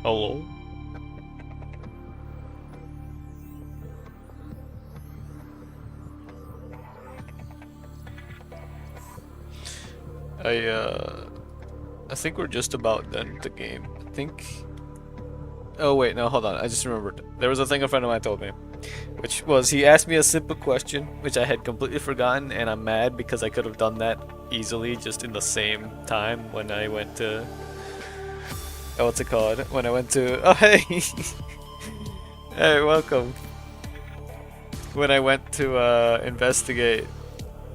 Hello? I uh I think we're just about done with the game. I think Oh wait, no, hold on. I just remembered. There was a thing a friend of mine told me, which was he asked me a simple question, which I had completely forgotten, and I'm mad because I could have done that easily just in the same time when I went to what's it called? When I went to oh hey hey welcome. When I went to investigate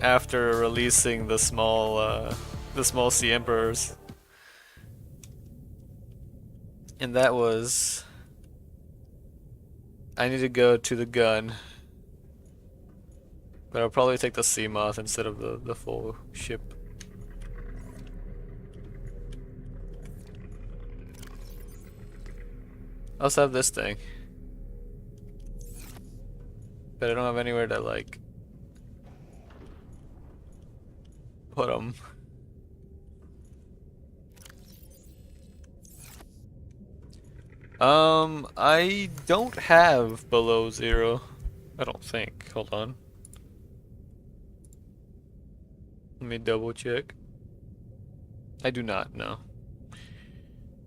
after releasing the small sea emperors. And that was I need to go to the gun. But I'll probably take the Seamoth instead of the full ship. I also have this thing. But I don't have anywhere to like put them. I don't have below zero. I don't think. Hold on. Let me double check. I do not know.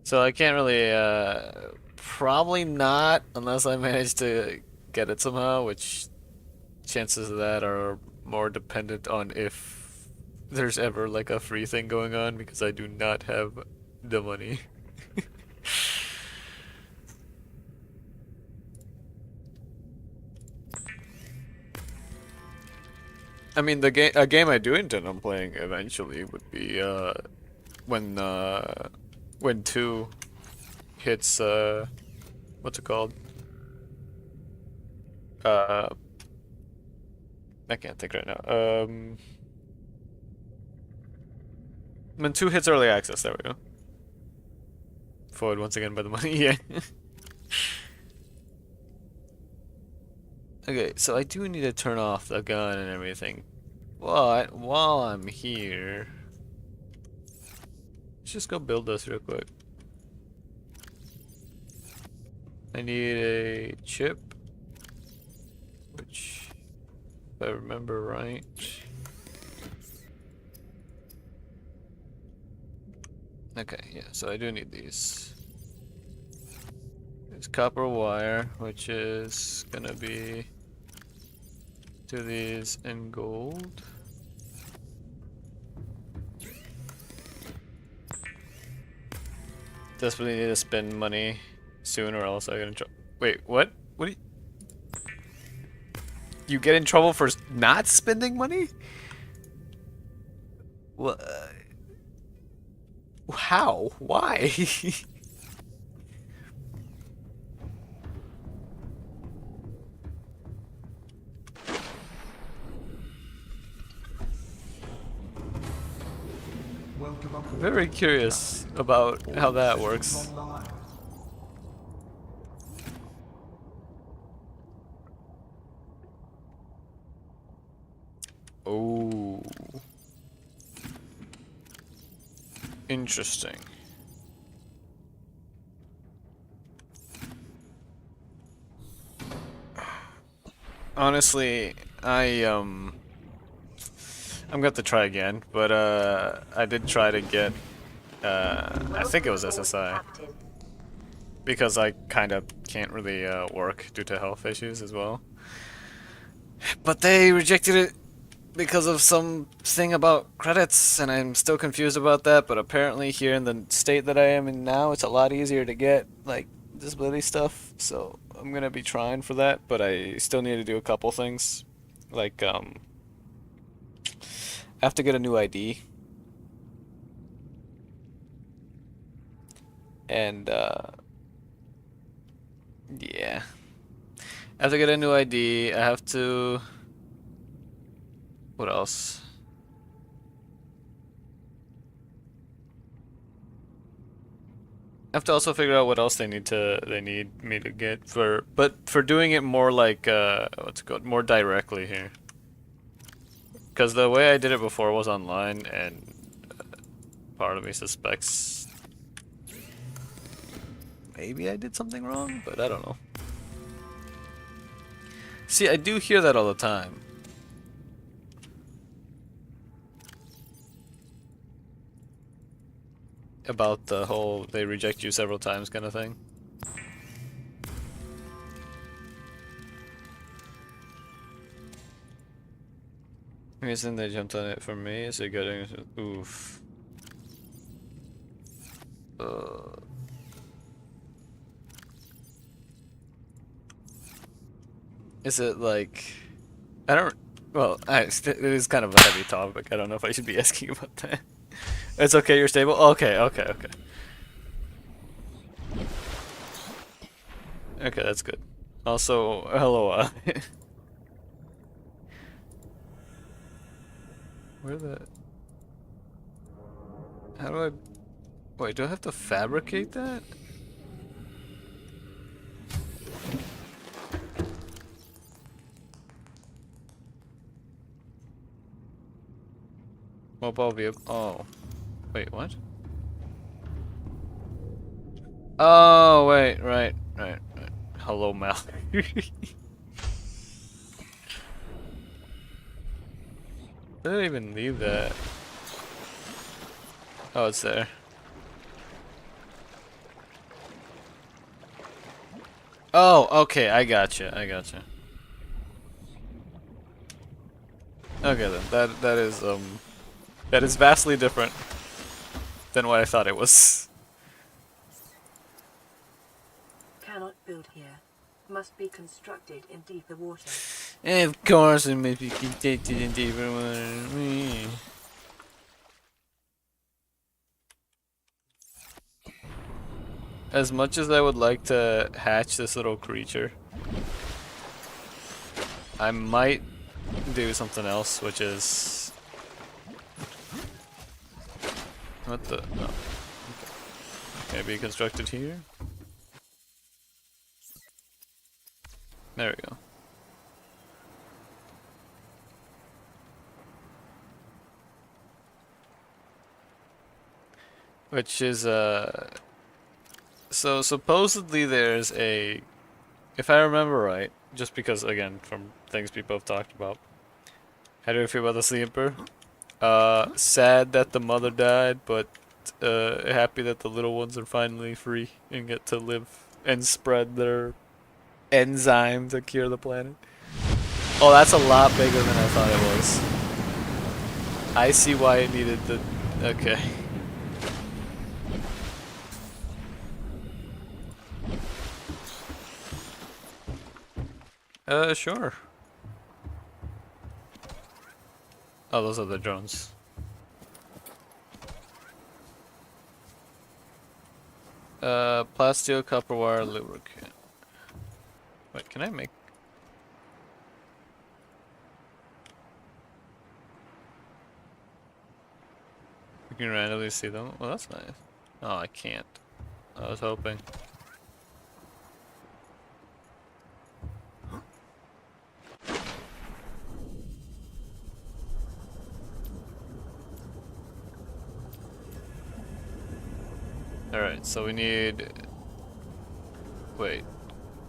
So I can't really, probably not unless I manage to get it somehow, which chances of that are more dependent on if there's ever like a free thing going on because I do not have the money. I mean, a game I do intend on playing eventually would be when uh when 2 hits what's it called? Uh I can't think right now. When 2 hits early access, there we go. Forward once again by the money, yeah. Okay, so I do need to turn off the gun and everything. But while I'm here, let's just go build this real quick. I need a chip, which, if I remember right, okay, yeah, so I do need these. It's copper wire, which is gonna be to these in gold. Desperately need to spend money soon or else I get in trouble. Wait, what? What do you get in trouble for not spending money? What? How? Why? Very curious about how that works. Oh, interesting. Honestly, I'm going to try again, but I did try to get I think it was SSI because I kind of can't really work due to health issues as well. But they rejected it because of some thing about credits, and I'm still confused about that, but apparently here in the state that I am in now, it's a lot easier to get, like, disability stuff, so I'm gonna be trying for that, but I still need to do a couple things. Like, I have to get a new ID, and, yeah. I have to get a new ID, I have to... What else? I have to also figure out what else they need me to get for but for doing it more like what's it called? More directly here. Because the way I did it before was online and part of me suspects maybe I did something wrong, but I don't know. See, I do hear that all the time. About the whole they reject you several times kind of thing. The reason they jumped on it for me is it getting oof. Is it like I don't well, it is kind of a heavy topic. I don't know if I should be asking about that. It's okay, you're stable? Okay, okay, okay. Okay, that's good. Also, hello, where the... How do I... Wait, do I have to fabricate that? Mobile vehicle... Oh. Wait, what? Oh, wait, right. Hello, Mal. Did I even leave that? Oh, it's there. Oh, okay, I gotcha. Okay then, that is vastly different than what I thought it was. Cannot build here. Must be constructed in deeper water. And of course, it may be constructed in deeper water. As much as I would like to hatch this little creature, I might do something else, which is... What the... No. Okay. Can it be constructed here? There we go. Which is, So supposedly there's a... If I remember right, just because, again, from things people have talked about. How do you feel about the sleeper? Sad that the mother died, but happy that the little ones are finally free and get to live and spread their enzyme to cure the planet. Oh, that's a lot bigger than I thought it was. I see why it needed the... Okay. Sure. Oh, those are the drones. Plasteel, copper wire, lubricant. Wait, can I make... You can randomly see them? Well, that's nice. Oh, I can't. I was hoping. Alright, so we need... Wait.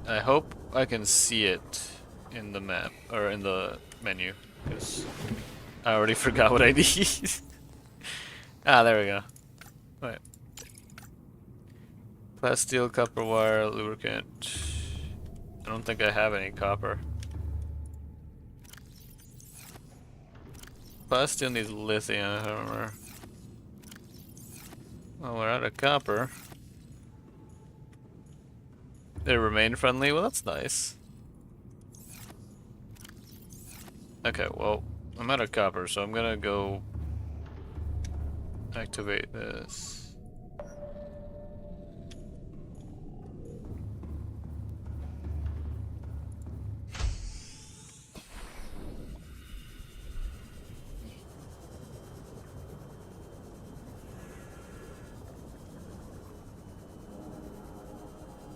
I hope I can see it in the map, or in the menu, because I already forgot what I need. Ah, there we go. Wait. Plasteel, copper wire, lubricant. I don't think I have any copper. Plasteel needs lithium, I don't remember. Well, we're out of copper. They remain friendly? Well, that's nice. Okay, well, I'm out of copper, so I'm gonna go activate this.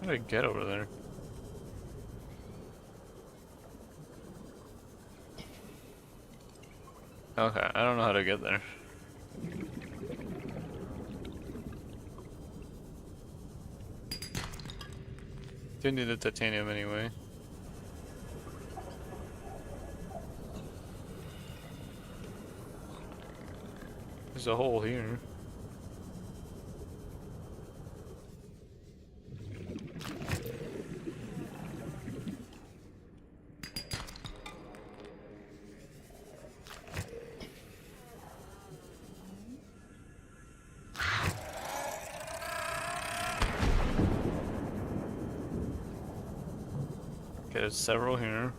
How do I get over there? Okay, I don't know how to get there. Didn't need the titanium anyway. There's a hole here. Okay, there's several here.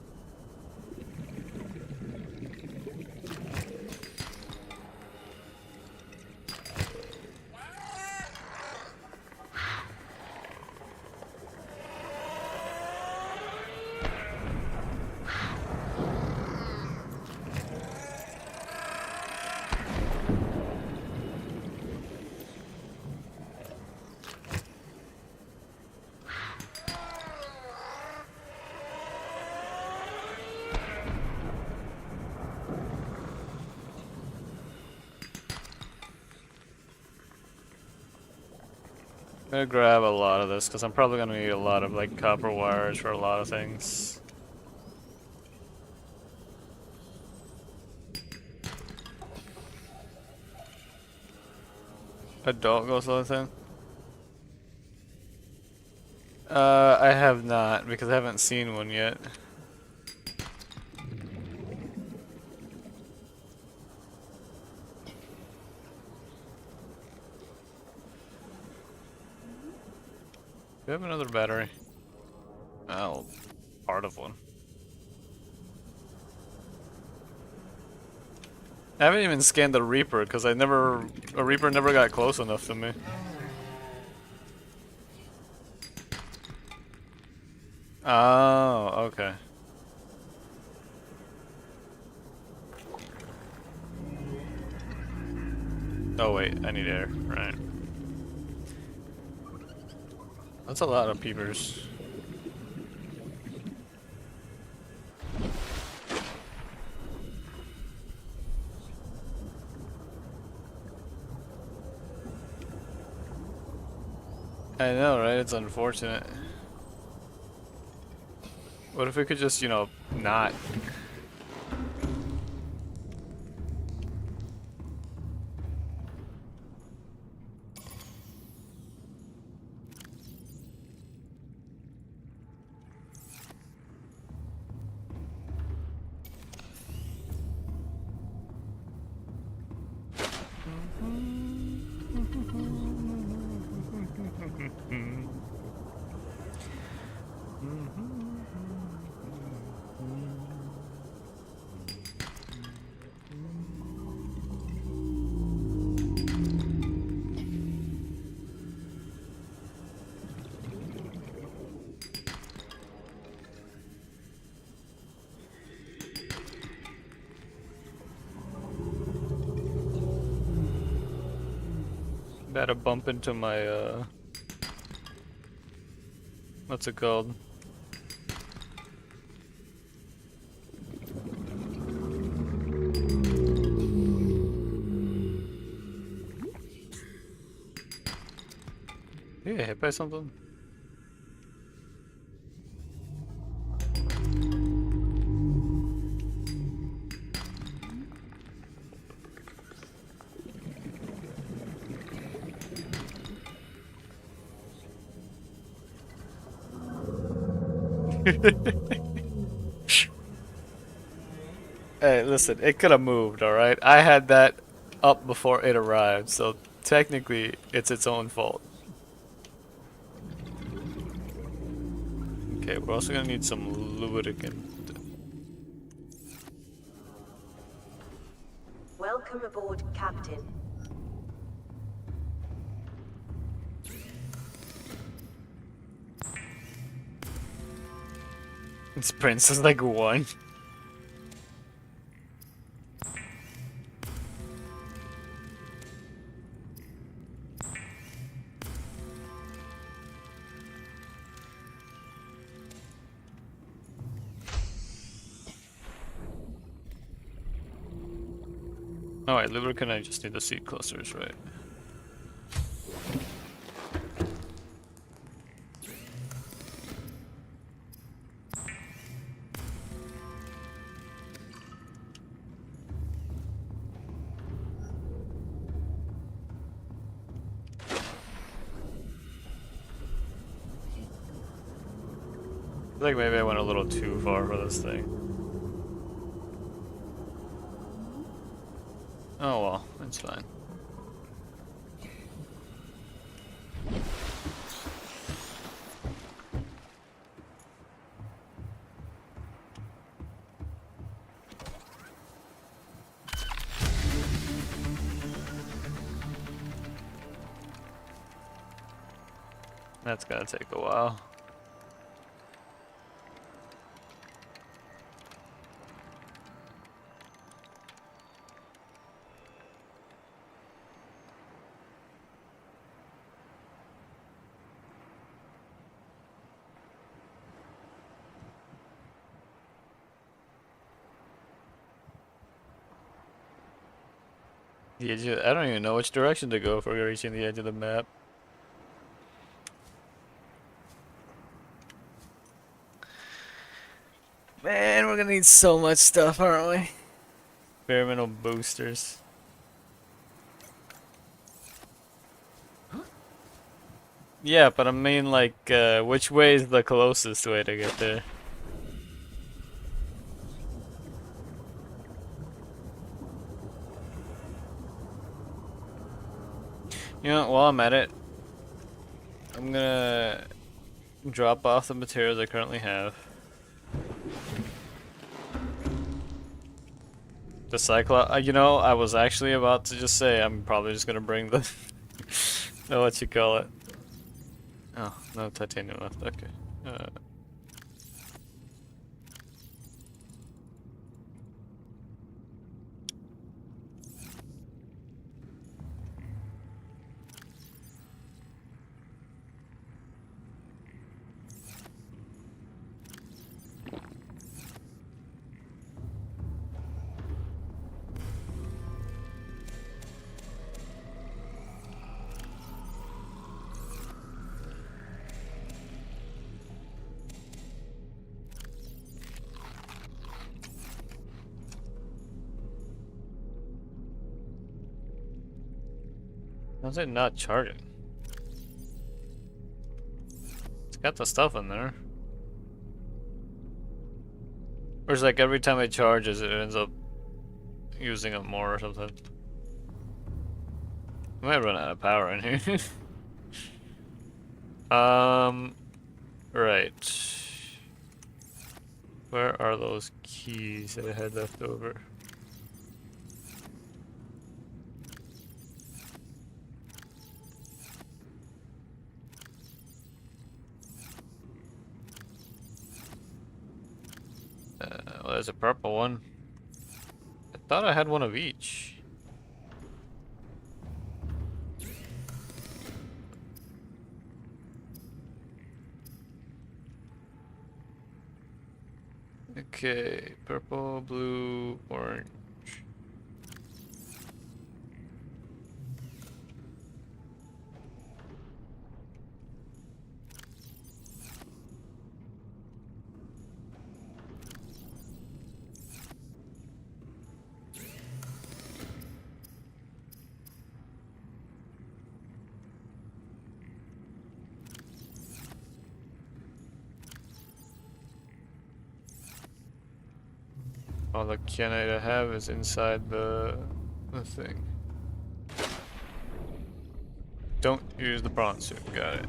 I'm gonna grab a lot of this because I'm probably gonna need a lot of like copper wires for a lot of things. A dog goes the thing? I have not because I haven't seen one yet. Do we have another battery? Oh, part of one. I haven't even scanned the Reaper because a Reaper never got close enough to me. Oh, okay. Oh wait, I need air, right. That's a lot of peepers. I know, right? It's unfortunate. What if we could just, you know, not? Gotta bump into my, what's it called? You get hit by something? Hey, listen, it could have moved, alright? I had that up before it arrived, so technically it's its own fault. Okay, we're also gonna need some lubricant. Welcome aboard, Captain. This prince is like one. Alright, lubricant, I just need the seat clusters, right? feel like maybe I went a little too far for this thing. Oh well, it's fine. That's gonna take a while. The edge of, I don't even know which direction to go for reaching the edge of the map. Man, we're gonna need so much stuff, aren't we? Experimental boosters. Yeah, but I mean, like, which way is the closest way to get there? You know, while I'm at it, I'm gonna drop off the materials I currently have. The Cyclops, you know, I was actually about to just say I'm probably just gonna bring the, what you call it. Oh, no titanium left, okay. How's it not charging? It's got the stuff in there. Or it's like every time it charges, it ends up using up more or something. I might run out of power in here. Right. Where are those keys that I had left over? Well, there's a purple one. I thought I had one of each. Okay, purple, blue, orange. All the kyanite I have is inside the thing. Don't use the bronze suit. Got it.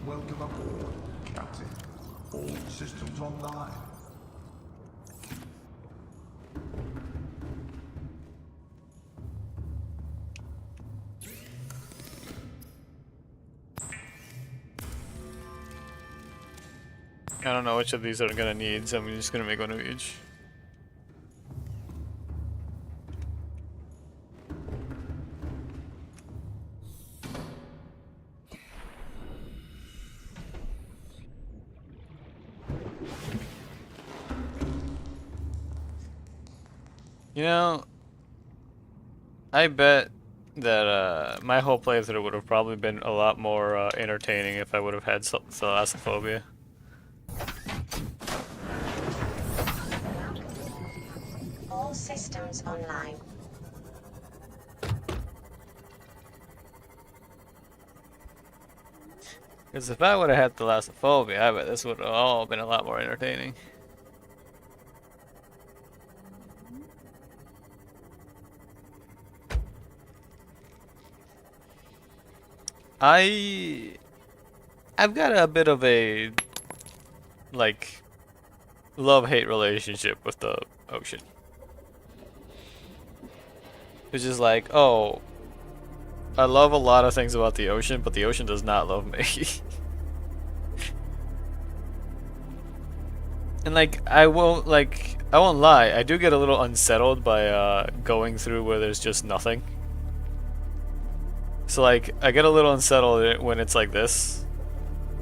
Welcome aboard, Captain. All systems online. I don't know which of these I'm gonna need, so I'm just gonna make one of each. You know, I bet that my whole playthrough would have probably been a lot more entertaining if I would have had thalassophobia. All systems online. Because if I would have had thalassophobia, I bet this would have all been a lot more entertaining. I've got a bit of a like love-hate relationship with the ocean. Which is like, oh, I love a lot of things about the ocean, but the ocean does not love me. And like I won't lie, I do get a little unsettled by going through where there's just nothing. So like I get a little unsettled when it's like this.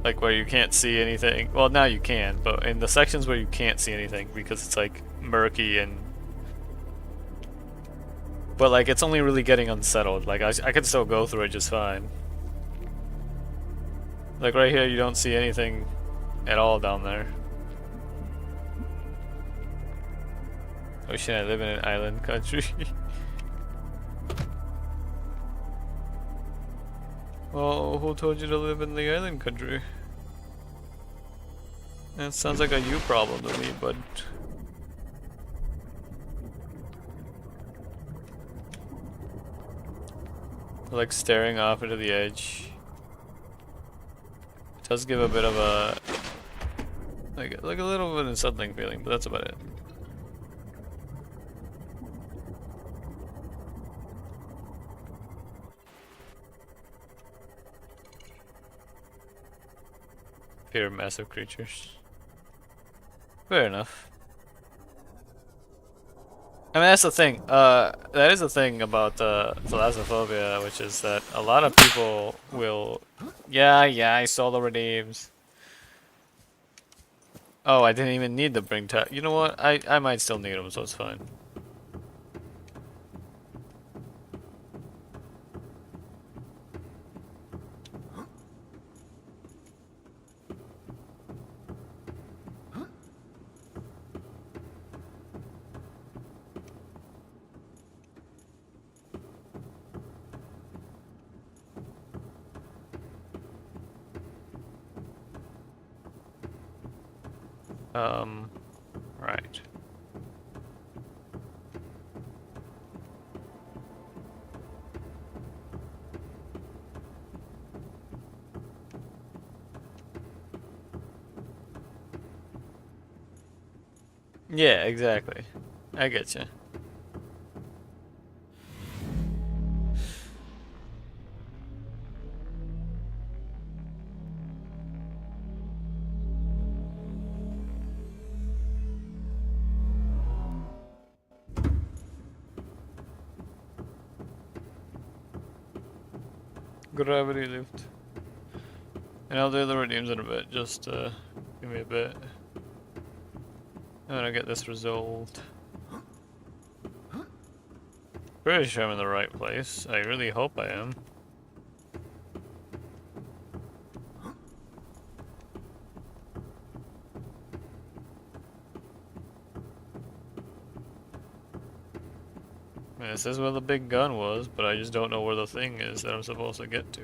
Like where you can't see anything. Well, now you can, but in the sections where you can't see anything because it's like murky and but like it's only really getting unsettled. Like I can still go through it just fine. Like right here you don't see anything at all down there. Oh shit, I live in an island country. Well, who told you to live in the island country? That sounds like a you problem to me, bud. Like staring off into the edge. It does give a bit of a like a little bit of something feeling, but that's about it. Fear of massive creatures. Fair enough. I mean, that's the thing. That is the thing about thalassophobia, which is that a lot of people will. Yeah, I saw the redeems. Oh, I didn't even need to bring You know what? I might still need them, so it's fine. Right. Yeah, exactly. I get you. Gravity lift. And I'll do the redeems in a bit, just give me a bit. I'm gonna get this resolved. Pretty sure I'm in the right place. I really hope I am. This is where the big gun was, but I just don't know where the thing is that I'm supposed to get to.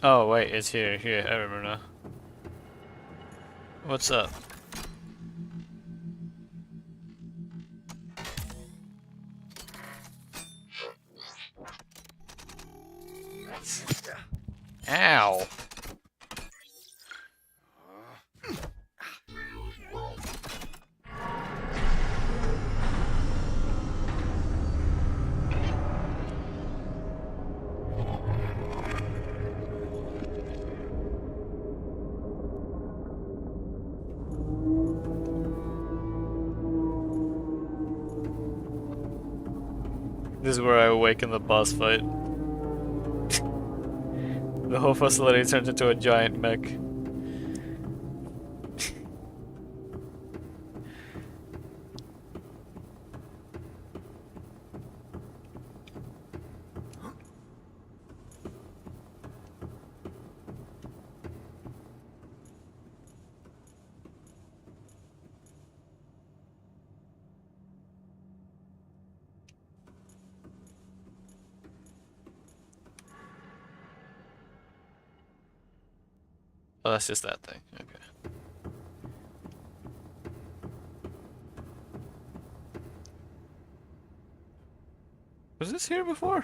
Oh wait, it's here, I remember now. What's up? Ow! This is where I awaken the boss fight. The whole facility turns into a giant mech. Oh, that's just that thing. Okay. Was this here before?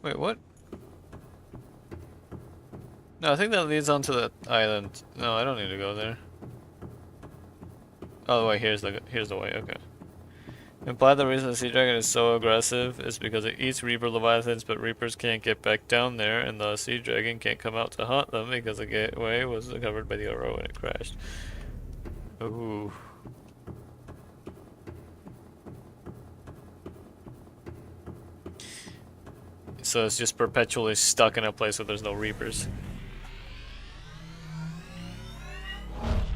Wait, what? No, I think that leads onto the island. No, I don't need to go there. Oh wait, here's the way. Okay. Imply the reason the sea dragon is so aggressive is because it eats Reaper Leviathans, but Reapers can't get back down there, and the sea dragon can't come out to hunt them because the gateway was covered by the Oro when it crashed. Ooh. So it's just perpetually stuck in a place where there's no Reapers.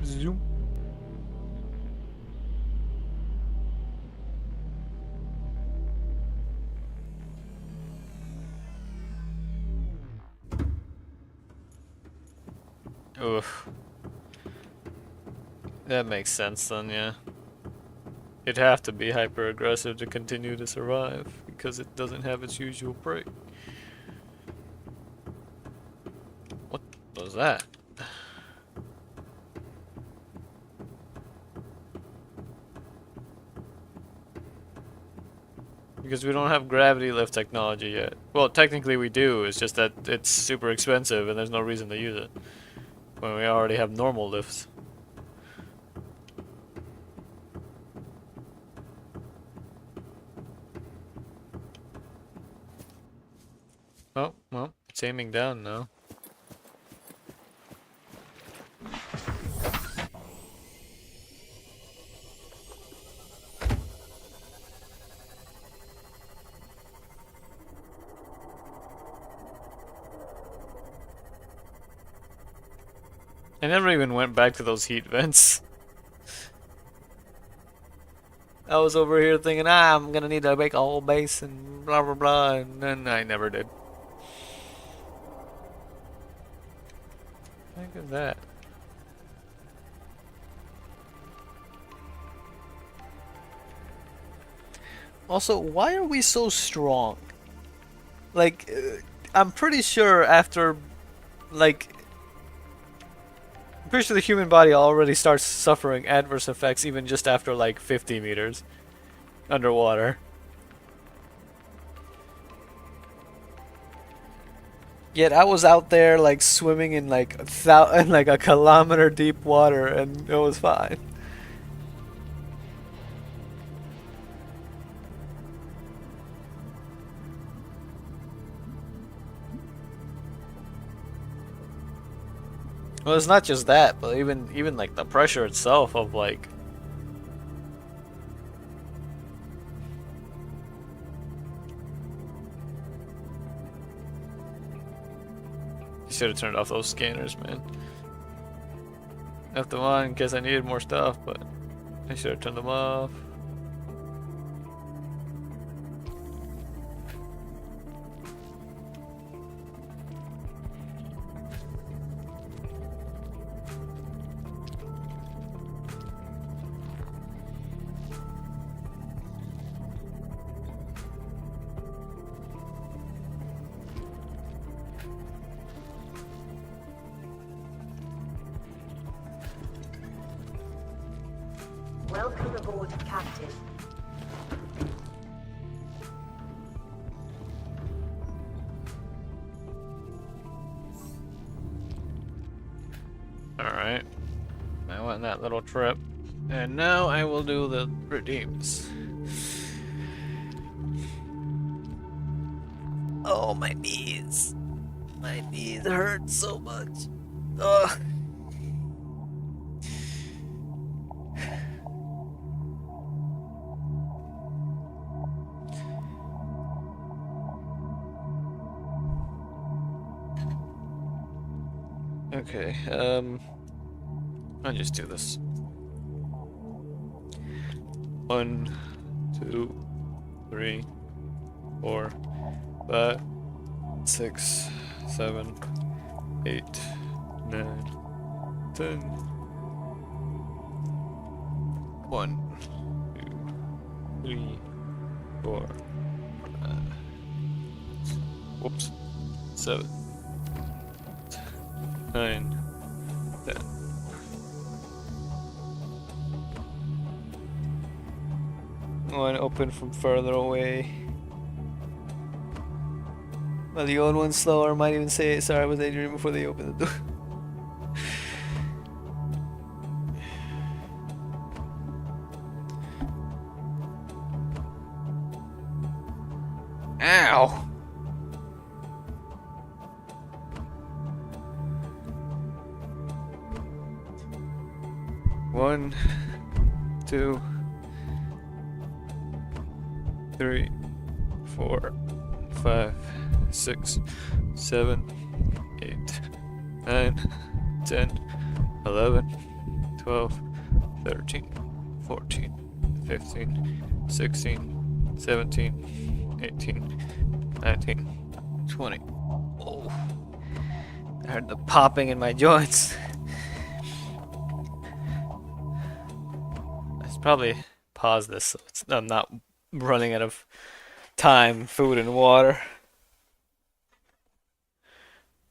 Zoom. Oof. That makes sense then, yeah. It'd have to be hyper aggressive to continue to survive because it doesn't have its usual prey. What was that? Because we don't have gravity lift technology yet. Well, technically we do, it's just that it's super expensive and there's no reason to use it when we already have normal lifts. Oh, well, it's aiming down now. I never even went back to those heat vents. I was over here thinking, I'm gonna need to make a whole base and blah blah blah, and then I never did. Look at that. Also, why are we so strong? Like, I'm pretty sure after, like, I'm pretty sure the human body already starts suffering adverse effects even just after like 50 meters underwater. Yet I was out there like swimming in like a kilometer deep water and it was fine. Well, it's not just that, but even like the pressure itself of like you should have turned off those scanners, man. Left them on in case I needed more stuff, but I should have turned them off. Welcome aboard, Captain. Alright. I went on that little trip. And now I will do the redeems. Oh, my knees. My knees hurt so much. Ugh. Okay, I'll just do this. 1, 2, 3, 4, 5, 6, 7, 8, 9, 10. 1, 2, 3, 4, 5. Whoops. 7. 9, 10. One open from further away. Well, the old one's slower. Might even say, sorry, I was Adrian before they opened the door. Ow! One, 2, 3, 4, 5, 6, 7, 8, 9, 10, 11, 12, 13, 14, 15, 16, 17, 18, 19, 20. Oh, I heard the popping in my joints. I should probably pause this so I'm not running out of time, food, and water.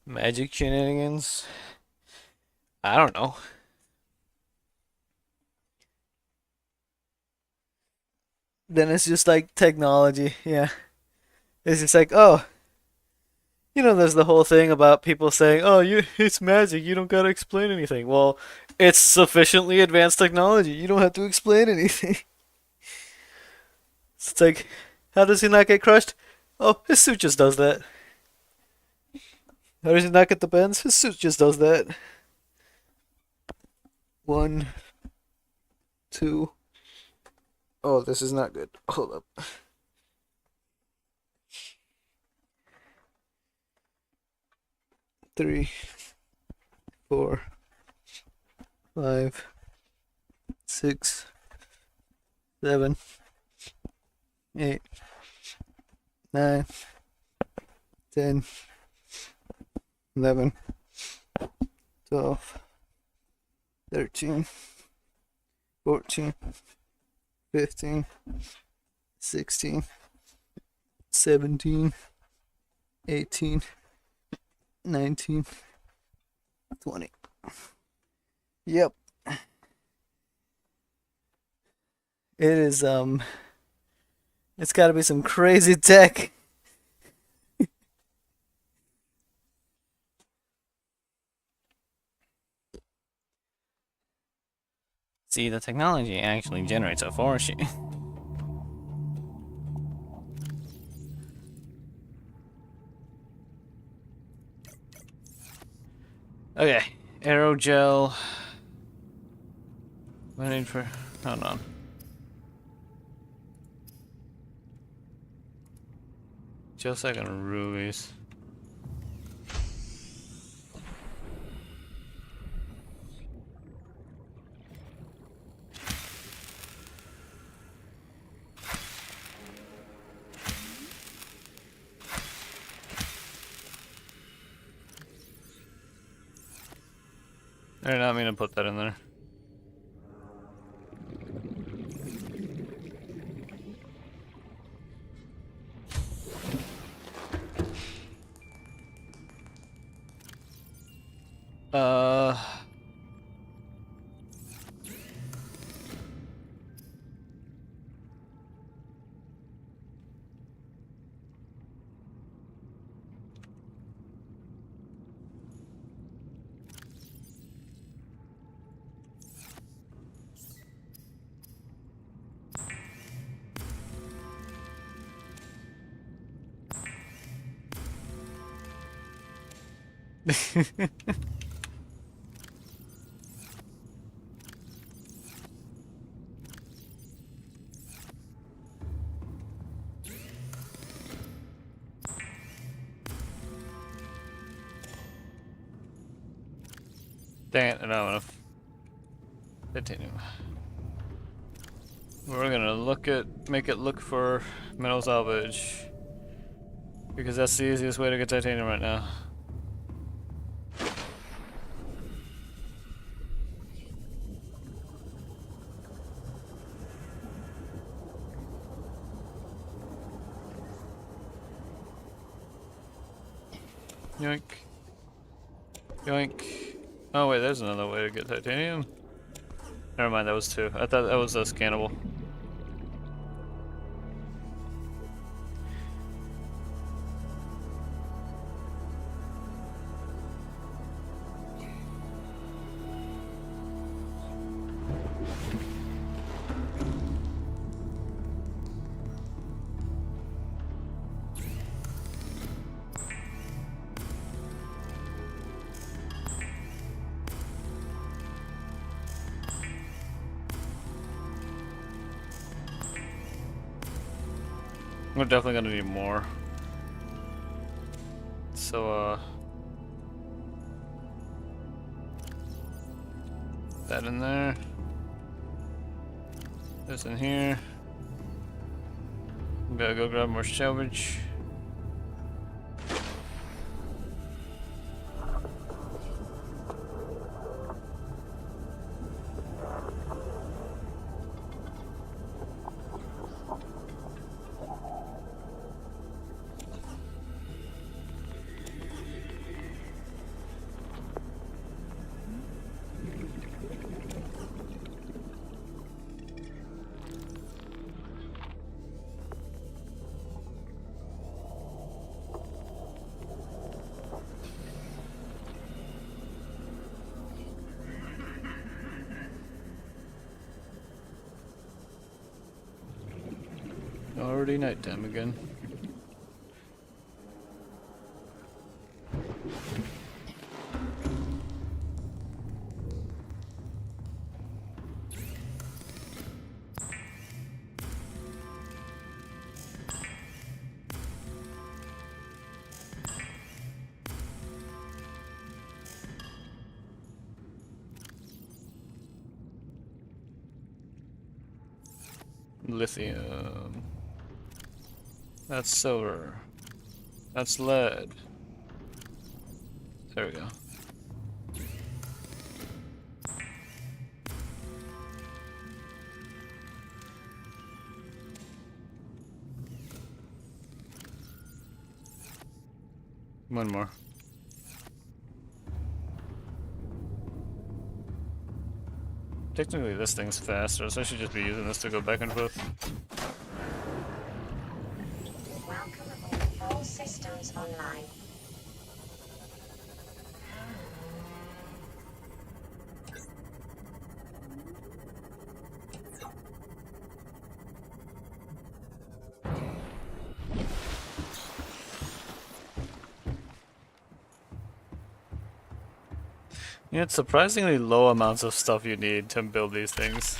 Magic shenanigans? I don't know. Then it's just like technology, yeah. It's just like, oh, there's the whole thing about people saying, oh, it's magic, you don't gotta explain anything. Well, it's sufficiently advanced technology, you don't have to explain anything. It's like, how does he not get crushed? Oh, his suit just does that. How does he not get the bends? His suit just does that. 1, 2. Oh, this is not good. Hold up. Three, 4, 5, 6, 7, 8, 9, 10, 11, 12, 13, 14, 15, 16, 17, 18, 19, 20. Yep. It is, it's gotta be some crazy tech. See, the technology actually generates a fortune. Okay, aerogel. Waiting for. Hold on. Just like on rubies. I did not mean to put that in there. Uh... Dang it, I don't have enough. Titanium. We're gonna make it look for metal salvage. Because that's the easiest way to get titanium right now. Yoink. Yoink. Oh wait, there's another way to get titanium. Never mind, that was 2. I thought that was scannable. We're definitely gonna need more. So, that in there. This in here. We gotta go grab more salvage. Already nighttime again. Lithium. That's silver. That's lead. There we go. One more. Technically this thing's faster, so I should just be using this to go back and forth. Welcome aboard. All systems online. Yeah, it's surprisingly low amounts of stuff you need to build these things.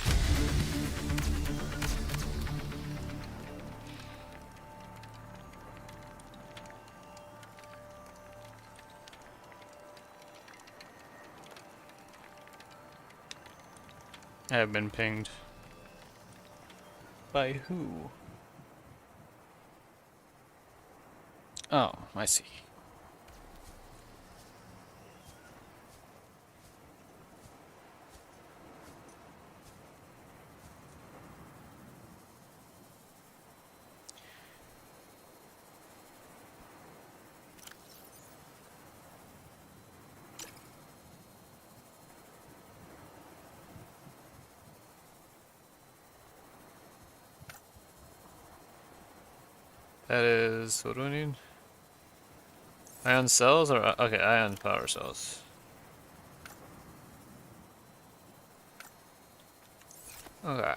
I have been pinged. By who? Oh, I see. That is, what do I need? Ion cells or, okay, ion power cells. Okay.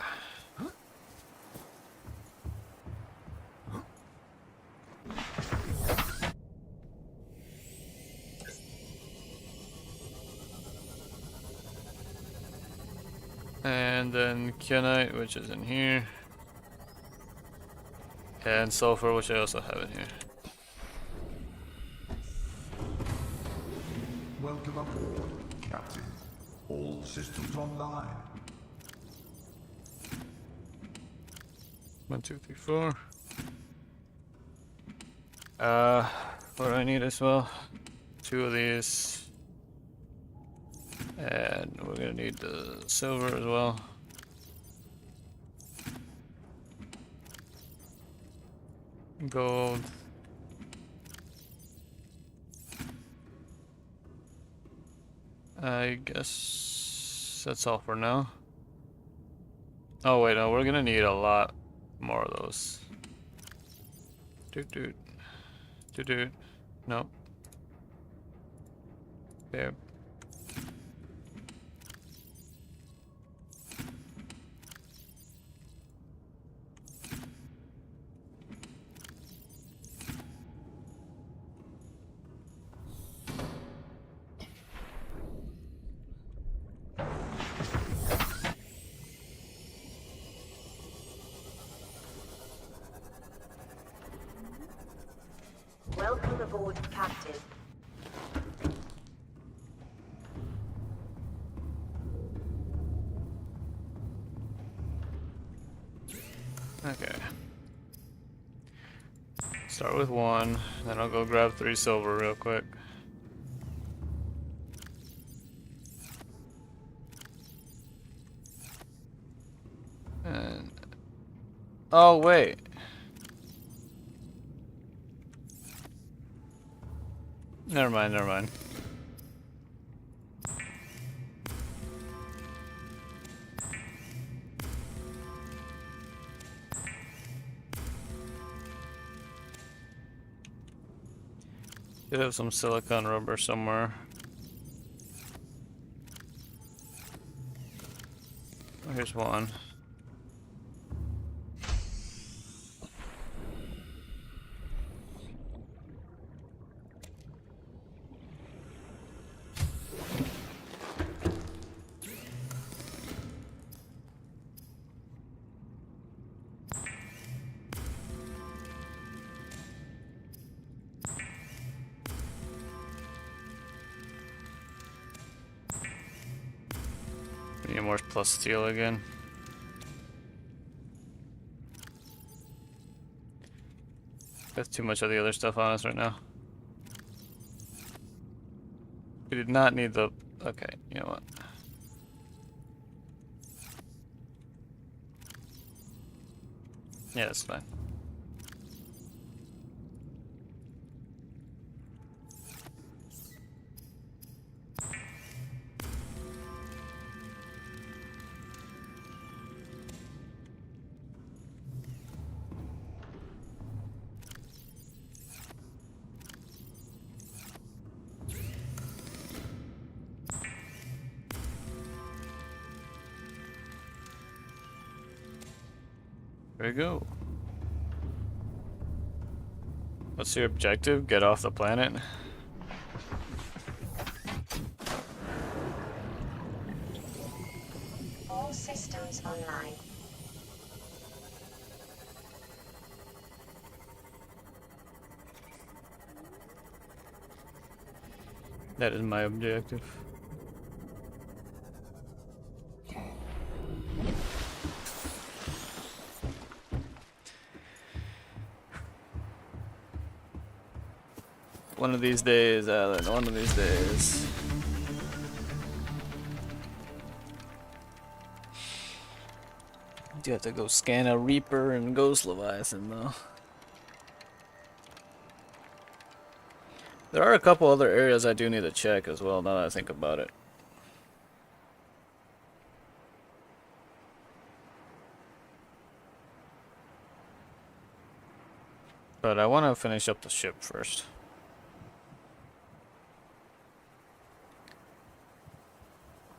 And then kyanite, which is in here. And sulfur, which I also have in here. Welcome aboard, Captain. All systems online. 1, 2, 3, 4. What do I need as well? 2 of these. And we're gonna need the silver as well. Gold. I guess that's all for now. Oh wait, no, we're gonna need a lot more of those. Doot doot. Doot doot. Nope. There. Welcome aboard, Captain. Okay. Start with 1, then I'll go grab 3 silver real quick. And oh wait. Never mind, never mind. Could have some silicone rubber somewhere. Oh, here's one. Need more plus steel again. That's too much of the other stuff on us right now. We did not need the... Okay, you know what? Yeah, that's fine. There we go. What's your objective? Get off the planet? All systems online. That is my objective. One of these days, Alan, one of these days. You have to go scan a Reaper and Ghost Leviathan, though. There are a couple other areas I do need to check as well, now that I think about it. But I want to finish up the ship first.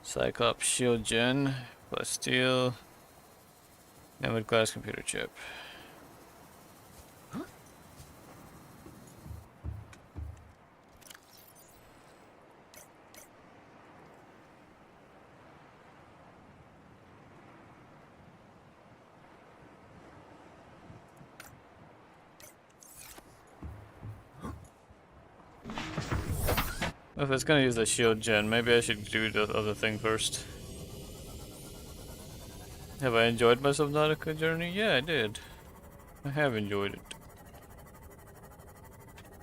Cyclops shield gen, plus steel, Nemid class computer chip. If it's gonna use the shield gen, maybe I should do the other thing first. Have I enjoyed my Subnautica journey? Yeah, I did. I have enjoyed it.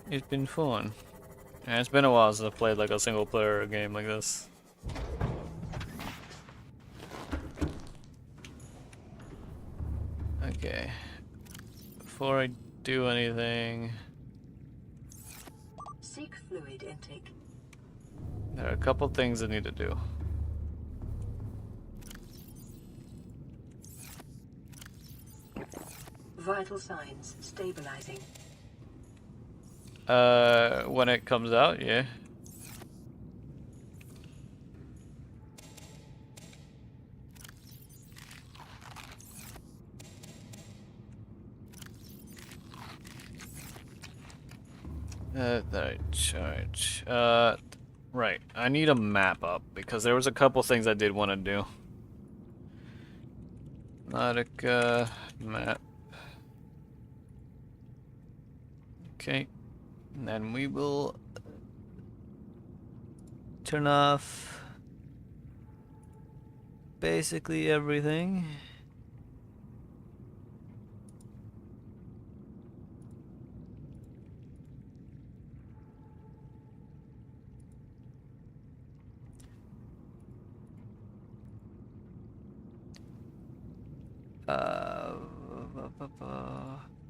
It's been fun. And it's been a while since I've played like a single player game like this. Okay. Before I do anything... Seek fluid intake. There are a couple things I need to do. Vital signs stabilizing. When it comes out, yeah. Alright. Right. I need a map up because there was a couple things I did want to do. Nautica map. Okay. And then we will turn off basically everything.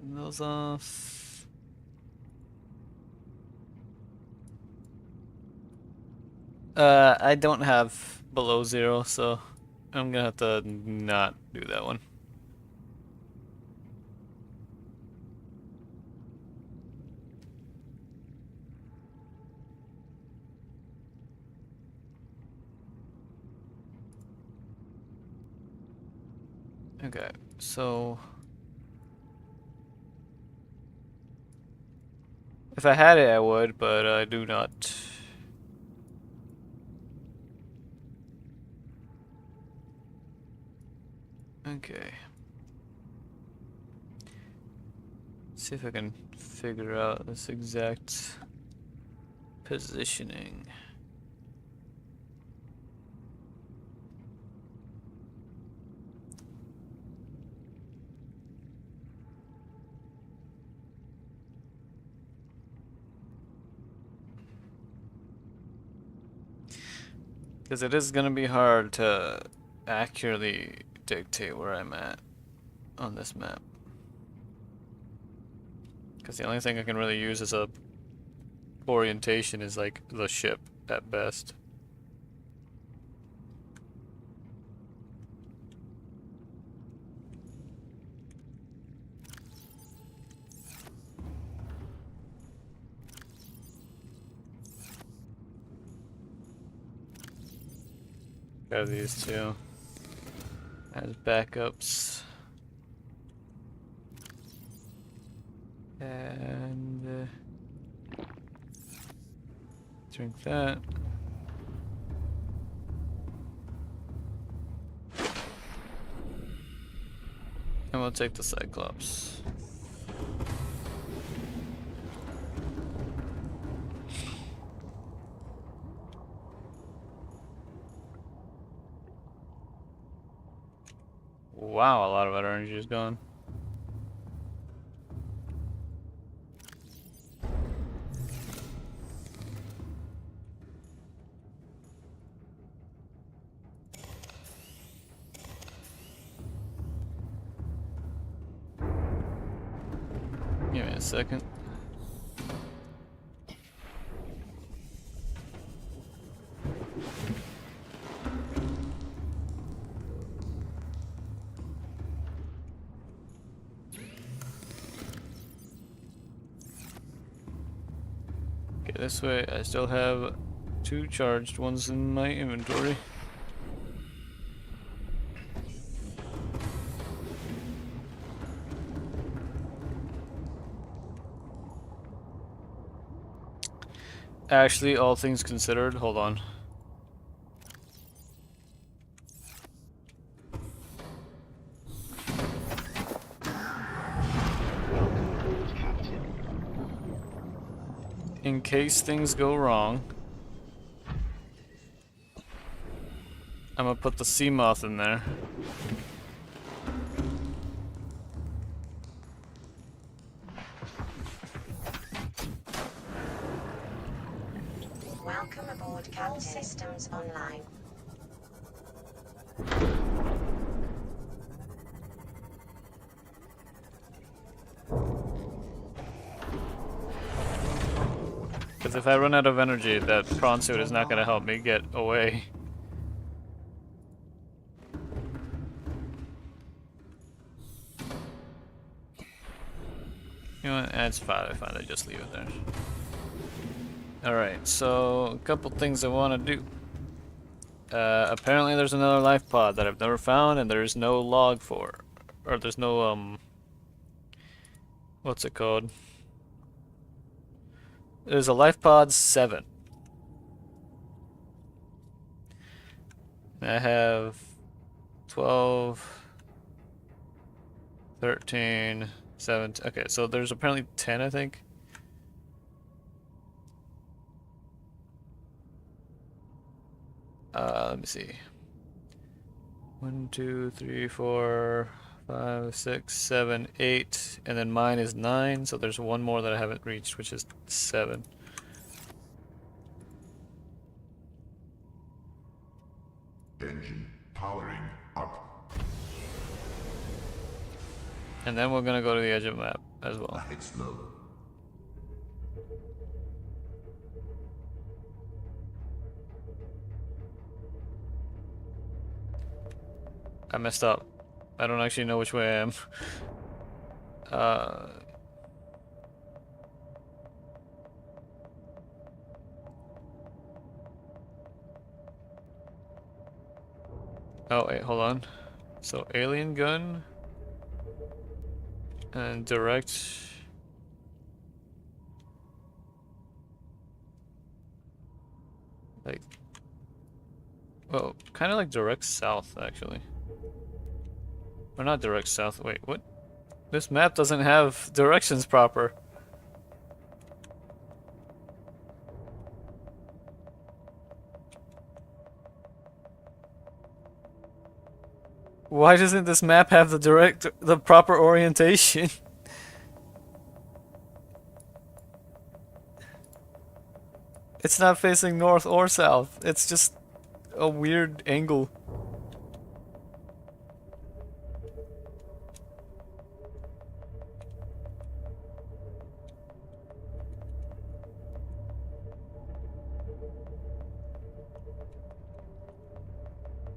Those off. I don't have below 0, so I'm gonna have to not do that one. Okay, so if I had it, I would, but I do not. Okay. See if I can figure out this exact positioning. Because it is going to be hard to accurately dictate where I'm at on this map. Because the only thing I can really use as a orientation is like the ship at best. Grab these two as backups. And drink that. And we'll take the Cyclops. Wow, a lot of that energy is gone. Give me a second. Okay, this way I still have 2 charged ones in my inventory. Actually, all things considered, hold on. In case things go wrong, I'm gonna put the Seamoth in there. Welcome aboard, Captain. All systems online. Because Because if I run out of energy, that prawn suit is not going to help me get away. You know what? It's fine. I just leave it there. Alright, so a couple things I want to do. Apparently there's another life pod that I've never found, and there's no log for. Or there's no, what's it called? There's a life pod 7. I have 12, 13, 17. Okay, so there's apparently 10, I think. Let me see. 1, 2, 3, 4, 5, 6, 7, 8, and then mine is 9, so there's one more that I haven't reached, which is 7. Engine powering up. And then we're gonna go to the edge of the map as well. Ahead slow. I messed up. I don't actually know which way I am. Oh wait, hold on. So alien gun and direct. Like, well, kind of like direct south actually. Or not direct south. Wait, what? This map doesn't have directions proper. Why doesn't this map have the proper orientation? It's not facing north or south. It's just a weird angle.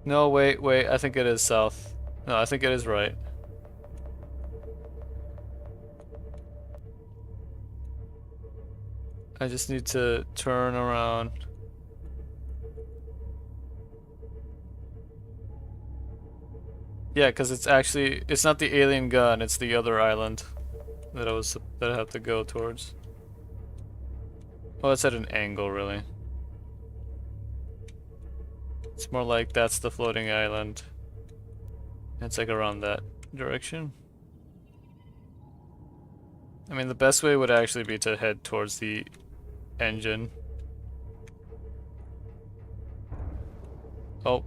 No, wait, I think it is south. No, I think it is right. I just need to turn around. Yeah, because it's not the alien gun, it's the other island that I have to go towards. Oh, it's at an angle, really. It's more like that's the floating island. It's like around that direction. I mean, the best way would actually be to head towards the engine. Oh,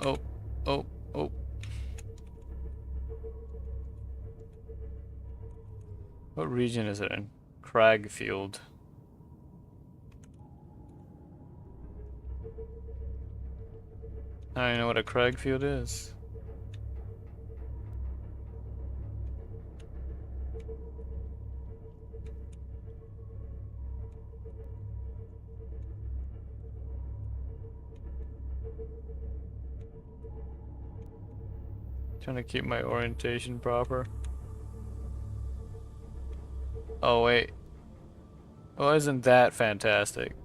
oh, oh, oh. What region is it in? Cragfield. I don't know what a Cragfield is. Trying to keep my orientation proper. Oh wait. Oh, isn't that fantastic?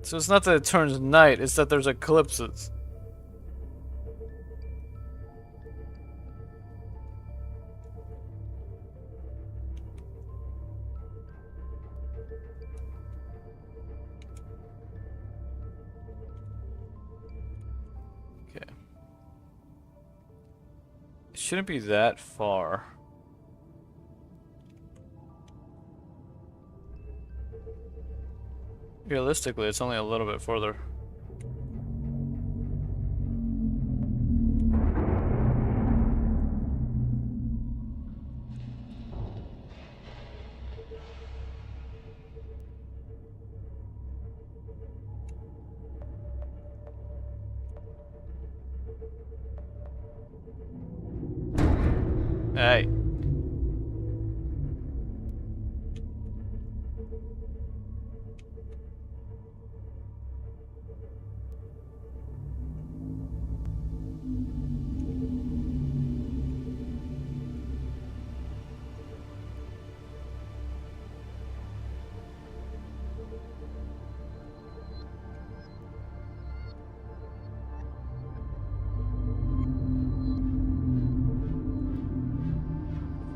So it's not that it turns night, it's that there's eclipses. Okay. It shouldn't be that far. Realistically, it's only a little bit further. Hey.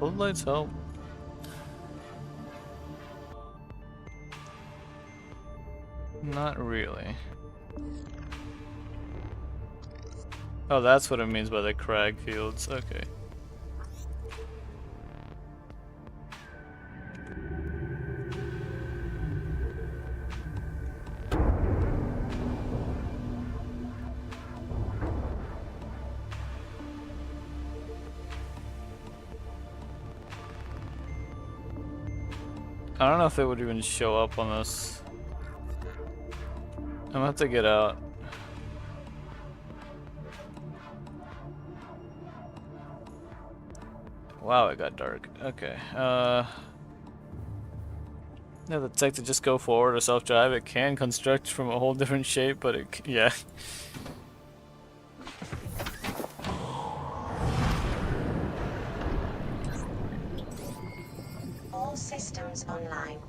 Floodlights help. Not really. Oh, that's what it means by the crag fields. Okay. I don't know if it would even show up on this. I'm gonna have to get out. Wow, it got dark. Okay. Yeah, the tech to just go forward or self-drive. It can construct from a whole different shape, but yeah. All systems online.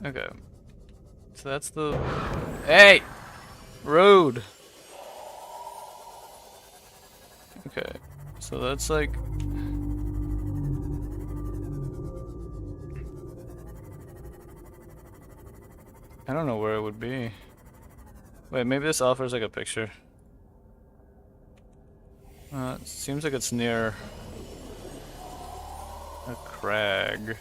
Okay. So that's the... Hey! Road! Okay. So that's like... I don't know where it would be. Wait, maybe this offers like a picture. It seems like it's near a crag.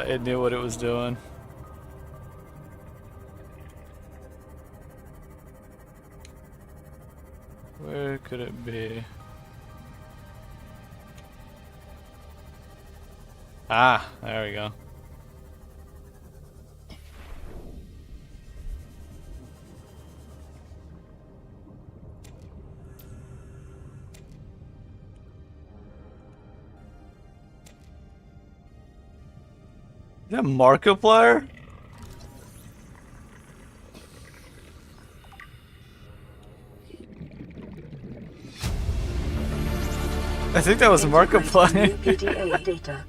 It knew what it was doing. Where could it be? Ah, there we go. Is that Markiplier? I think that was Markiplier. PDA data.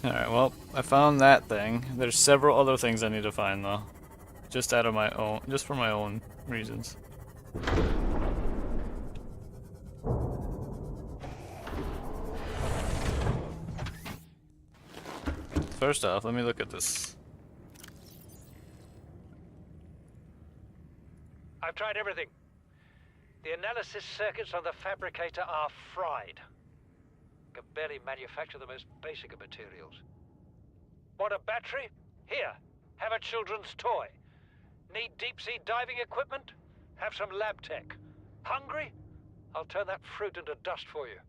Alright, well, I found that thing. There's several other things I need to find though. Just out of my own, just for my own reasons. First off, let me look at this. I've tried everything. The analysis circuits on the fabricator are fried. Can barely manufacture the most basic of materials. Want a battery? Here, have a children's toy. Need deep-sea diving equipment? Have some lab tech. Hungry? I'll turn that fruit into dust for you.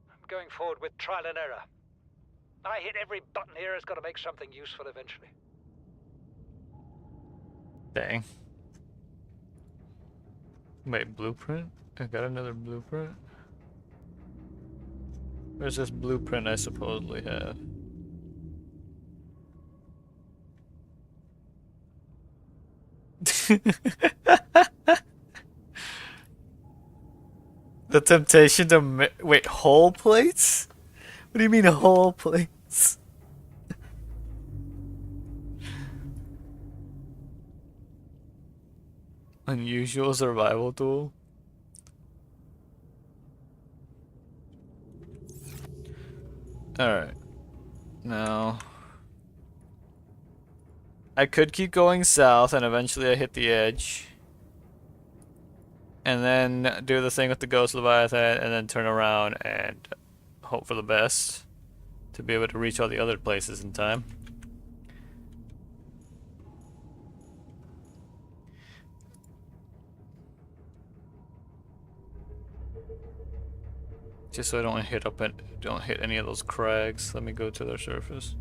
I'm going forward with trial and error. I hit every button here has got to make something useful eventually. Dang. Wait, blueprint? I got another blueprint? Where's this blueprint I supposedly have? The temptation to wait, hull plates? What do you mean hull plates? Unusual survival tool. Alright. Now I could keep going south and eventually I hit the edge. And then do the thing with the Ghost Leviathan and then turn around and hope for the best to be able to reach all the other places in time. Just so I don't hit any of those crags. Let me go to their surface.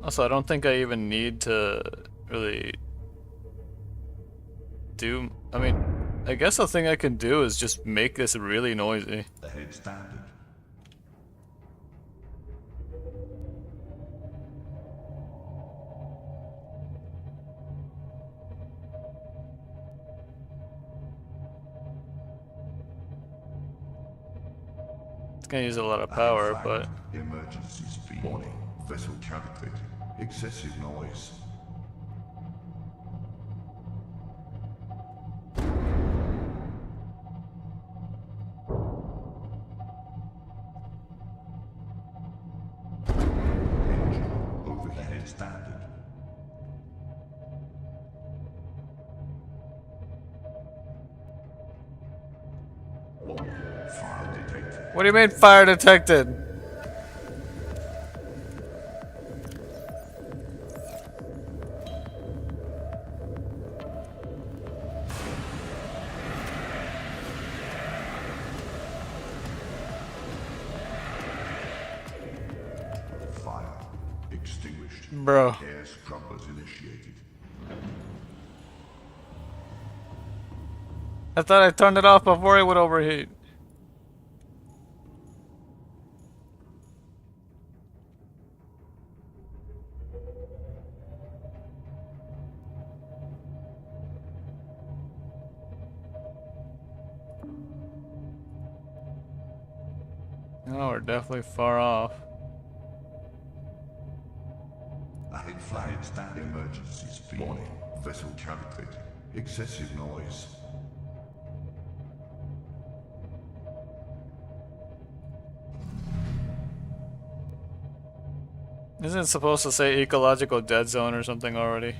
Also, I don't think I even need to really do. I mean, I guess the thing I can do is just make this really noisy. Ahead standard. It's gonna use a lot of power, Ahead but flagged. Emergency speed. Warning. Vessel calculating. Excessive noise. Engine overhead standard. Warning. Fire detected. what do you mean fire detected? Fire extinguished. Bro. Air scrubbers initiated. I thought I turned it off before it would overheat. Oh, we're definitely far off. Ahead flag standing emergency speed. Warning. Vessel calculating. Excessive noise. Isn't it supposed to say ecological dead zone or something already?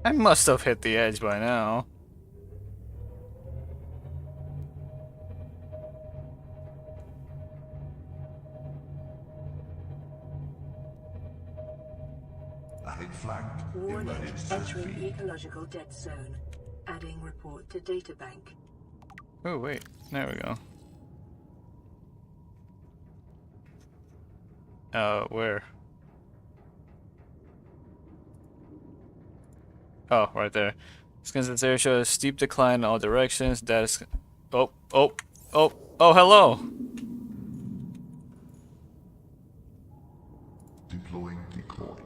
I must have hit the edge by now. Ahead flagged. Warning, Emergency entering speed. ecological dead zone. Adding report to databank. Oh wait, there we go. Where? Oh, right there. Skins in this area show a steep decline in all directions. That is. Oh, hello! Deploying decoy.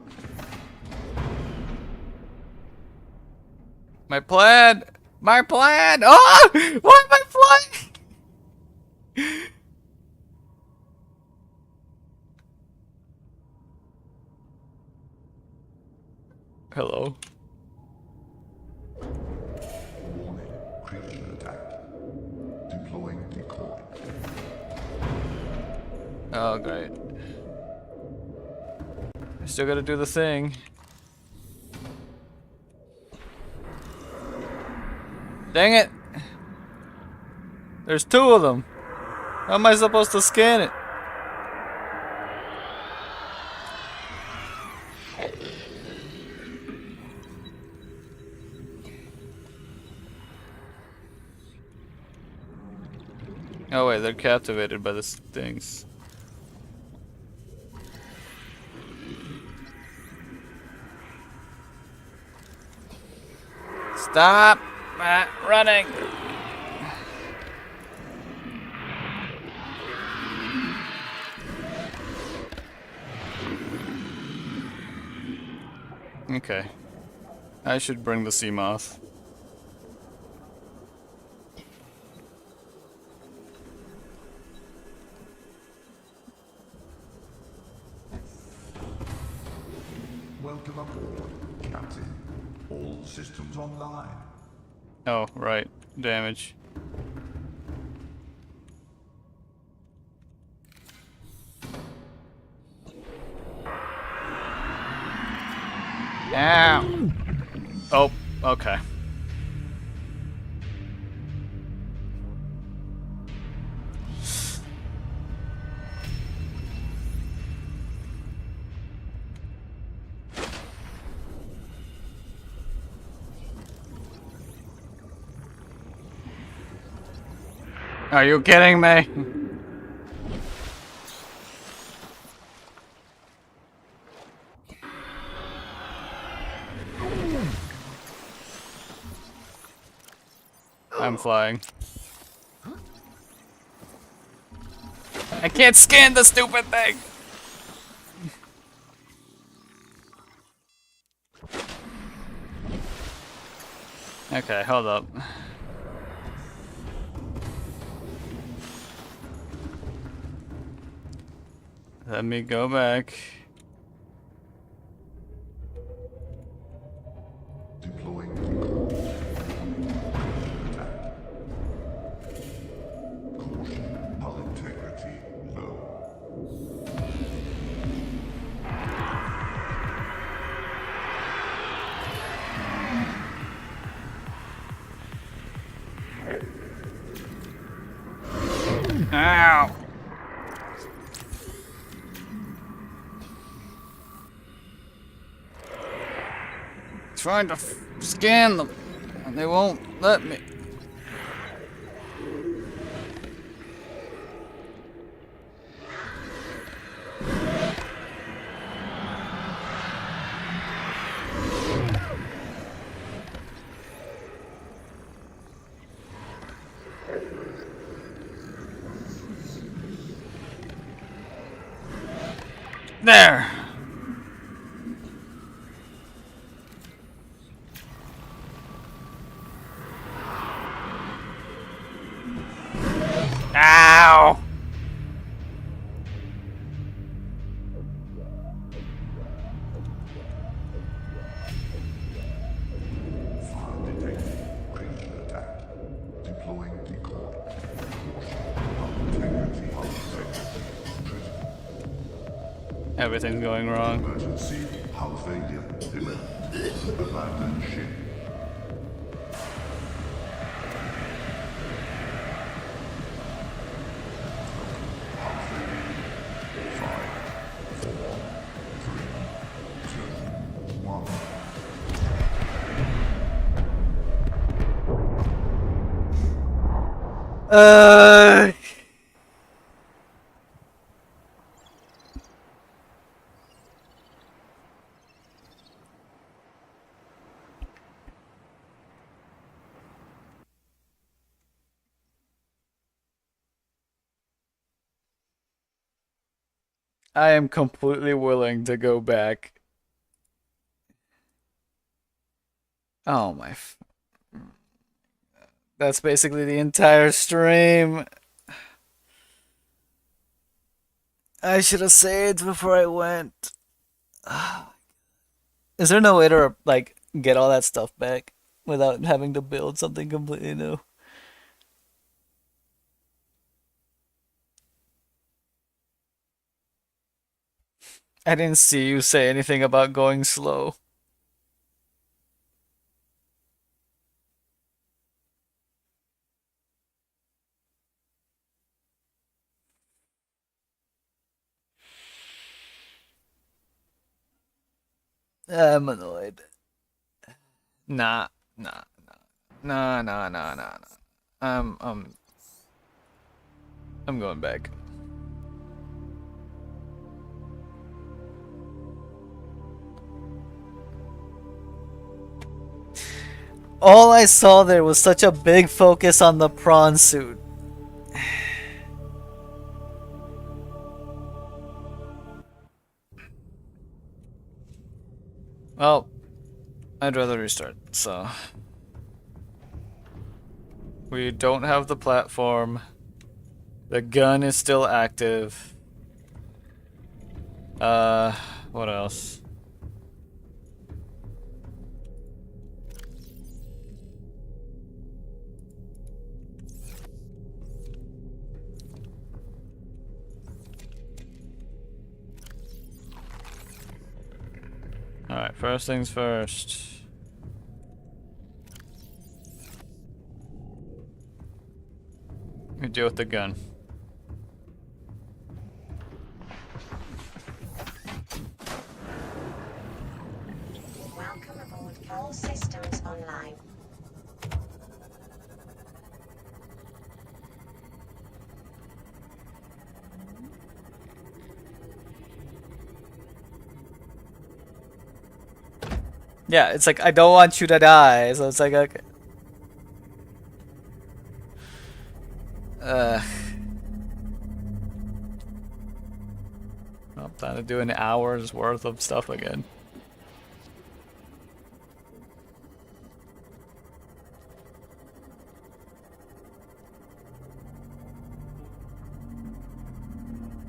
My plan! My plan! Oh! Why am I flying? Hello? Warning. Creature attack. Deploying decoy. Oh, great. I still gotta do the thing. Dang it! There's two of them. How am I supposed to scan it? Oh wait, they're captivated by these things. Stop running! Okay. I should bring the sea moth. Welcome aboard, Captain. All systems online. Oh, right. Damage. Ow! Oh, okay. Are you kidding me? I'm flying. I can't scan the stupid thing! Okay, hold up. Let me go back. Deploying decoy. Attack. Caution, hull integrity low. Ow! Trying to scan them, and they won't let me. There! Ow! Fire detected. Ranged attack. Deploying decoy. Caution, hull integrity critical. Everything's going wrong. Emergency, hull failure, imminent. Abandon ship. Hull failure. 5, 4, 3, 2, 1. I am completely willing to go back. Oh my. That's basically the entire stream. I should have saved before I went. Is there no way to, like, get all that stuff back without having to build something completely new? I didn't see you say anything about going slow. I'm annoyed. Nah, nah, nah, nah, nah, nah, nah. Um, um, I'm going back. All I saw there was such a big focus on the prawn suit. Well, I'd rather restart, so. We don't have the platform. The gun is still active. What else? Alright, first things first. We deal with the gun. Welcome aboard. All systems online. Yeah, it's like I don't want you to die, so it's like okay. I'm trying to do an hour's worth of stuff again.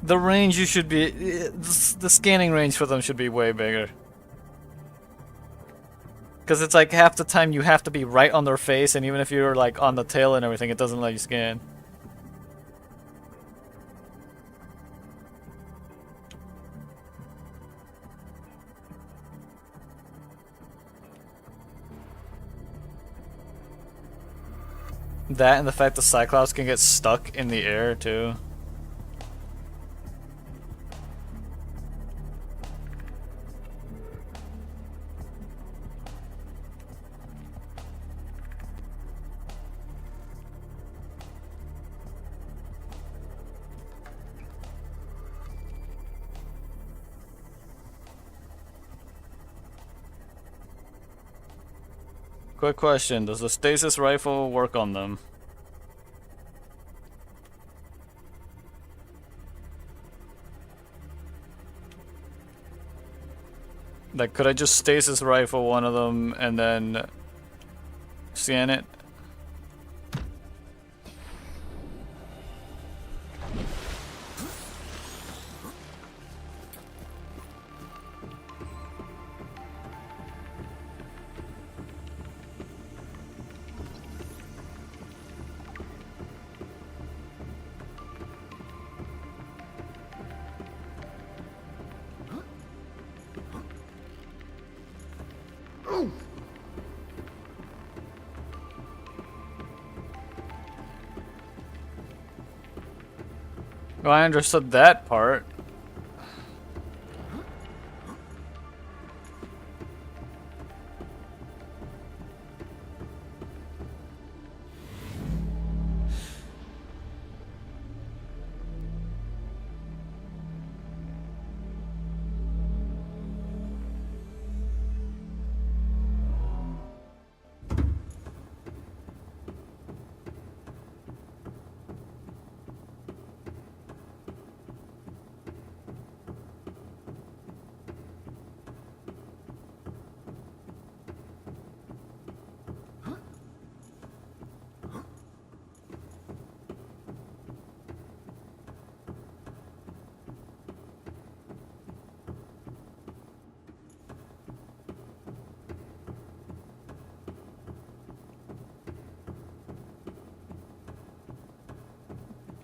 The range you should be, the scanning range for them should be way bigger. Because it's like half the time you have to be right on their face, and even if you're like on the tail and everything, it doesn't let you scan. That and the fact the Cyclops can get stuck in the air too. Quick question, does the stasis rifle work on them? Like, could I just stasis rifle one of them and then scan it? Well, I understood that part.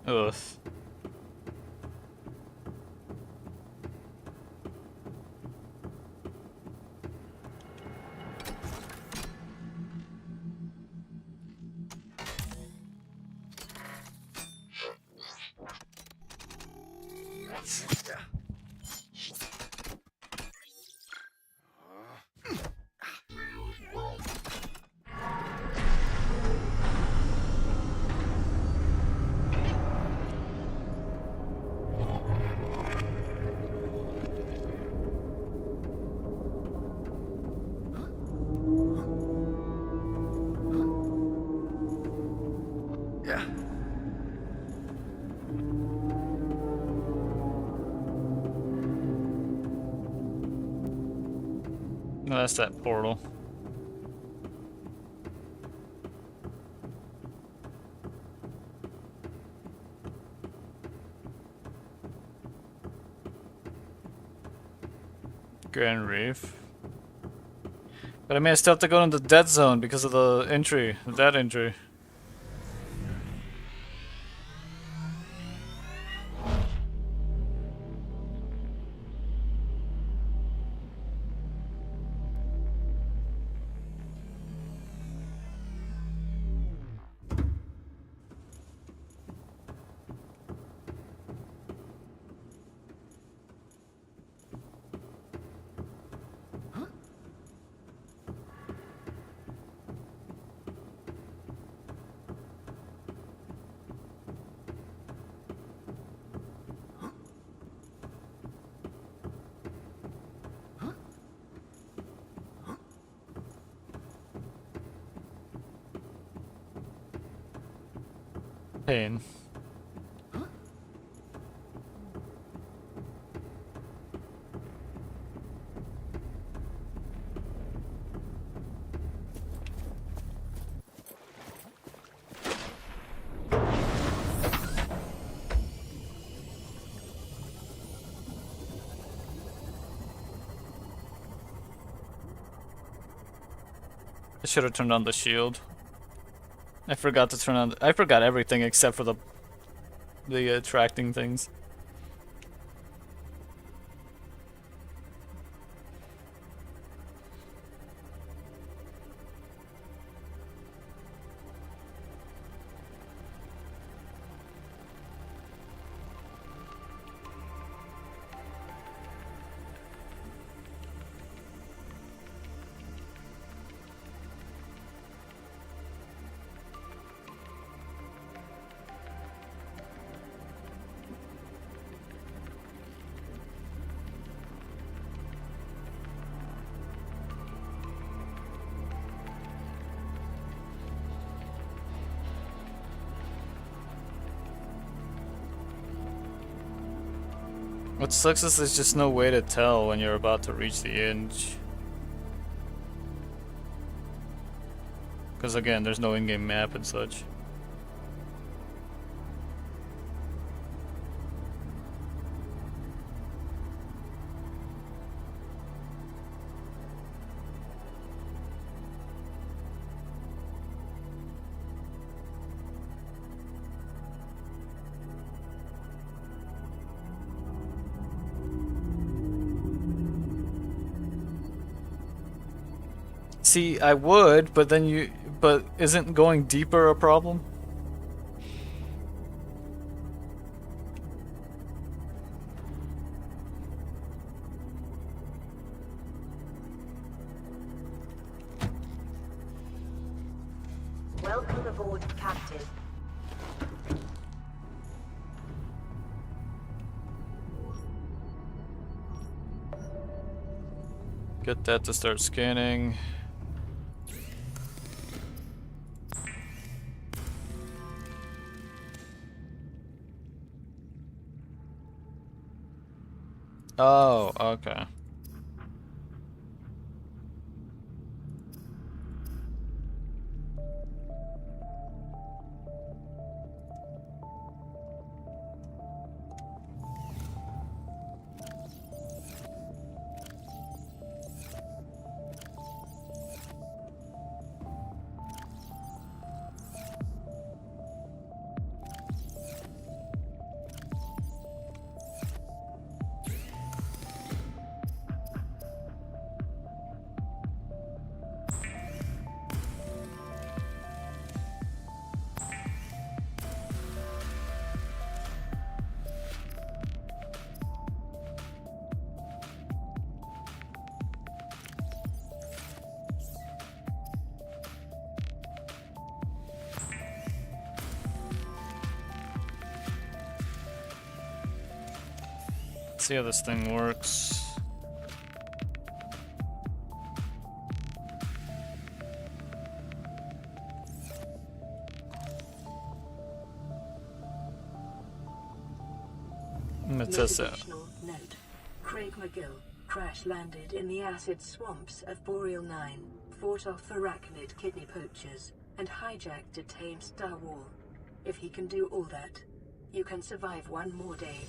Ugh. No, that's that portal. Grand Reef. But I mean, I still have to go into the dead zone because of the entry, that entry. Pain. I should have turned on the shield. I forgot to turn on. I forgot everything except for the attracting things. What sucks is there's just no way to tell when you're about to reach the edge. Because again, there's no in-game map and such. See, I would, but then but isn't going deeper a problem? Welcome aboard, Captain. Get that to start scanning. Oh, okay. See how this thing works. Let's test that. Additional note. Craig McGill crash landed in the acid swamps of Boreal 9, fought off arachnid kidney poachers, and hijacked a tame Star Wall. If he can do all that, you can survive one more day.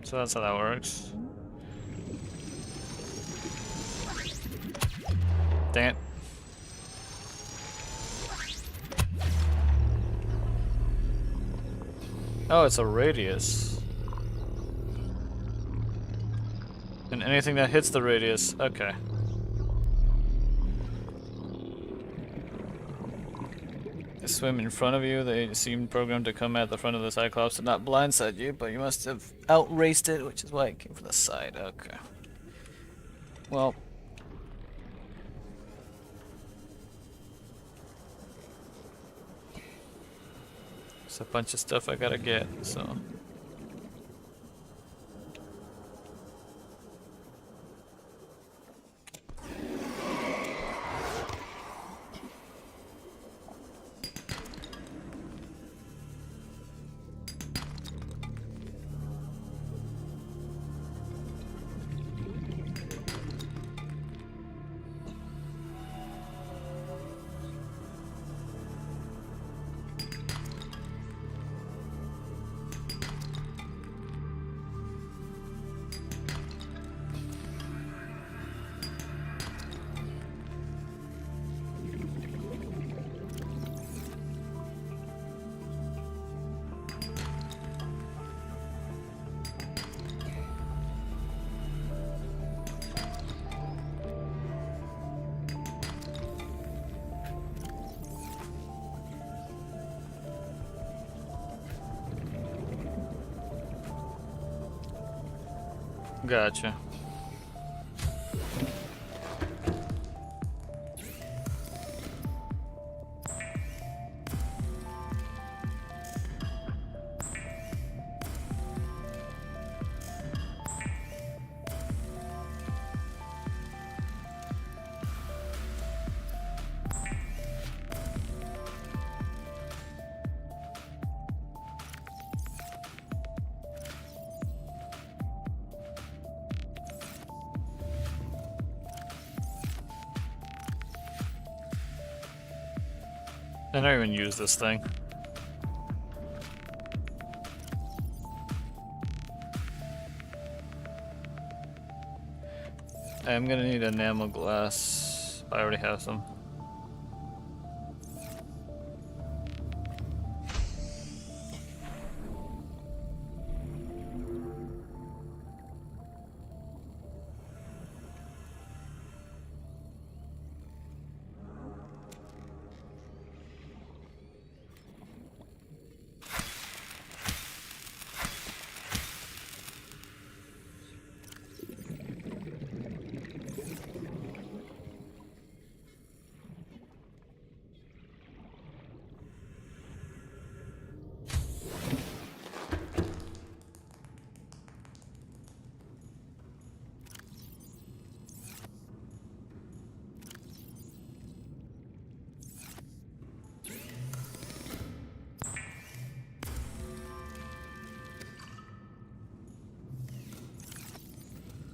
So that's how that works. Dang it. Oh, it's a radius. And anything that hits the radius, okay. They swim in front of you. They seem programmed to come at the front of the Cyclops to not blindside you, but you must have outraced it, which is why it came from the side. Okay. Well. There's a bunch of stuff I gotta get, so. Gotcha. I don't even use this thing. I'm gonna need enamel glass. I already have some.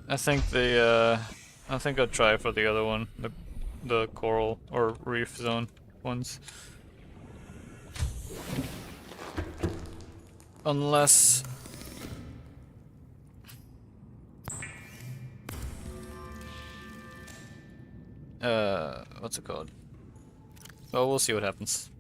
I think I'll try for the other one, the coral or reef zone ones. Unless what's it called? Well, we'll see what happens.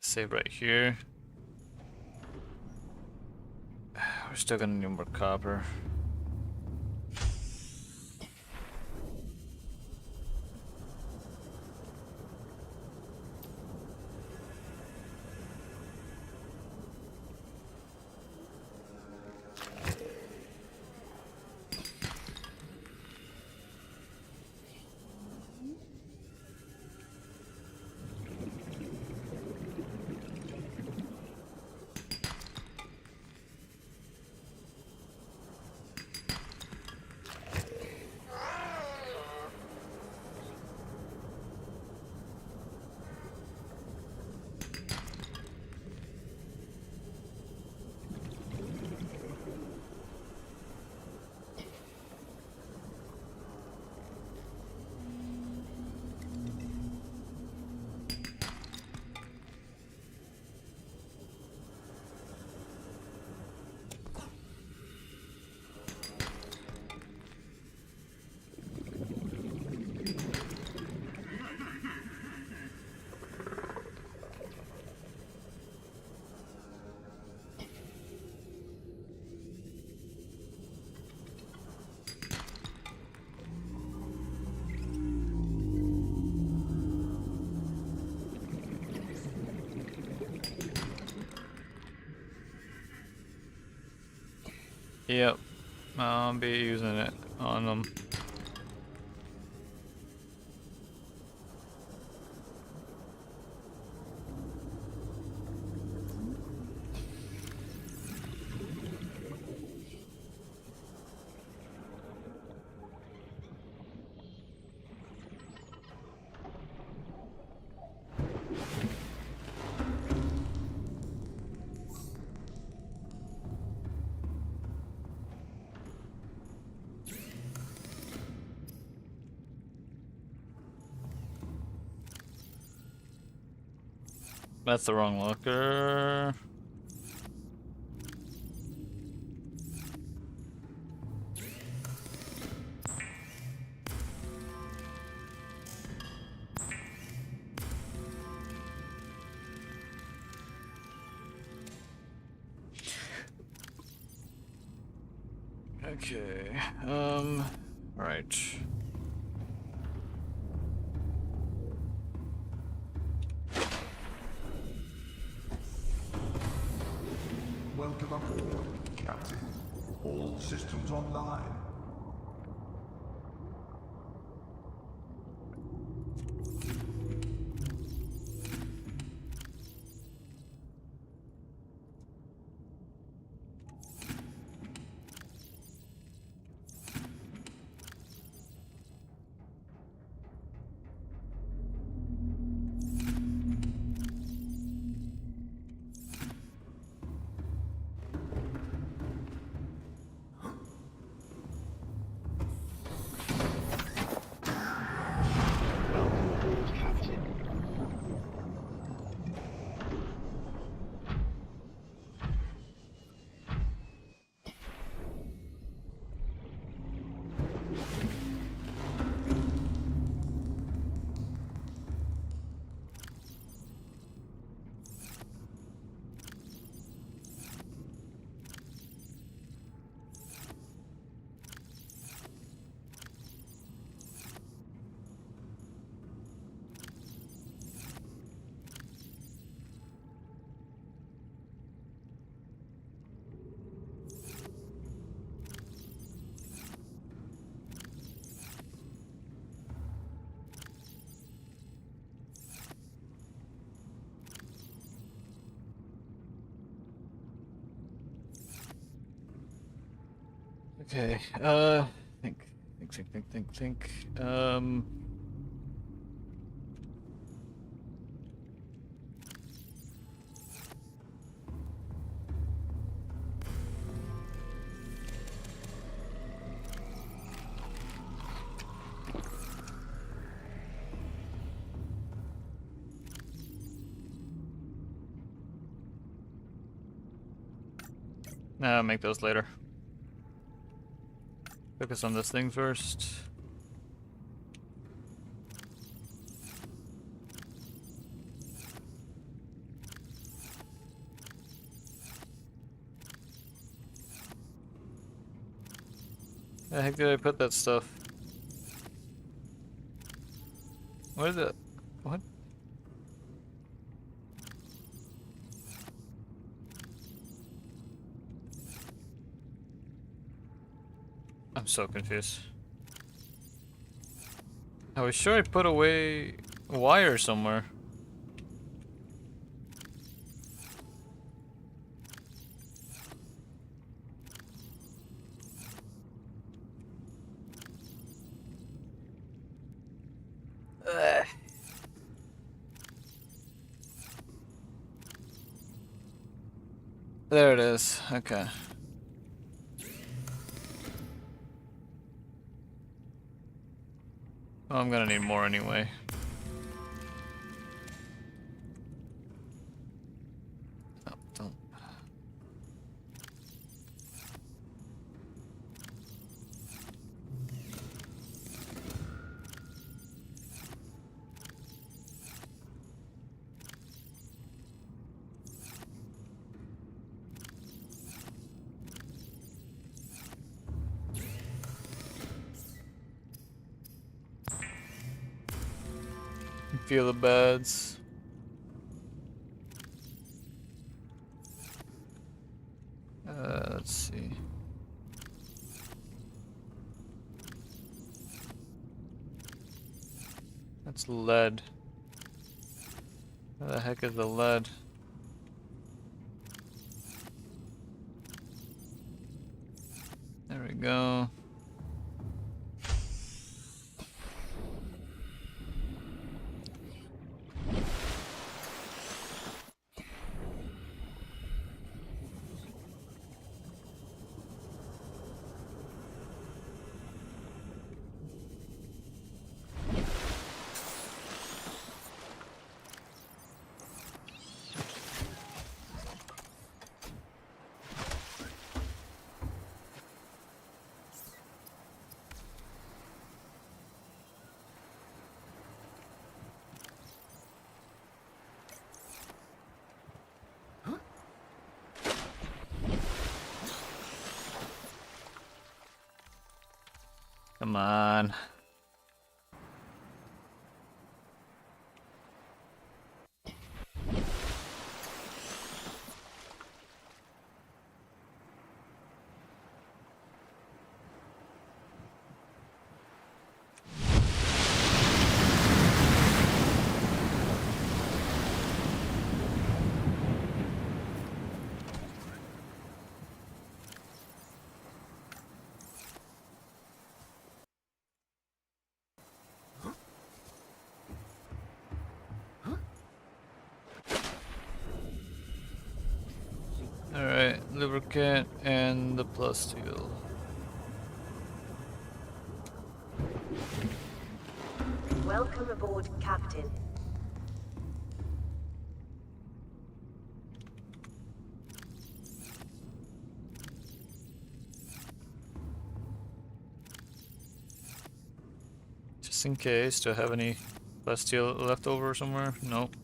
Save right here. We're still gonna need more copper. Yep, I'll be using it on them. That's the wrong locker. Okay, right. Captain, all systems online. Okay. Think. Nah, make those later. Focus on this thing first. The heck did I put that stuff? Where the... What? I'm so confused. I was sure I put away a wire somewhere. Ugh. There it is. Okay. Well, I'm gonna need more anyway. Oh, don't. Feel the beds. Let's see. That's lead. Where the heck is the lead? There we go. Come on. lubricant and the plus steel. Welcome aboard, Captain. Just in case, do I have any plus steel left over somewhere? Nope.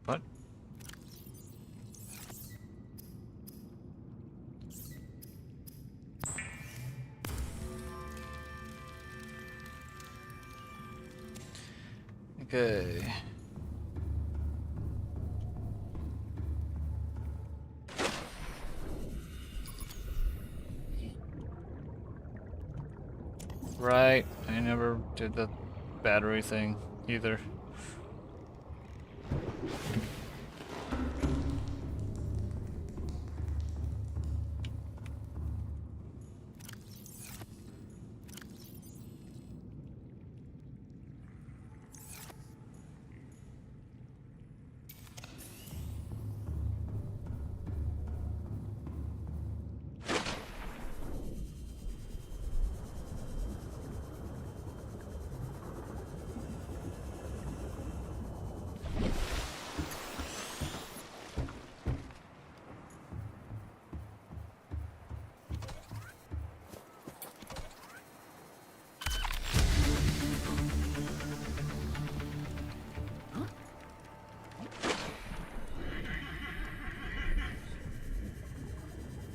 What? Okay. Right, I never did the battery thing either.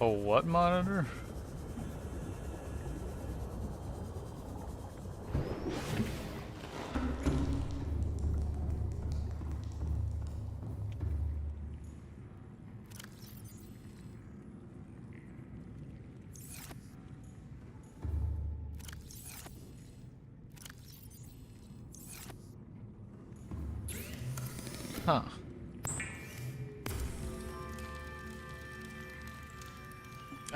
Oh, what monitor? Huh.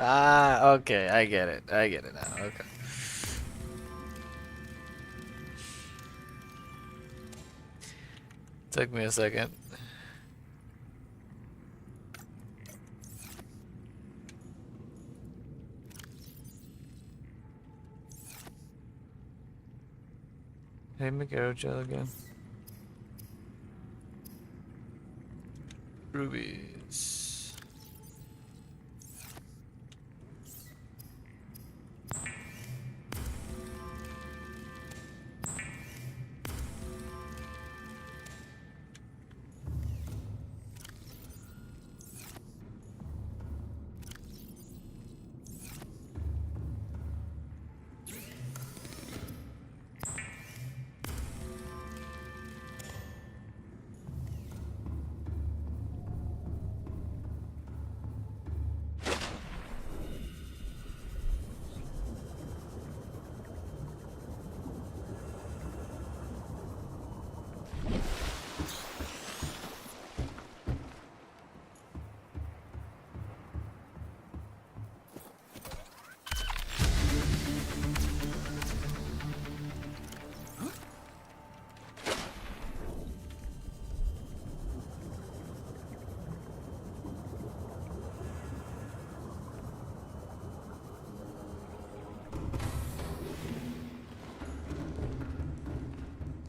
Ah, okay, I get it. I get it now. Okay. Took me a second. Hey, McArrow again. Rubies.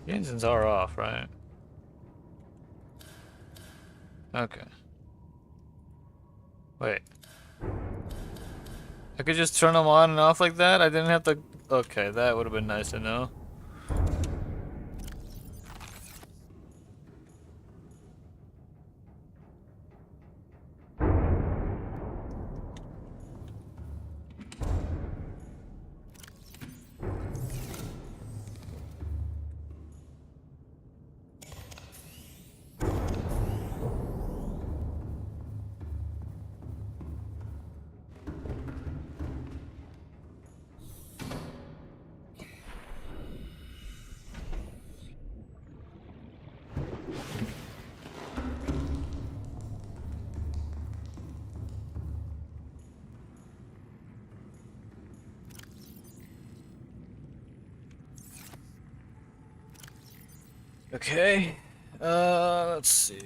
The engines are off, right? Okay. Wait. I could just turn them on and off like that? I didn't have to... Okay, that would have been nice to know. Okay. Let's see.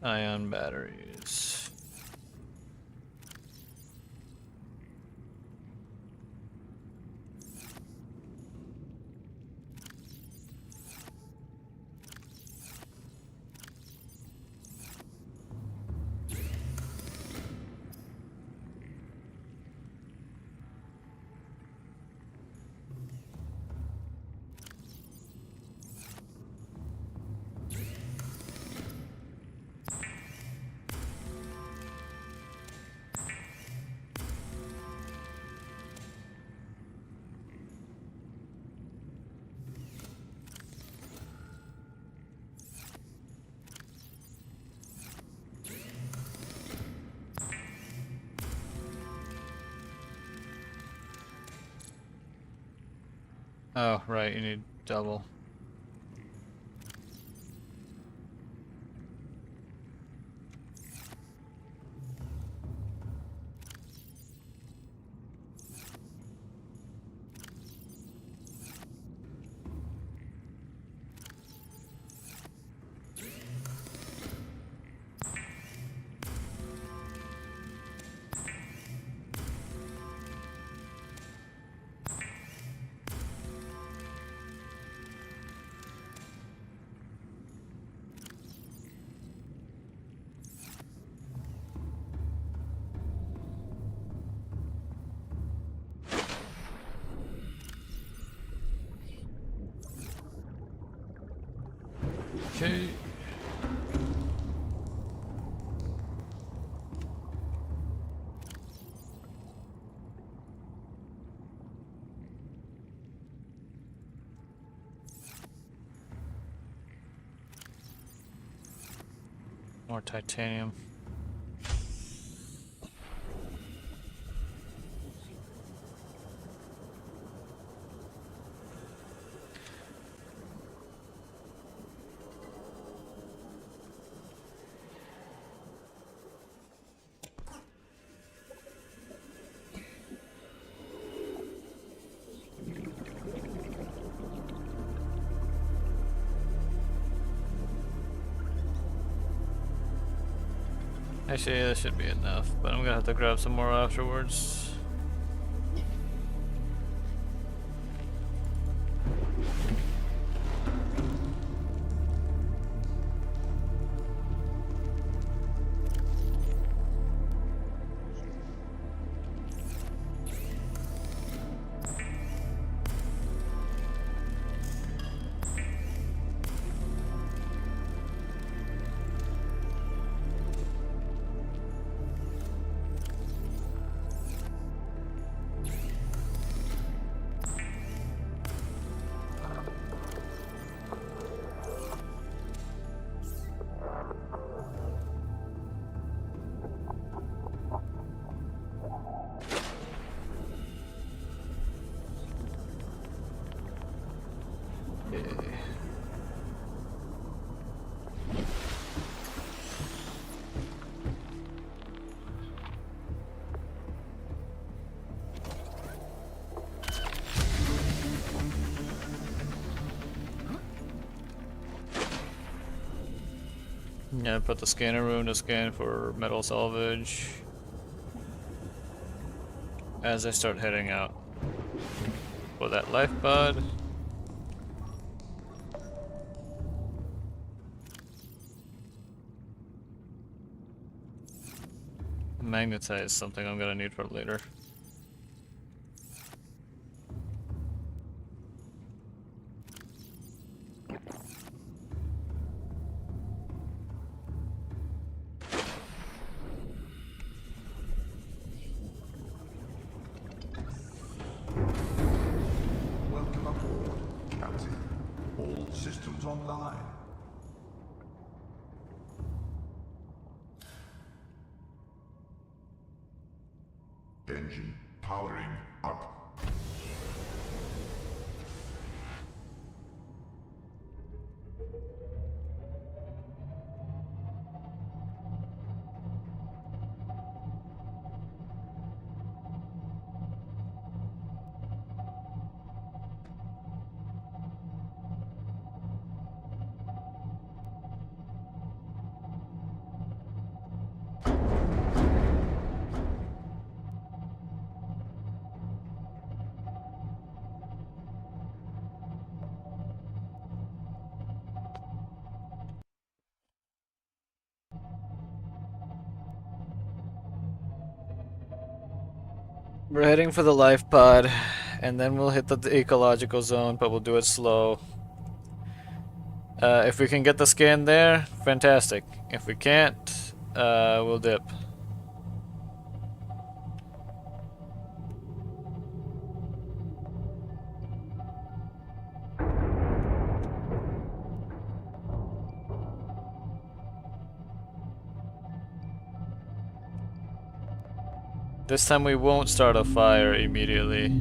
Ion batteries. Oh, right, you need double. Okay. More titanium. Actually, that should be enough, but I'm gonna have to grab some more afterwards. Yeah, put the scanner room to scan for metal salvage as I start heading out. For that life pod. Magnetize something I'm gonna need for later. Welcome aboard, Captain. All systems online. Engine powering up. We're heading for the life pod, and then we'll hit the ecological zone, but we'll do it slow. If we can get the scan there, fantastic. If we can't, we'll dip. This time we won't start a fire immediately.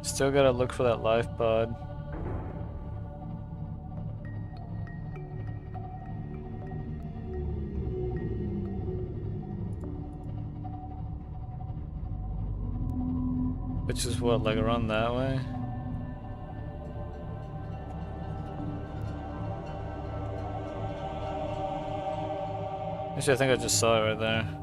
Still gotta look for that life pod. Which is what, like around that way? Actually, I think I just saw it right there.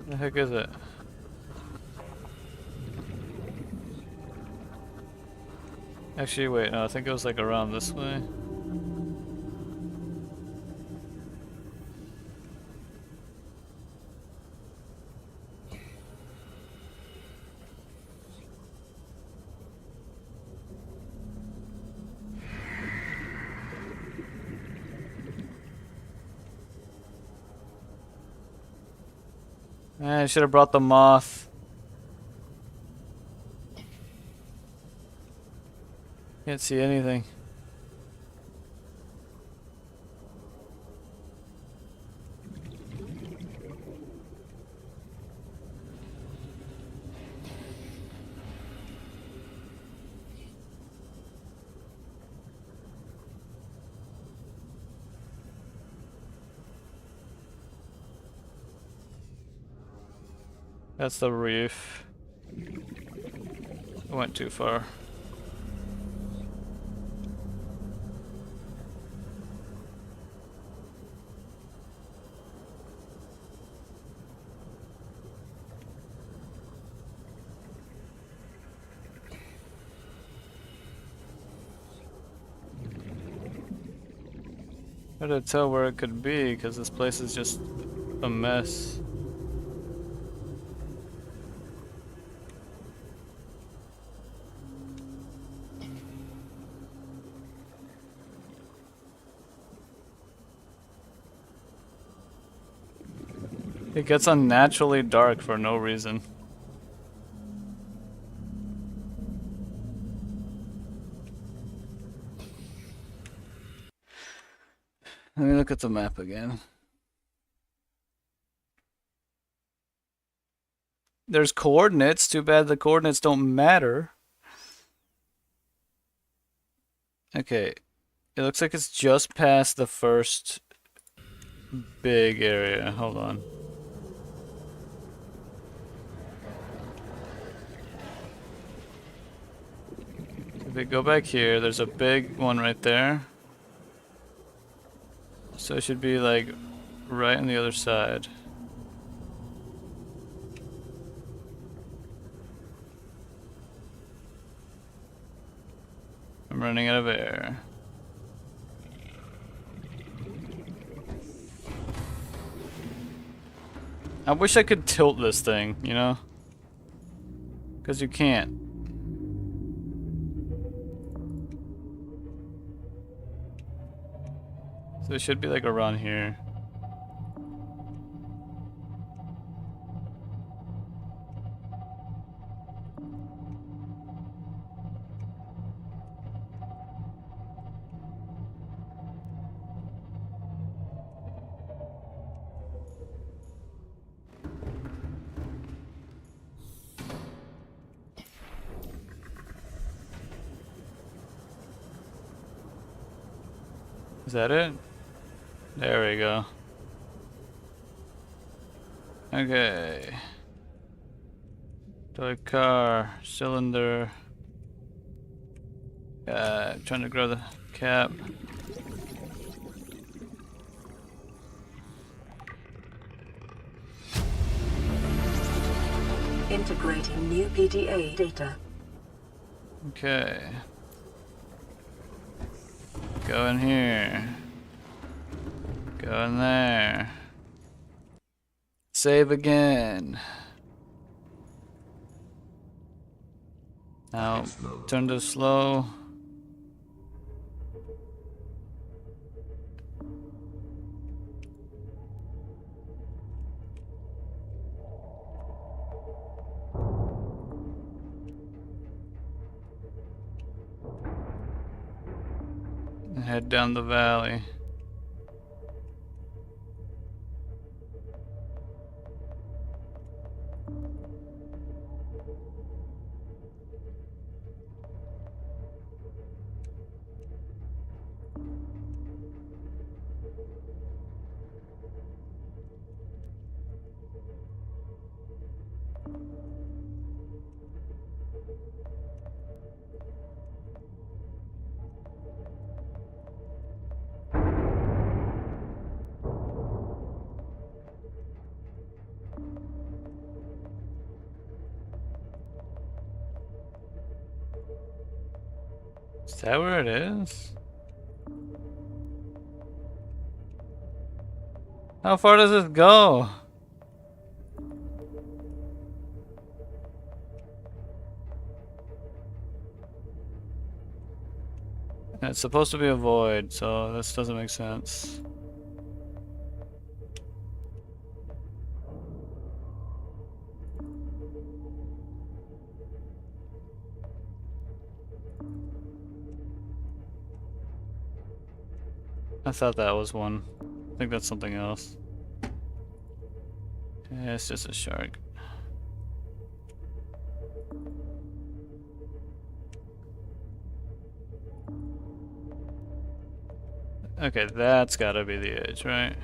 The heck is it? Actually, wait, no, I think it was like around this way. I should have brought the moth. Can't see anything. That's the reef. I went too far. Hard to tell where it could be because this place is just a mess. It gets unnaturally dark for no reason. Let me look at the map again. There's coordinates. Too bad the coordinates don't matter. Okay. It looks like it's just past the first big area. Hold on. If we go back here, there's a big one right there. So it should be like right on the other side. I'm running out of air. I wish I could tilt this thing, you know? Because you can't. So it should be like around here. Is that it? There we go. Okay. Toy car, cylinder. Trying to grab the cap. Integrating new PDA data. Okay. Go in here. Go in there. Save again. Now turn to slow. And head down the valley. Is that where it is? How far does it go? And it's supposed to be a void, so this doesn't make sense. I thought that was one. I think that's something else. Yeah, it's just a shark. Okay, that's gotta be the edge, right?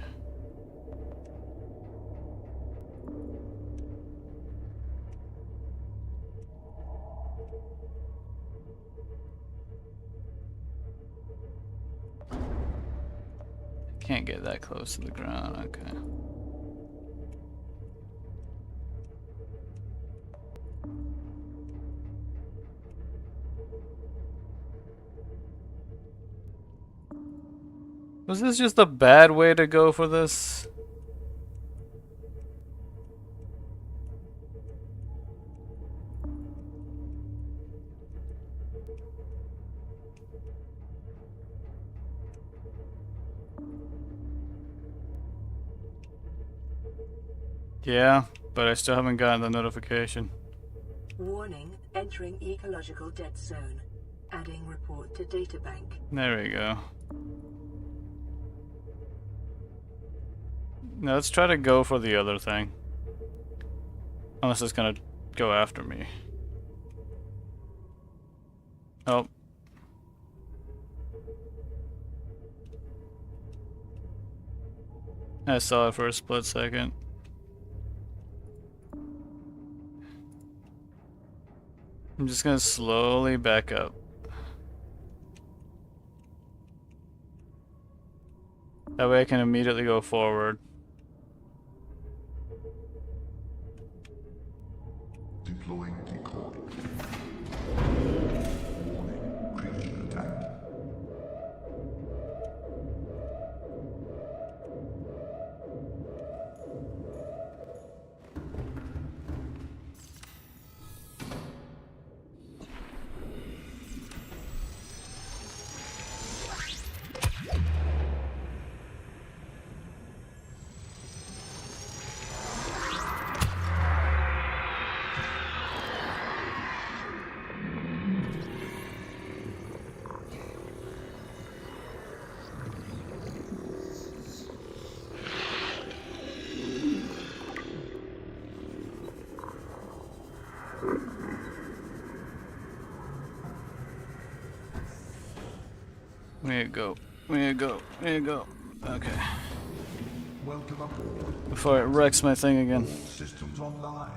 Can't get that close to the ground, okay. Was this just a bad way to go for this? Yeah, but I still haven't gotten the notification. Warning, entering ecological dead zone. Adding report to databank. There we go. Now let's try to go for the other thing. Unless it's gonna go after me. Oh. I saw it for a split second. I'm just gonna slowly back up. That way I can immediately go forward. Deploying decoy. Warning, creature attack. We need to go. We need to go. We need to go. Okay. Welcome aboard. Before it wrecks my thing again. Systems online.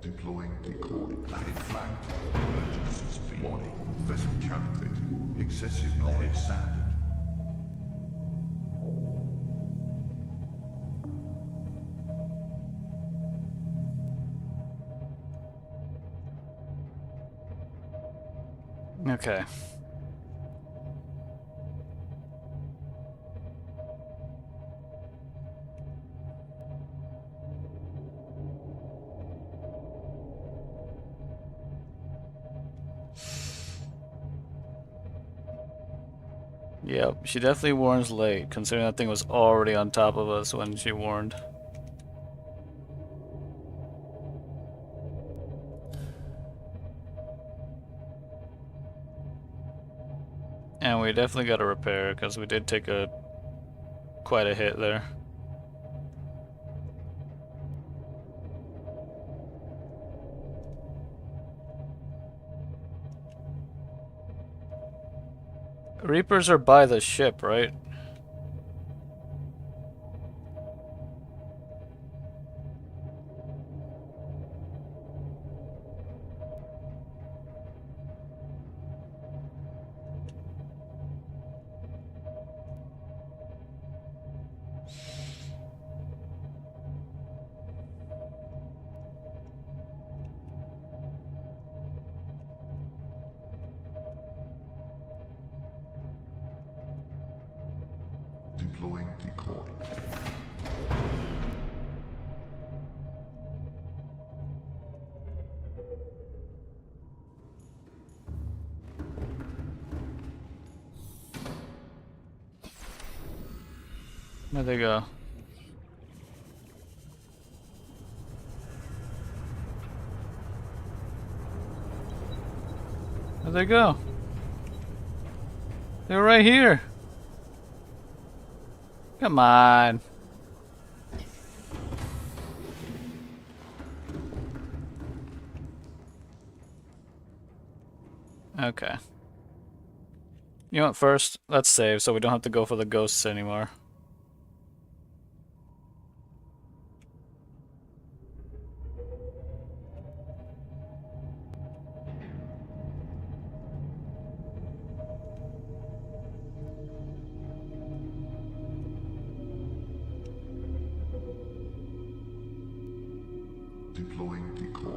Deploying decoy. Added flag. Emergency speed. Warning. Vessel calculated. Excessive knowledge standard. Okay. Yep, she definitely warns late, considering that thing was already on top of us when she warned. And we definitely got to repair, because we did take quite a hit there. Reapers are by the ship, right? Deploying decoy. Where'd they go? Where'd they go? They're right here. Come on. Okay. You know what, first, let's save so we don't have to go for the ghosts anymore. Deploying decoy.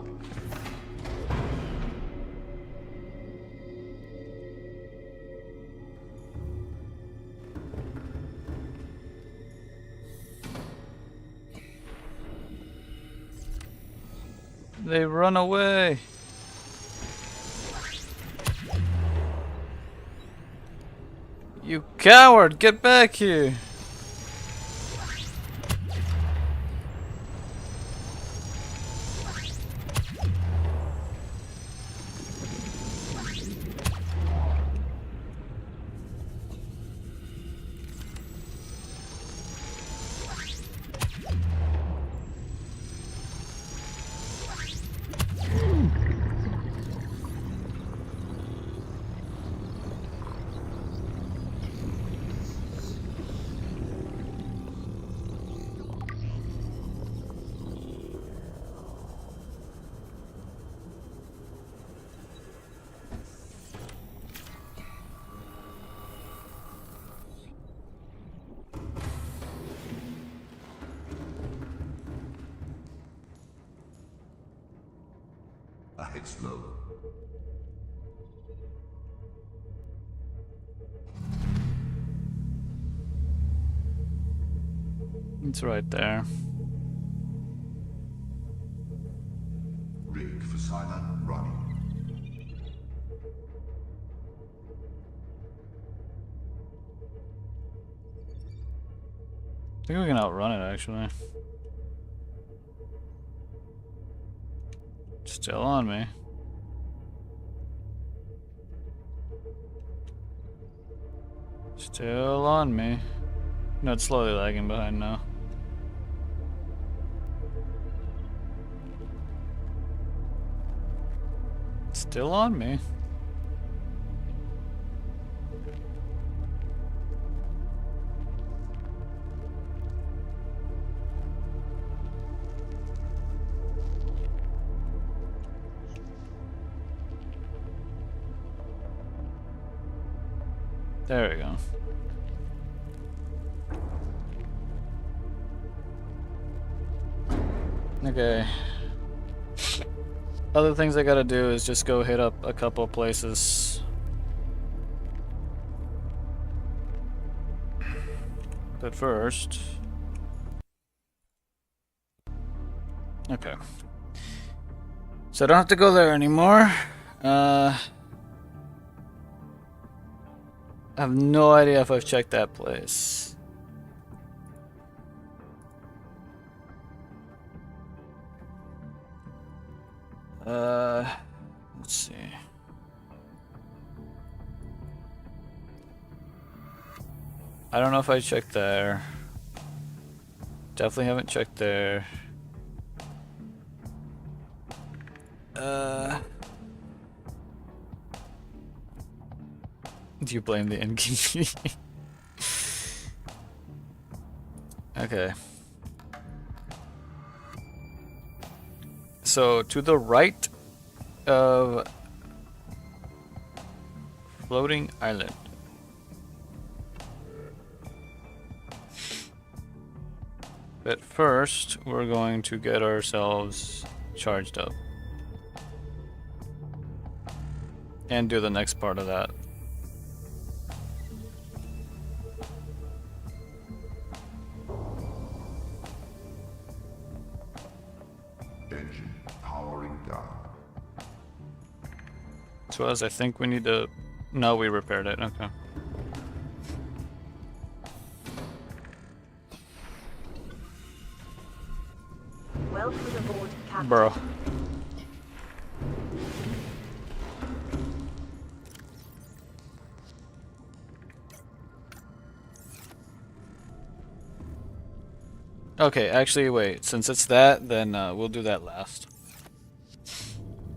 They run away. You coward, get back here. slow. It's right there. Rig for silent running. I think we can outrun it actually. Still on me. Still on me. No, it's slowly lagging behind now. Still on me. There we go. Okay. Other things I gotta do is just go hit up a couple places. But first... Okay. So I don't have to go there anymore. I have no idea if I've checked that place. Let's see. I don't know if I checked there. Definitely haven't checked there. Do you blame the innkeeper? Okay. So to the right of Floating Island. But first, we're going to get ourselves charged up. And do the next part of that. Engine powering down. So as I think we need to... No, we repaired it. Okay. Welcome aboard, Captain. Bro. Okay, actually, wait. Since it's that, then we'll do that last.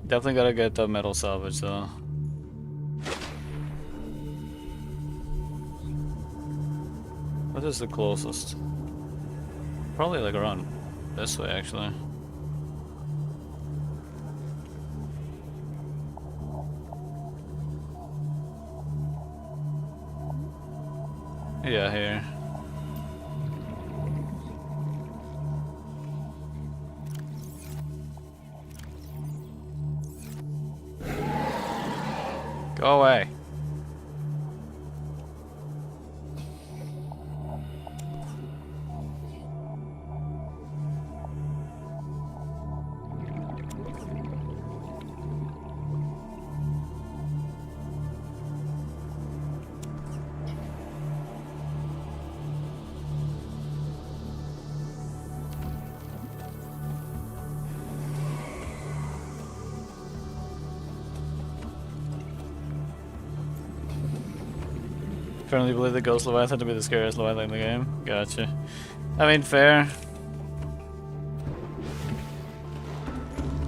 Definitely gotta get the metal salvage, though. What is the closest? Probably like around this way, actually. Yeah, here. Go away. Currently believe the Ghost Leviathan to be the scariest Leviathan in the game. Gotcha. I mean, fair.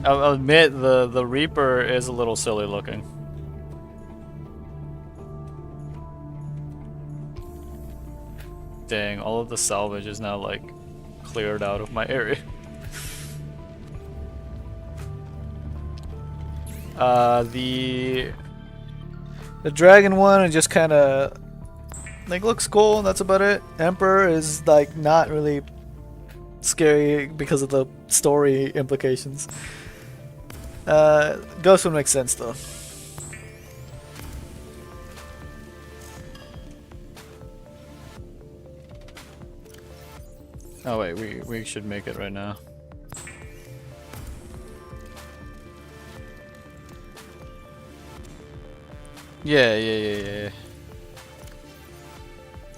I'll admit the Reaper is a little silly looking. Dang, all of the salvage is now like cleared out of my area. The dragon one is just kind of like looks cool, and that's about it. Emperor is like not really scary because of the story implications. Ghost would make sense though. Oh wait, we should make it right now. Yeah.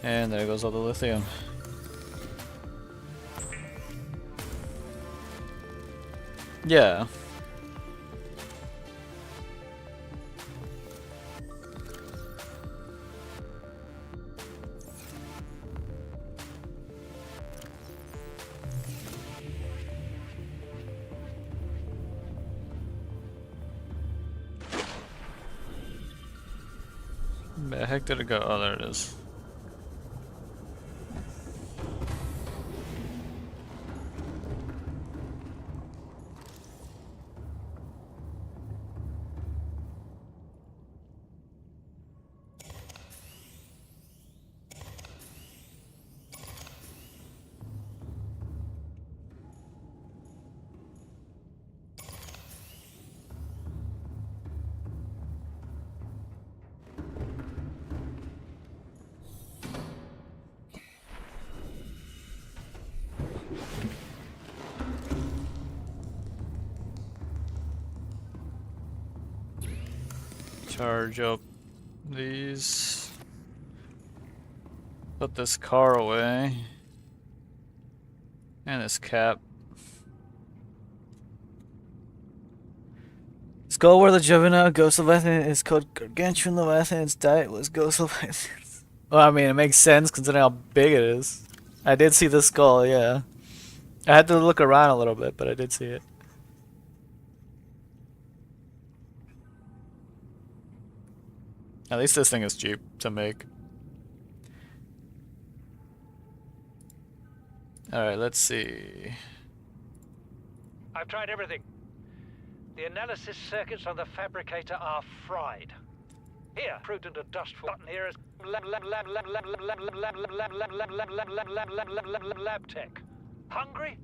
And there goes all the lithium. Yeah. Where the heck did it go? Oh, there it is. Charge up these. Put this car away. And this cap. Skull where the juvenile Ghost Leviathan is called Gargantuan Leviathan. Its diet was Ghost Leviathan. Well, I mean, it makes sense considering how big it is. I did see the skull, yeah. I had to look around a little bit, but I did see it. At least this thing is cheap to make. Alright, let's see. I've tried everything. The analysis circuits on the fabricator are fried. Here, fruit into dust for button here is lab tech. Hungry?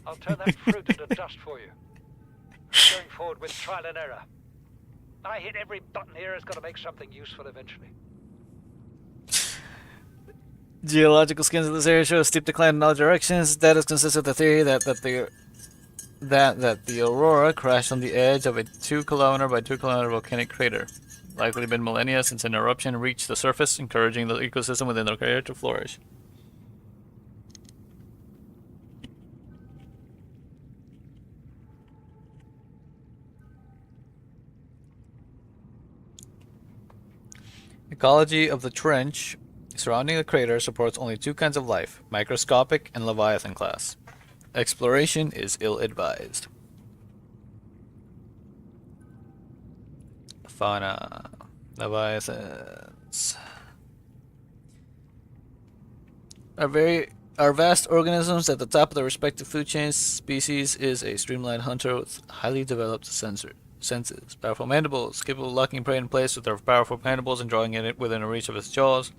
I'll turn that fruit into dust for you. Going forward with trial and error. I hit every button here has got to make something useful eventually. Geological skins of this area show a steep decline in all directions. That is consistent with the theory that the aurora crashed on the edge of a 2 kilometer by 2 kilometer volcanic crater. Likely been millennia since an eruption reached the surface, encouraging the ecosystem within the crater to flourish. Ecology of the trench surrounding the crater supports only two kinds of life, microscopic and Leviathan class. Exploration is ill-advised. Fauna. Leviathans. Are vast organisms at the top of their respective food chains. Species is a streamlined hunter with highly developed senses. Powerful mandibles, capable of locking prey in place with their powerful mandibles and drawing it within reach of its jaws.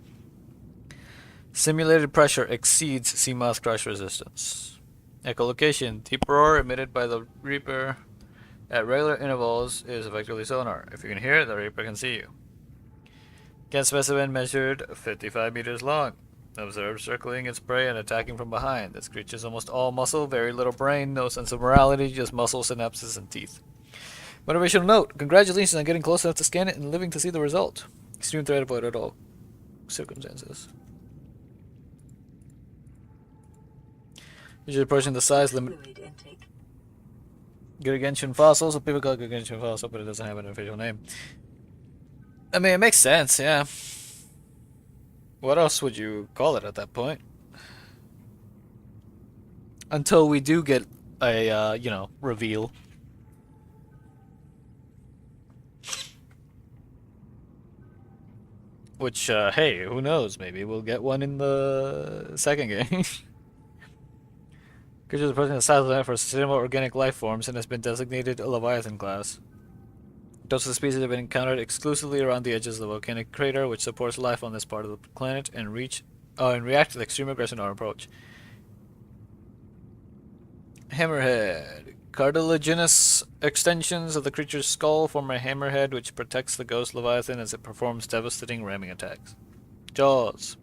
Simulated pressure exceeds sea moth crush resistance. Echolocation. Deep roar emitted by the Reaper at regular intervals is effectively sonar. If you can hear it, the Reaper can see you. Can specimen measured 55 meters long. Observed circling its prey and attacking from behind. This creature is almost all muscle, very little brain, no sense of morality, just muscle, synapses, and teeth. Motivational note. Congratulations on getting close enough to scan it and living to see the result. Extreme threat avoided at all circumstances. Usually approaching the size limit. Fluid intake. Gargantuan fossil, so people call it Gargantuan fossil, but it doesn't have an official name. I mean, it makes sense, yeah. What else would you call it at that point? Until we do get a, reveal. Which, hey, who knows? Maybe we'll get one in the second game. Creature is approaching the size limit for sustainable organic life forms and has been designated a Leviathan class. Those of the species have been encountered exclusively around the edges of the volcanic crater, which supports life on this part of the planet, and react with extreme aggression on approach. Hammerhead. Cartilaginous extensions of the creature's skull form a hammerhead which protects the ghost leviathan as it performs devastating ramming attacks. Jaws.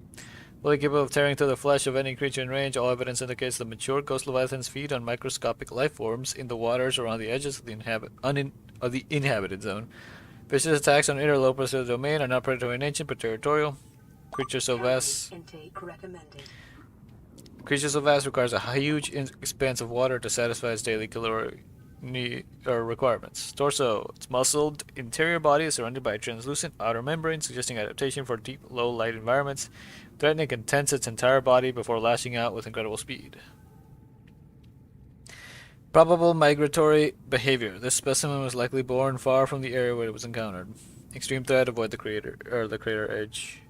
Fully capable of tearing through the flesh of any creature in range, all evidence indicates the mature ghost leviathans feed on microscopic life forms in the waters around the edges of the inhabited zone. Vicious attacks on interlopers to the domain are not predatory in nature but territorial. Creature so vast. Intake recommended. Creature so vast requires a huge expanse of water to satisfy its daily caloric requirements. Torso. Its muscled interior body is surrounded by a translucent outer membrane, suggesting adaptation for deep, low-light environments. Threatening can tense its entire body before lashing out with incredible speed. Probable migratory behavior. This specimen was likely born far from the area where it was encountered. Extreme threat. Avoid the crater edge.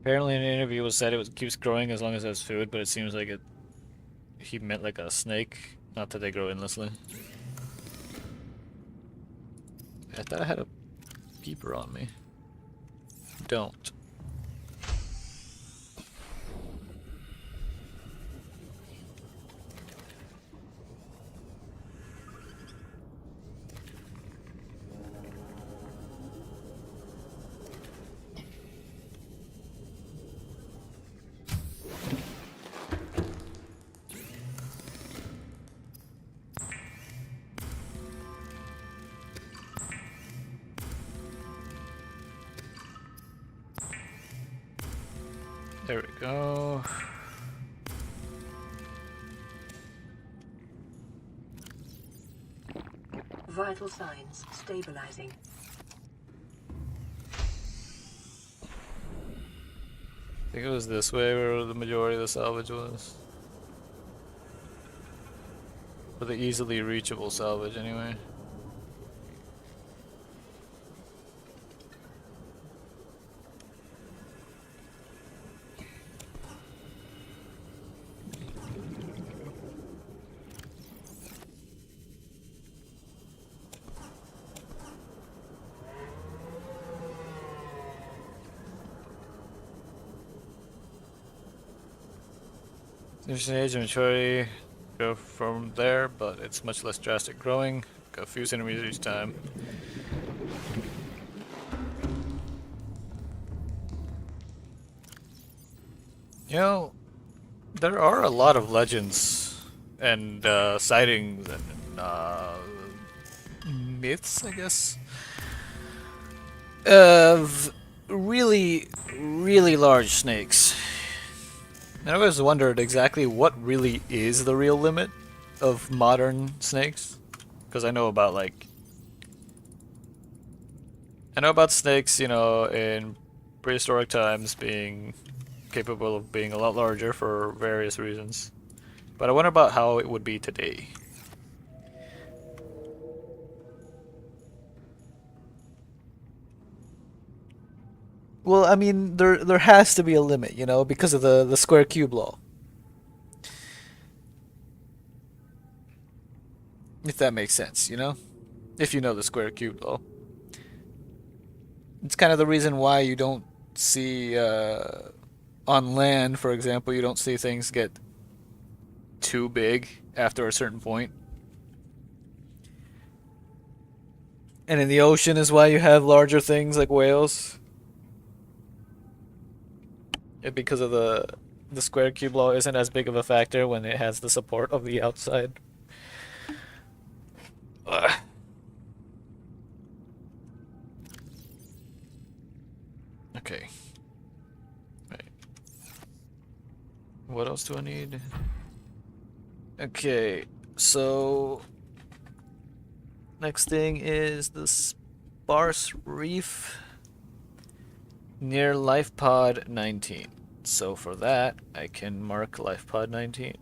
Apparently, in an interview, it was said it keeps growing as long as it has food, but it seems like he meant like a snake, not that they grow endlessly. I thought I had a peeper on me. Don't. There we go. Vital signs stabilizing. I think it was this way where the majority of the salvage was. Or the easily reachable salvage, anyway. There's an age of maturity, go from there, but it's much less drastic growing, a few centimeters each time. You know, there are a lot of legends and sightings and myths, I guess, of really, really large snakes. And I always wondered exactly what really is the real limit of modern snakes, because I know about snakes, you know, in prehistoric times being capable of being a lot larger for various reasons. But I wonder about how it would be today. Well, I mean, there has to be a limit, you know, because of the square cube law. If that makes sense, you know? If you know the square cube law. It's kind of the reason why you don't see, on land, for example, you don't see things get too big after a certain point. And in the ocean is why you have larger things like whales. Because of the square cube law isn't as big of a factor when it has the support of the outside. Ugh. Okay. Right. What else do I need? Okay, so next thing is the sparse reef near life pod 19. So for that, I can mark life pod 19.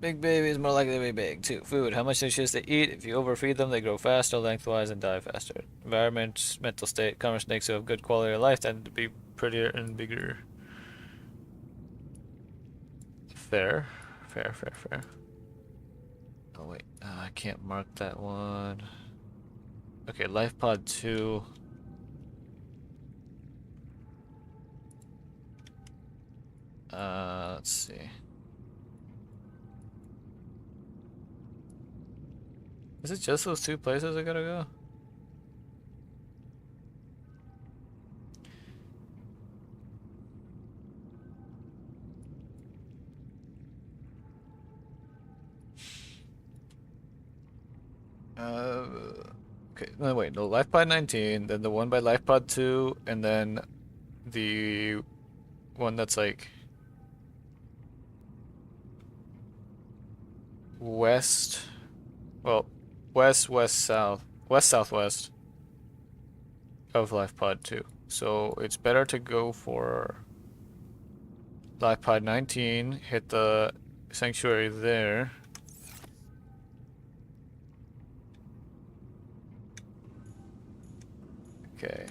Big babies more likely to be big too. Food. How much nutrients they eat. If you overfeed them, they grow faster, lengthwise, and die faster. Environment, mental state. Common snakes who have good quality of life tend to be prettier and bigger. Fair. Fair, fair, fair. Oh wait, I can't mark that one. Okay, life pod 2. Let's see. Is it just those 2 places I gotta go? Okay, no wait, no, LifePod 19, then the one by LifePod 2, and then the one that's like west, well, west southwest of LifePod 2. So it's better to go for LifePod 19, hit the sanctuary there. Okay.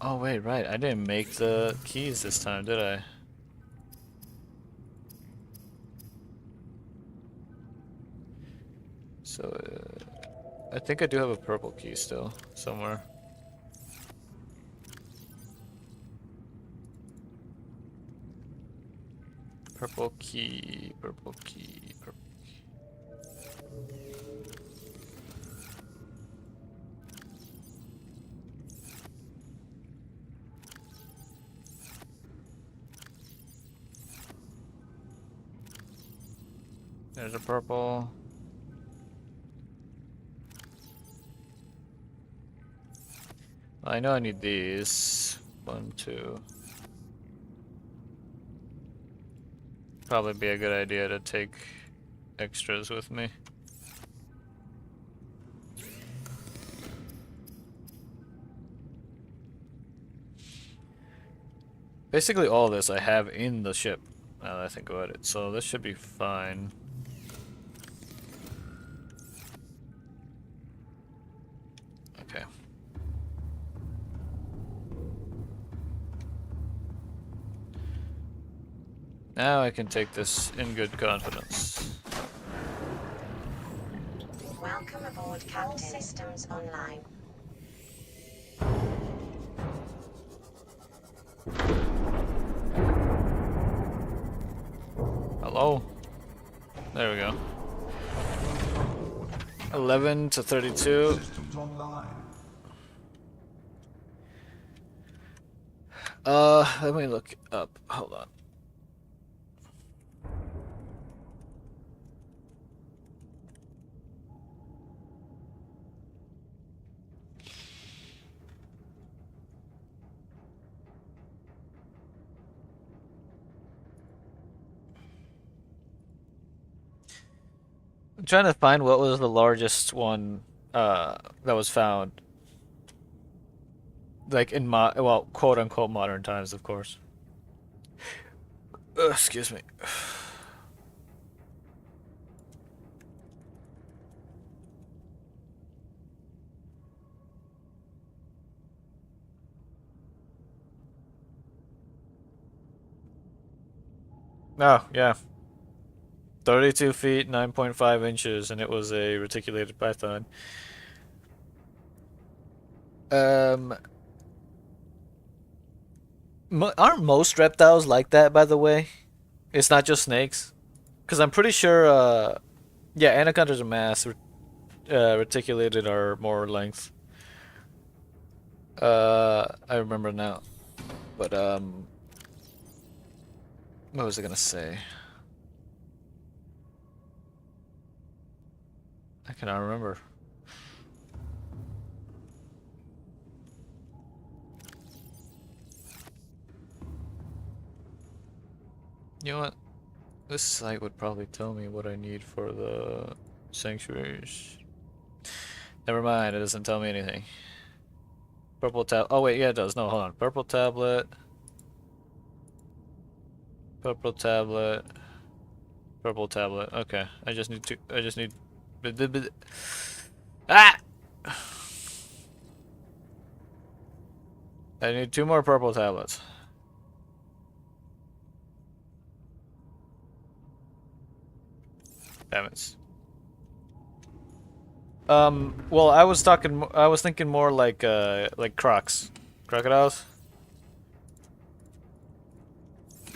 Oh wait, right. I didn't make the keys this time, did I? So, I think I do have a purple key still, somewhere. Purple key, purple key, purple key. There's a purple. I know I need these. 1, 2. Probably be a good idea to take extras with me. Basically all this I have in the ship, now that I think about it, so this should be fine. Okay. Now I can take this in good confidence. Welcome aboard, Captain. All systems online. Hello? There we go. 11 to 32. Systems online. Let me look up. Hold on. I'm trying to find what was the largest one that was found. Like in well, quote unquote modern times, of course. Excuse me. Oh, yeah. 32 feet, 9.5 inches, and it was a reticulated python. Aren't most reptiles like that, by the way? It's not just snakes? Because I'm pretty sure, yeah, anacondas are mass, reticulated are more length. I remember now. But, what was I gonna say? I cannot remember. You know what? This site would probably tell me what I need for the sanctuaries. Never mind, it doesn't tell me anything. Purple tab. Oh wait, yeah, it does. No, hold on. Purple tablet. Purple tablet. Purple tablet. Okay. I just need to. I just need. Ah! I need 2 more purple tablets. Damn it. Well, I was thinking more like crocs. Crocodiles?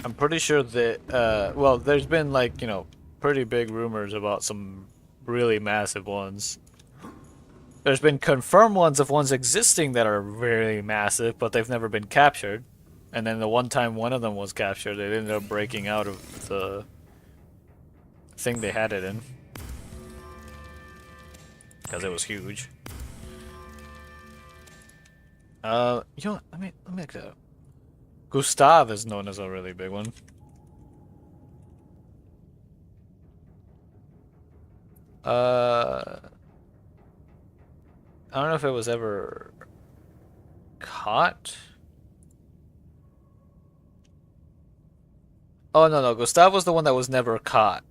I'm pretty sure that, well, there's been like, you know, pretty big rumors about some really massive ones. There's been confirmed ones of ones existing that are very massive, but they've never been captured. And then the one time one of them was captured, it ended up breaking out of the thing they had it in. Because it was huge. You know what? Let me look that up. Gustav is known as a really big one. I don't know if it was ever caught. Oh no, Gustav was the one that was never caught.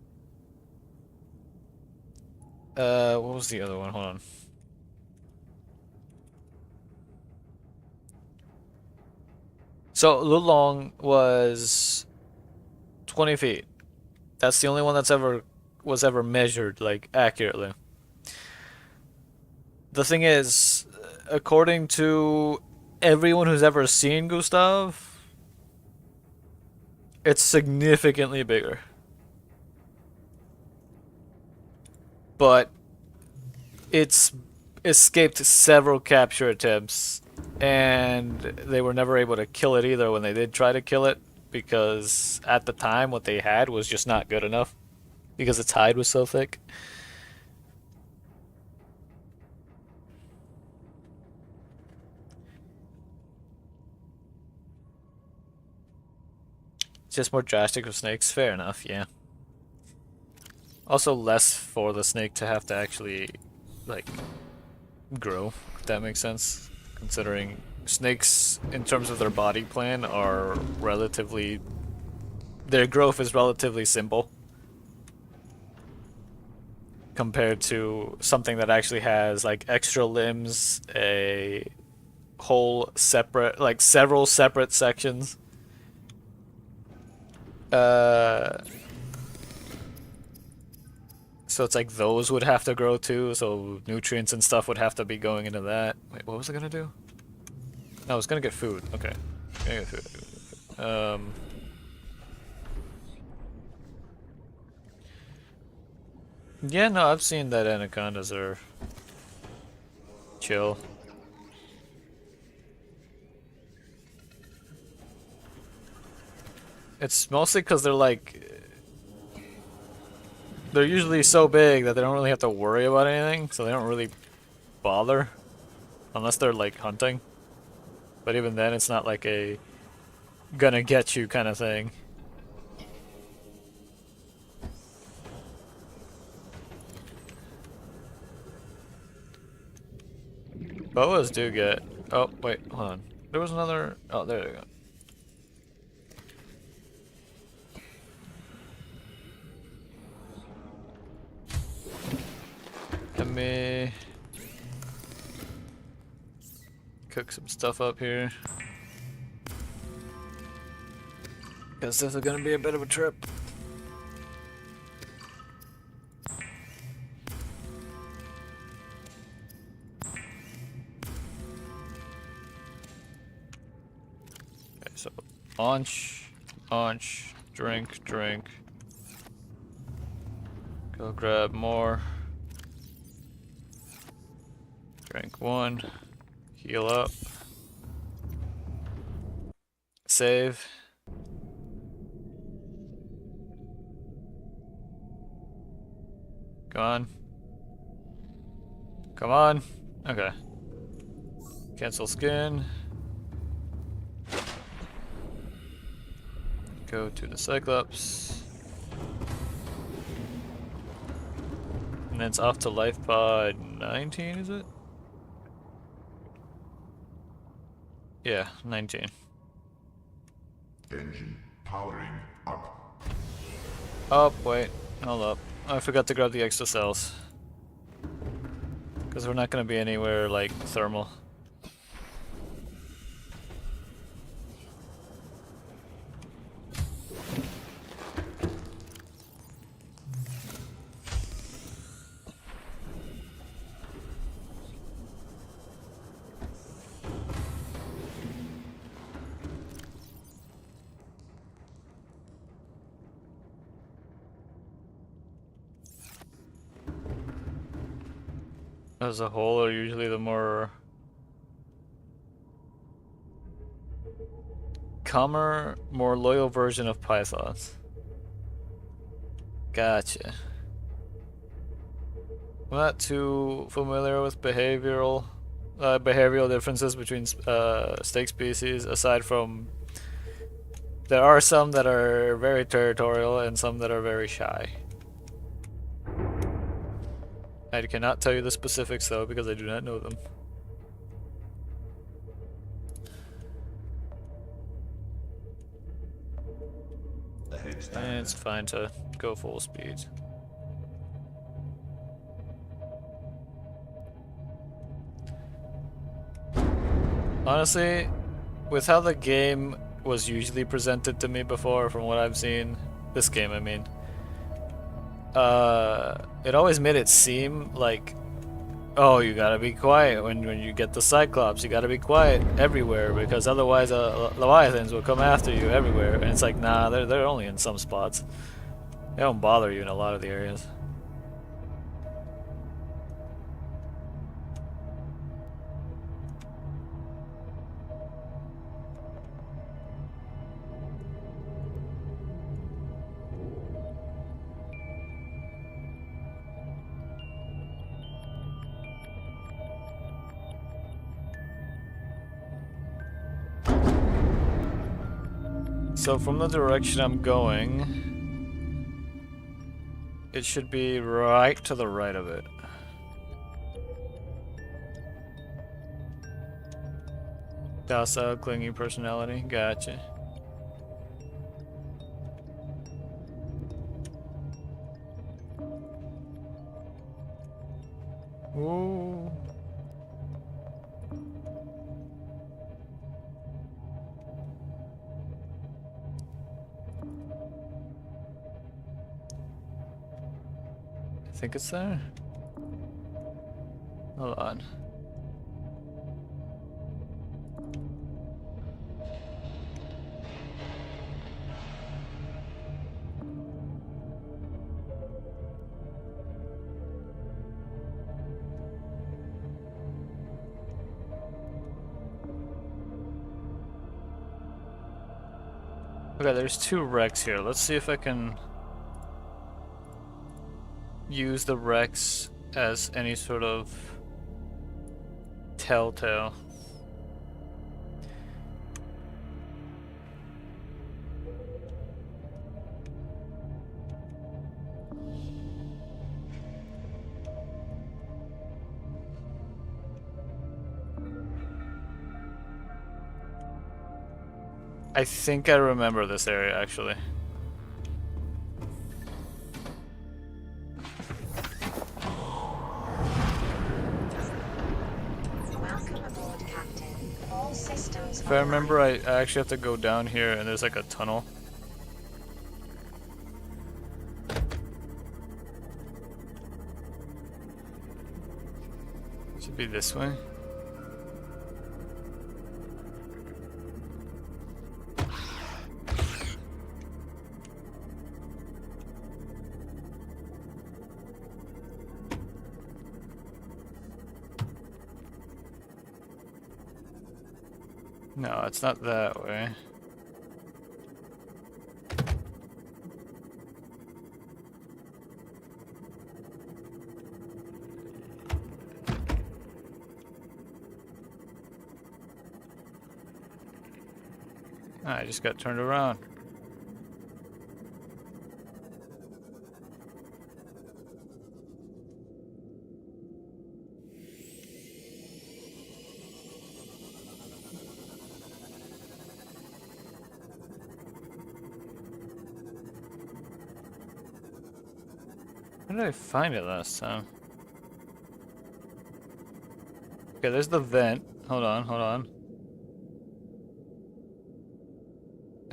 What was the other one? Hold on. So Lulong was 20 feet. That's the only one that's was ever measured like accurately. The thing is, according to everyone who's ever seen Gustav, it's significantly bigger. But it's escaped several capture attempts, and they were never able to kill it either when they did try to kill it, because at the time what they had was just not good enough because its hide was so thick. It's just more drastic with snakes, fair enough, yeah. Also less for the snake to have to actually, like, grow, if that makes sense. Considering snakes, in terms of their body plan, are relatively... their growth is relatively simple. Compared to something that actually has, like, extra limbs, a whole separate, like, several separate sections. So it's like those would have to grow too, so nutrients and stuff would have to be going into that. Wait, what was it gonna do? No, it's gonna get food. Okay. Gonna get food. Yeah, no, I've seen that anacondas are chill. It's mostly because they're like... they're usually so big that they don't really have to worry about anything, so they don't really bother. Unless they're like hunting. But even then, it's not like a gonna get you kind of thing. Boas do get... oh, wait, hold on. There was another... oh, there we go. Let me cook some stuff up here. Guess this is gonna be a bit of a trip. Okay, so launch, drink. Go grab more. Drink 1. Heal up. Save. Go on. Come on. Okay. Cancel skin. Go to the Cyclops. And then it's off to life pod 19, is it? Yeah, 19. Engine powering up. Oh, wait. Hold up. I forgot to grab the extra cells. Because we're not going to be anywhere like thermal. As a whole, are usually the more calmer, more loyal version of pythons. Gotcha. I'm not too familiar with behavioral differences between snake species, aside from there are some that are very territorial and some that are very shy. I cannot tell you the specifics though because I do not know them. And it's fine to go full speed. Honestly, with how the game was usually presented to me before, from what I've seen, this game I mean, it always made it seem like, oh, you gotta be quiet when you get the Cyclops, you gotta be quiet everywhere because otherwise Leviathans will come after you everywhere, and it's like, nah, they're only in some spots. They don't bother you in a lot of the areas. So from the direction I'm going, it should be right to the right of it. Docile, clingy personality, gotcha. Ooh. I think it's there. Hold on. Okay, there's two wrecks here. Let's see if I can use the wrecks as any sort of telltale. I think I remember this area actually. Welcome aboard, Captain. All systems If I remember, I actually have to go down here and there's like a tunnel. Should be this way. No, it's not that way. I just got turned around. Where did I find it last time? Okay, there's the vent. Hold on, hold on.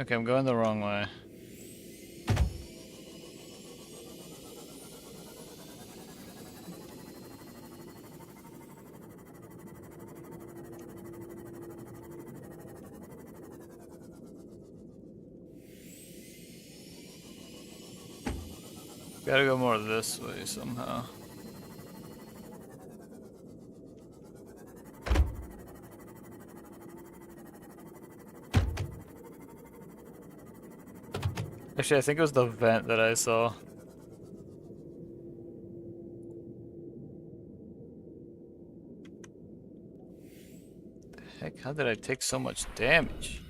Okay, I'm going the wrong way. Gotta go more this way somehow. Actually, I think it was the vent that I saw. The heck, how did I take so much damage?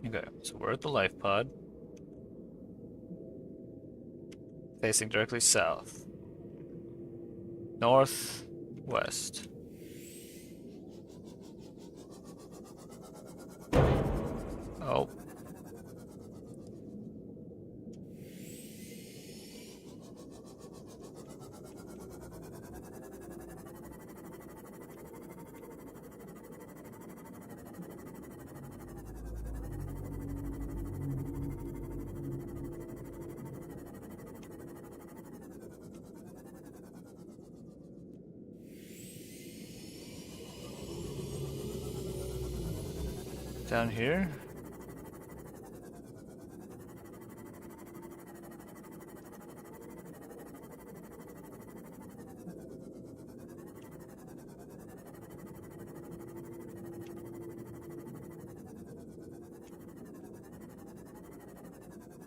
Okay, so we're at the life pod. Facing directly south. North, west. Oh. Down here?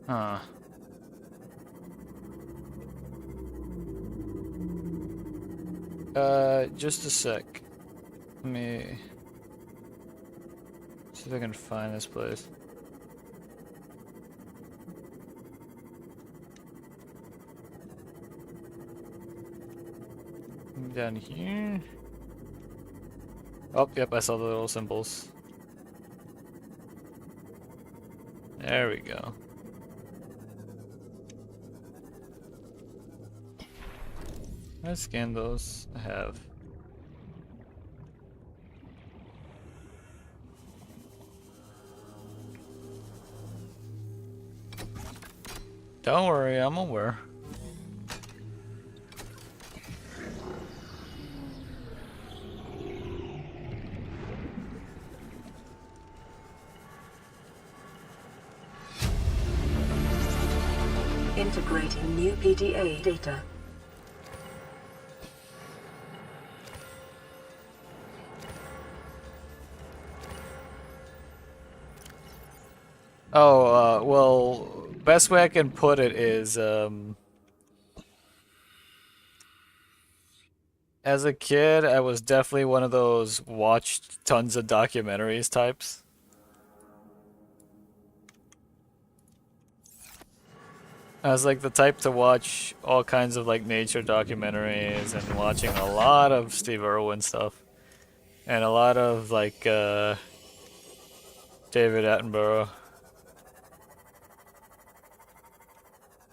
Huh. Just a sec. Let me see if I can find this place. Down here. Oh, yep, I saw the little symbols. There we go. I scanned those. I have. Don't worry, I'm aware. Integrating new PDA data. Oh, well, best way I can put it is, as a kid, I was definitely one of those watched tons of documentaries types. I was like the type to watch all kinds of like nature documentaries and watching a lot of Steve Irwin stuff. And a lot of like, David Attenborough.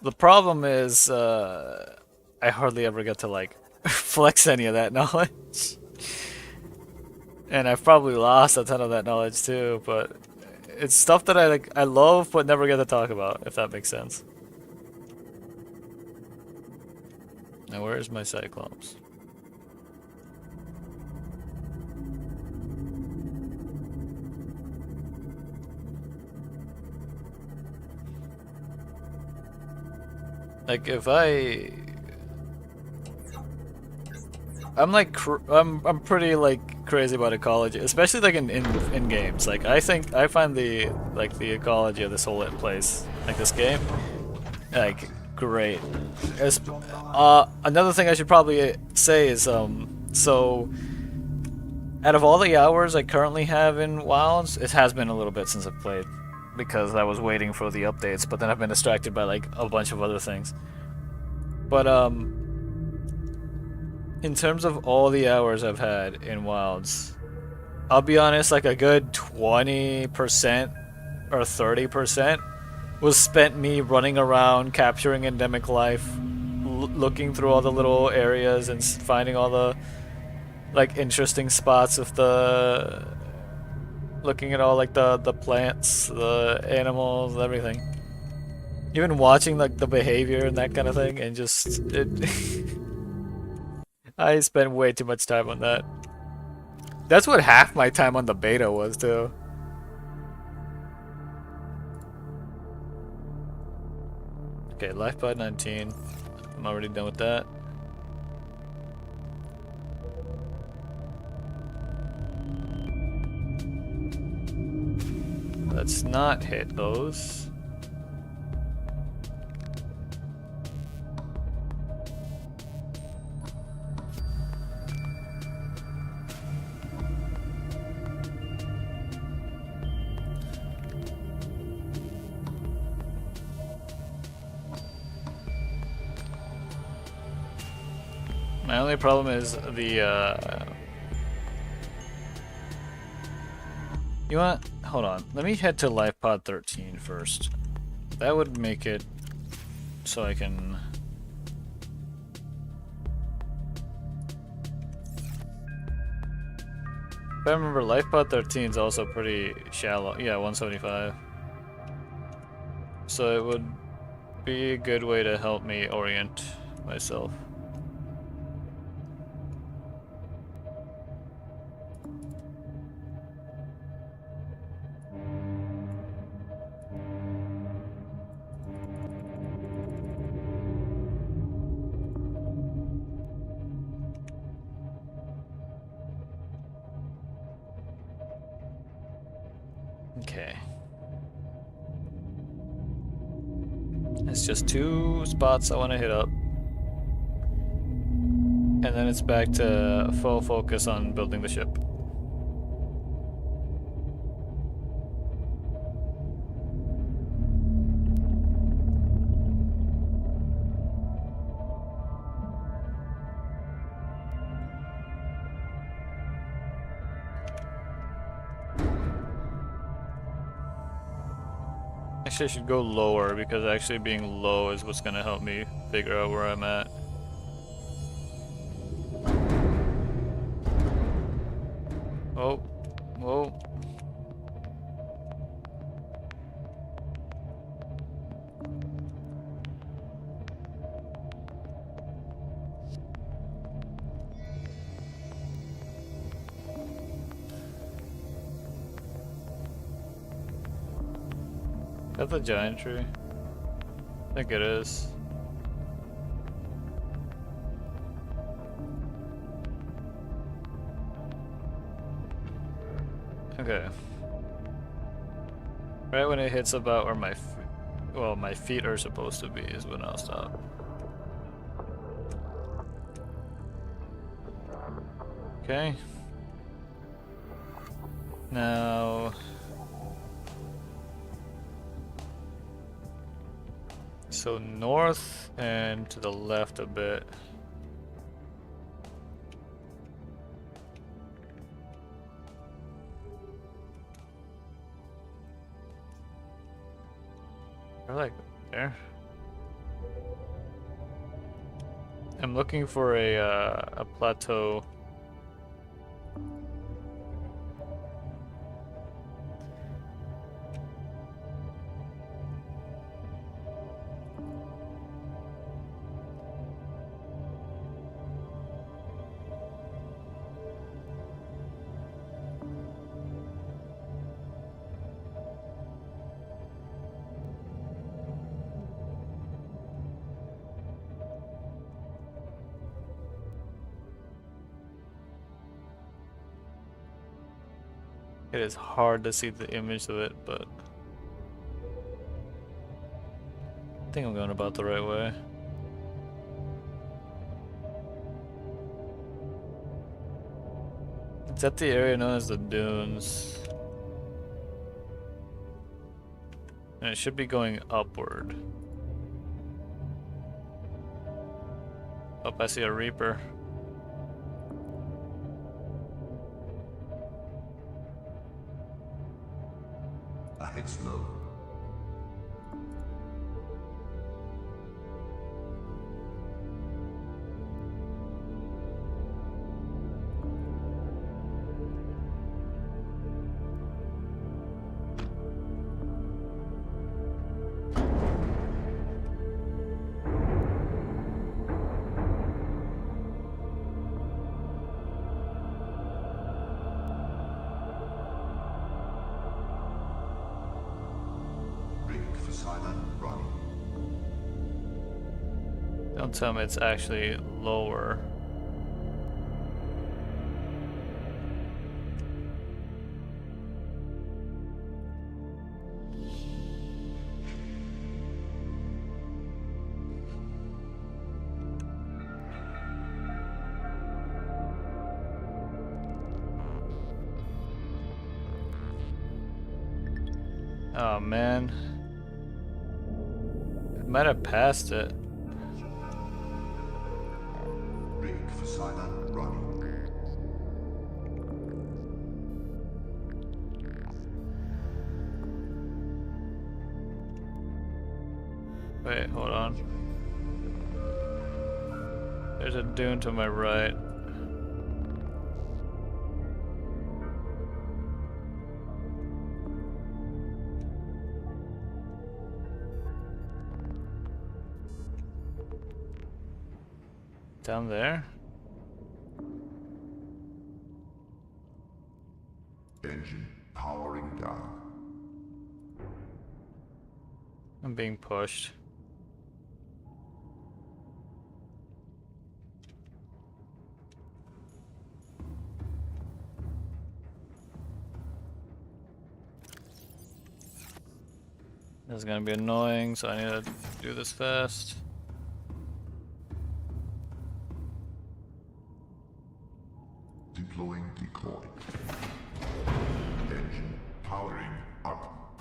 The problem is, I hardly ever get to like flex any of that knowledge. And I've probably lost a ton of that knowledge too, but it's stuff that I love but never get to talk about, if that makes sense. Now where's my Cyclops? Like if I'm like I'm pretty like crazy about ecology, especially like in games. Like I find the ecology of this whole place, like this game, like great. Another thing I should probably say is so out of all the hours I currently have in WoWs, it has been a little bit since I've played because I was waiting for the updates, but then I've been distracted by like a bunch of other things. But in terms of all the hours I've had in Wilds, I'll be honest, like a good 20% or 30% was spent me running around capturing endemic life, looking through all the little areas and finding all the like interesting spots of the looking at all like the plants, the animals, everything. Even watching like the behavior and that kind of thing, and just it. I spent way too much time on that. That's what half my time on the beta was too. Okay, LifePod 19. I'm already done with that. Let's not hit those. My only problem is the you want? Hold on. Let me head to LifePod 13 first. That would make it so I can. If I remember, LifePod 13 is also pretty shallow. Yeah, 175. So it would be a good way to help me orient myself. Okay. It's just 2 spots I want to hit up. And then it's back to full focus on building the ship. Actually, I should go lower because actually being low is what's gonna help me figure out where I'm at. Oh, whoa. Is that the giant tree? I think it is. Okay. Right when it hits about where my feet are supposed to be is when I'll stop. Okay. Now so north and to the left a bit. Or like there. I'm looking for a plateau. It is hard to see the image of it, but I think I'm going about the right way. It's at the area known as the Dunes. And it should be going upward. Oh, I see a Reaper. Don't tell me it's actually lower. Oh man. I might have passed it. Rig for silent running. Wait, hold on. There's a dune to my right. Down there? Engine powering down. I'm being pushed. This is gonna be annoying, so I need to do this fast. Deploying decoy. Engine powering up.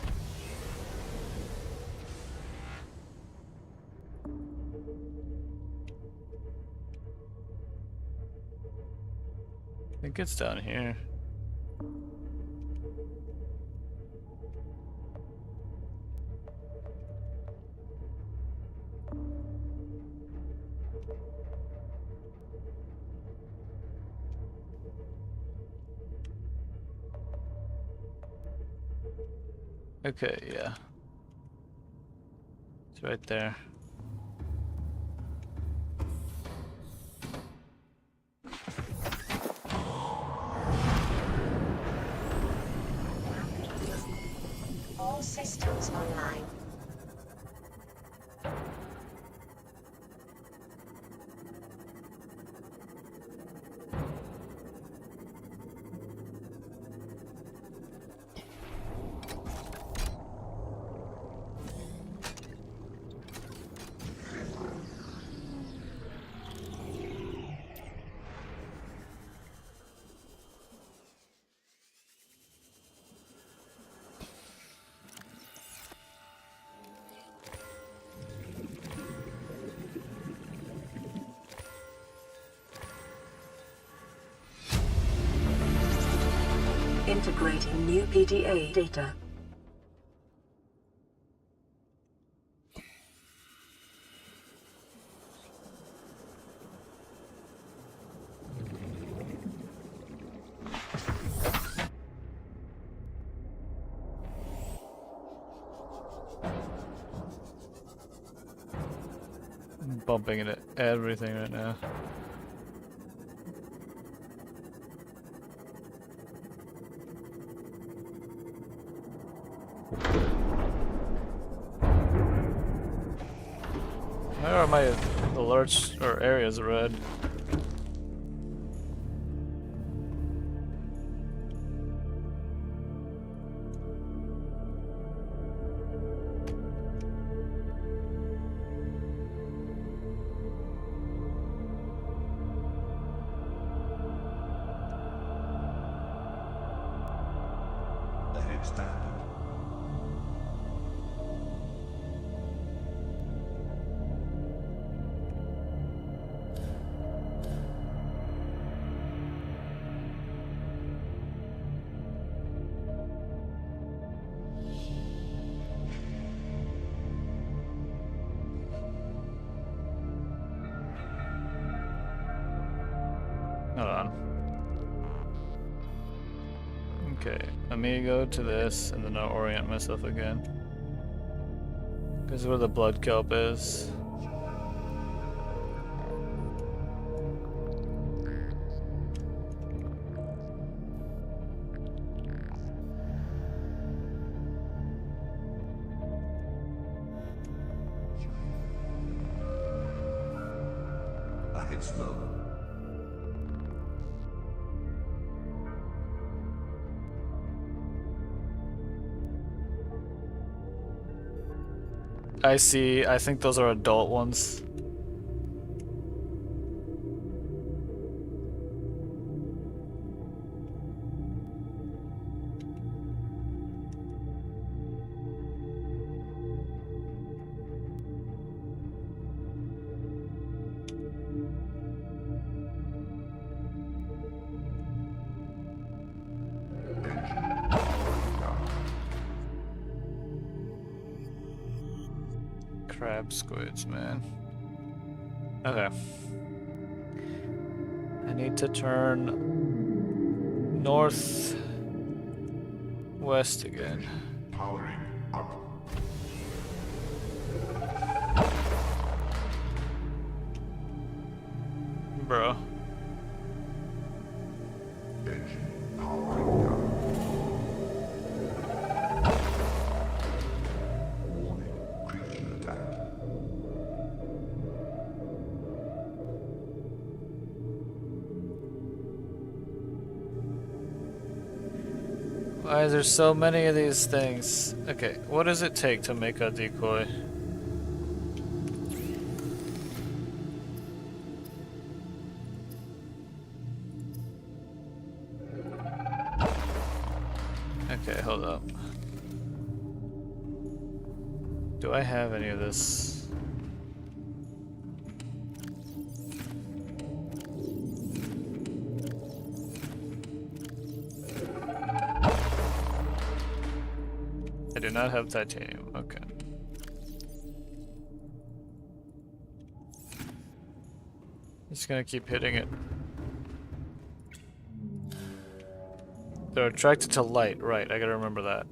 I think it's down here. Okay, yeah. It's right there. All systems online. Integrating new PDA data. I'm bumping into everything right now. Why are my alerts or areas red? Ahead standard. Hold on. Okay, let me go to this and then I'll orient myself again. This is where the blood kelp is. it slow. I see. I think those are adult ones. Crab squids, man. Okay. I need to turn north west again. Powering up. Bro. Engine powering down. Warning, creature attack. Why is there so many of these things? Okay, what does it take to make a decoy? Okay, hold up. Do I have any of this? I do not have titanium. Okay. Just gonna keep hitting it. They're attracted to light, right? I gotta remember that.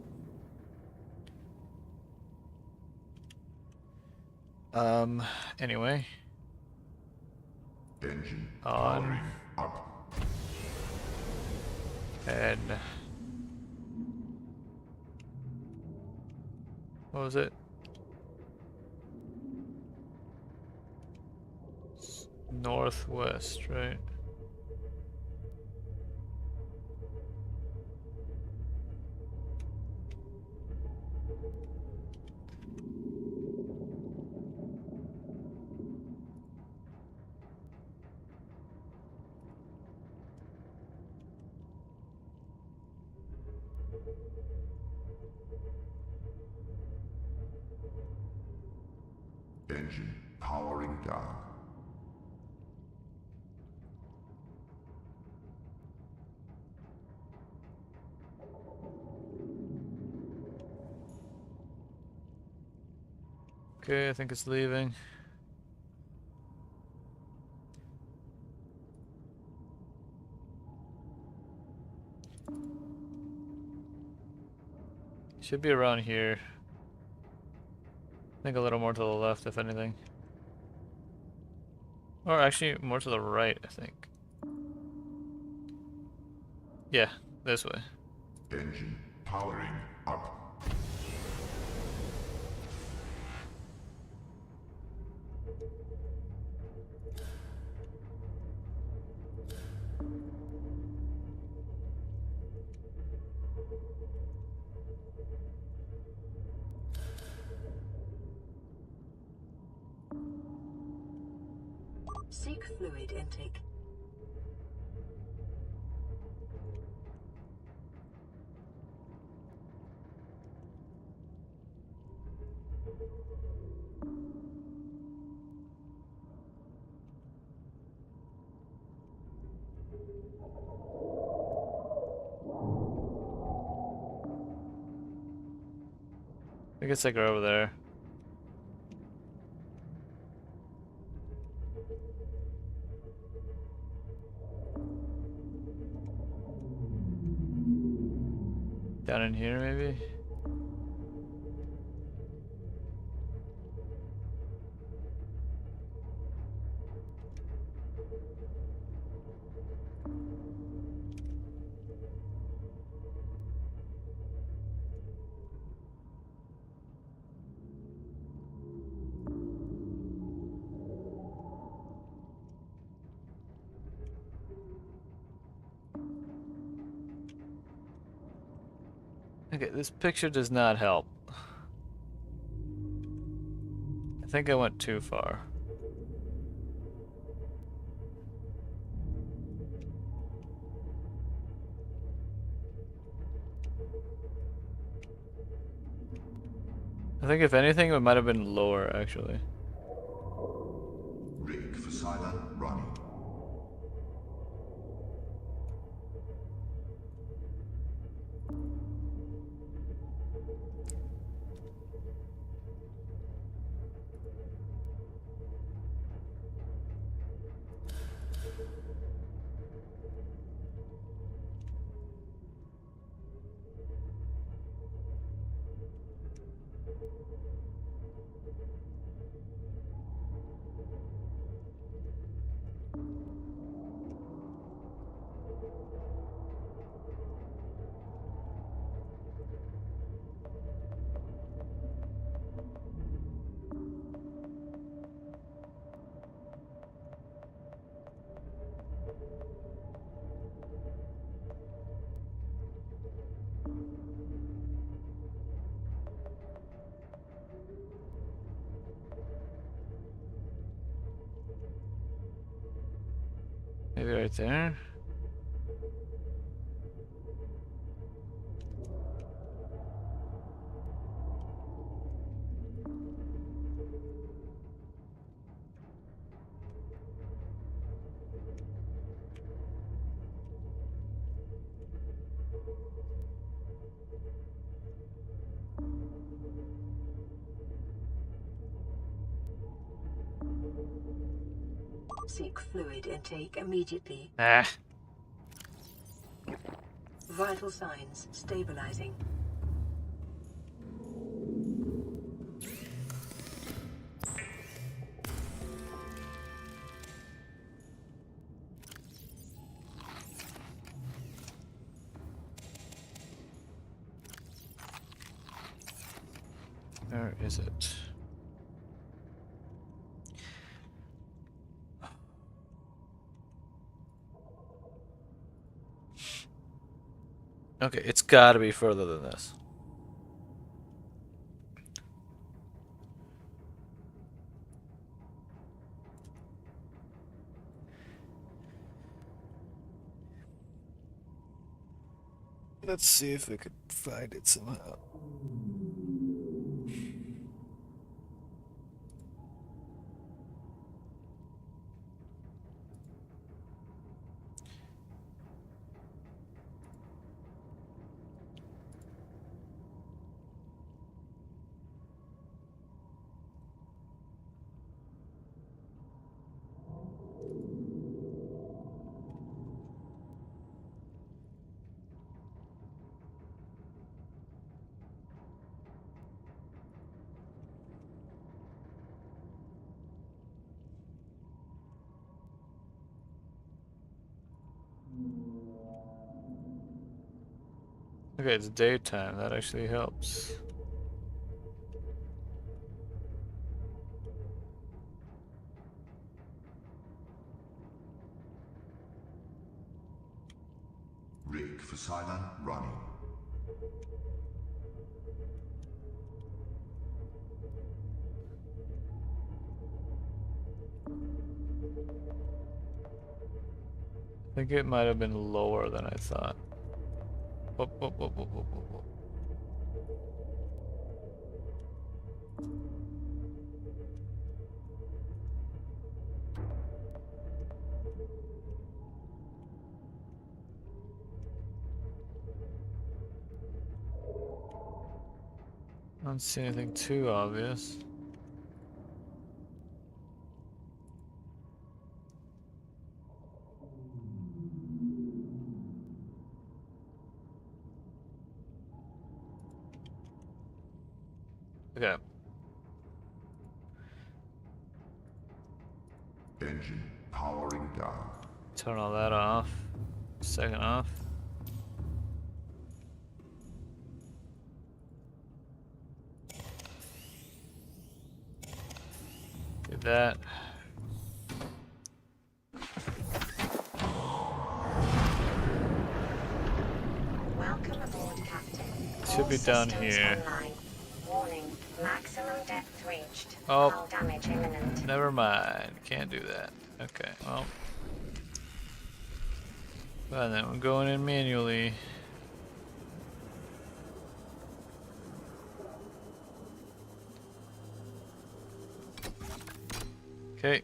Anyway. Engine On. powering up. And what was it? Northwest, right? Engine powering down. Okay, I think it's leaving. Should be around here. I think a little more to the left, if anything. Or actually, more to the right, I think. Yeah, this way. Engine powering up. Seek fluid intake. I guess I go over there. Down in here, maybe? Okay, this picture does not help. I think I went too far. I think if anything, it might have been lower, actually. Rig for silent running. Maybe right there. Seek fluid intake immediately. Ah. Vital signs stabilizing. Where is it? Okay, it's gotta be further than this. Let's see if we could find it somehow. Okay, it's daytime. That actually helps. Rig for silent running. I think it might have been lower than I thought. Whoop, whoop, whoop, whoop, whoop, whoop, whoop. I don't see anything too obvious. Okay. Engine powering down. Turn all that off. Second off. Do that. Welcome aboard, Captain. should be down systems here. Online. Warning, maximum depth reached. Oh. Hull damage imminent. Never mind. Can't do that. Okay, well. And then we're going in manually. Okay.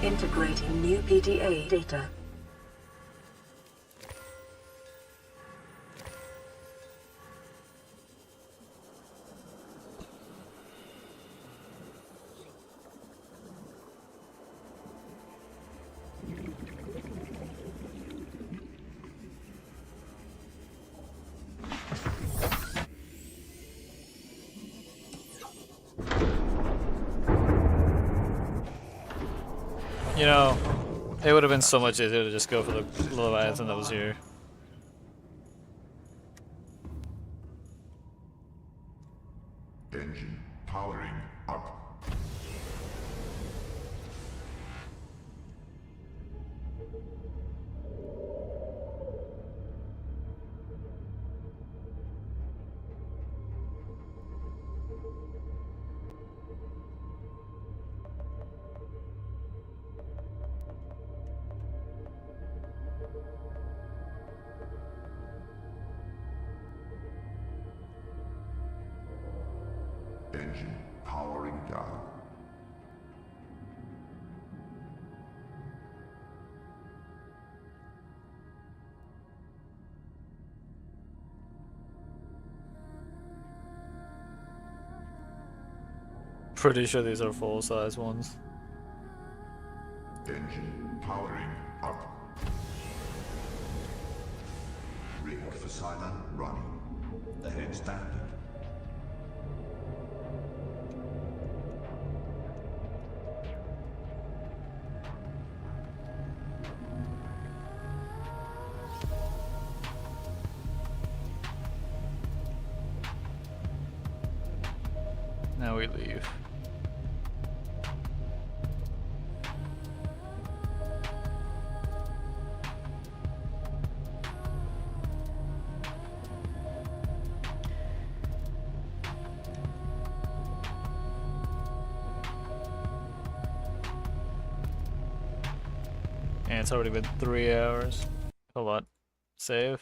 Integrating new PDA data. You know, it would have been so much easier to just go for the Leviathan that was here. Engine powering up. Engine powering down. Pretty sure these are full-size ones. Engine powering up. Rig for Cylon running. Ahead standard. Now we leave. And it's already been 3 hours. Hold on. Save.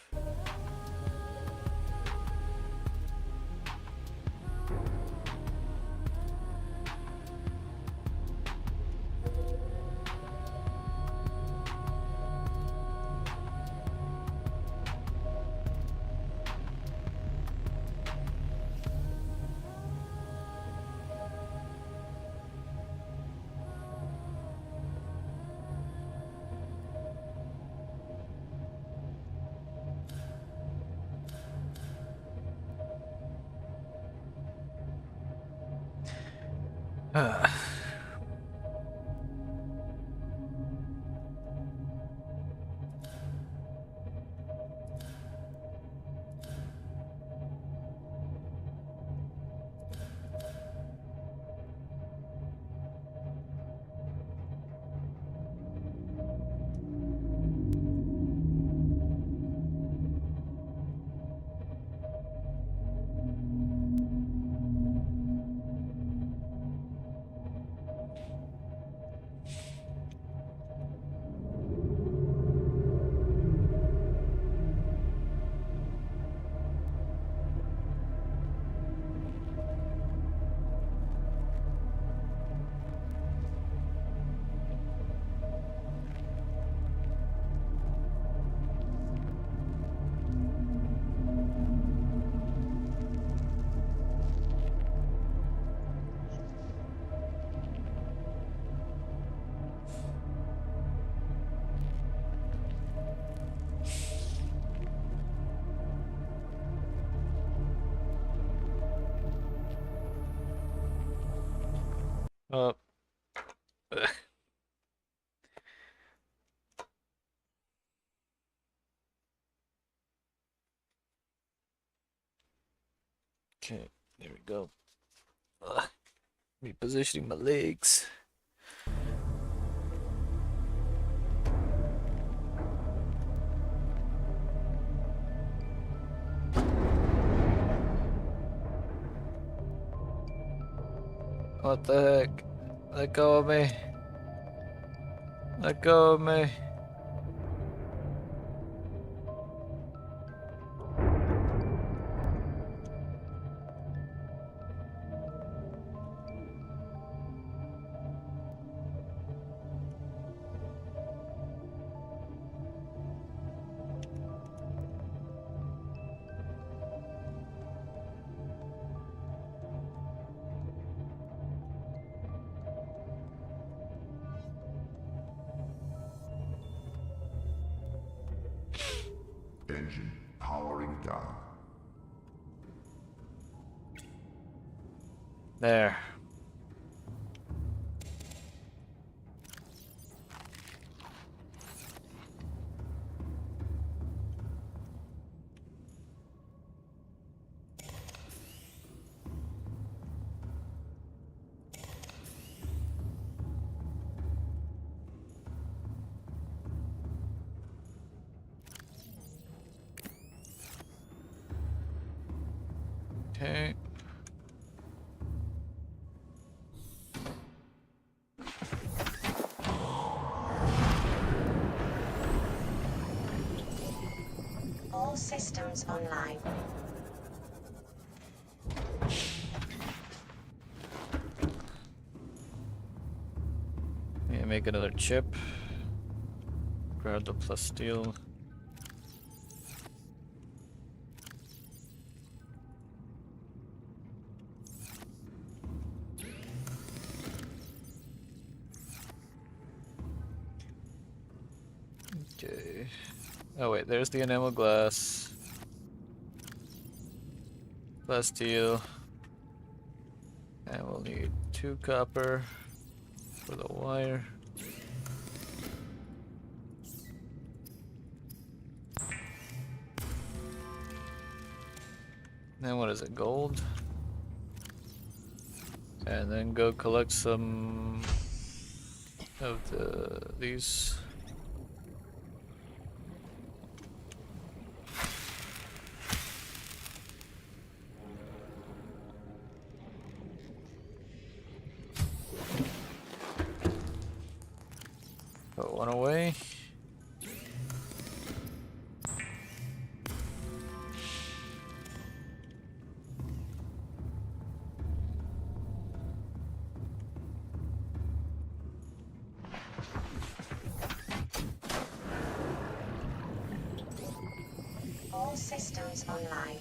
Oh. Okay, there we go. Repositioning my legs. What the heck? Let go of me. Let go of me. Engine powering down. There. Okay. All systems online. Yeah, make another chip. Grab the plus steel. Okay. Oh wait, there's the enamel glass. Plus steel. And we'll need 2 copper for the wire. Then what is it, gold? And then go collect some of these. Put one away. All systems online.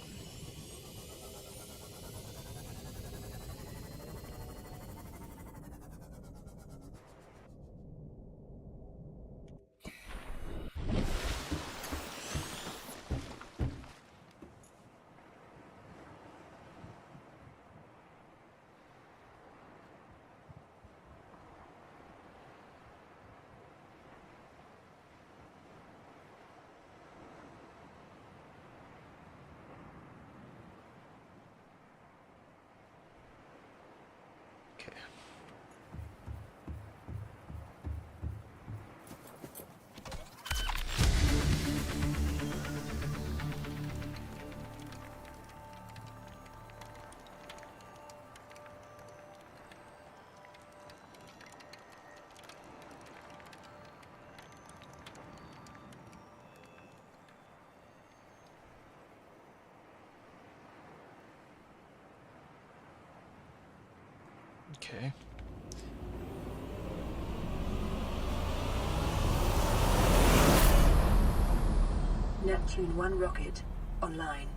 Okay. Okay. Neptune 1 rocket online.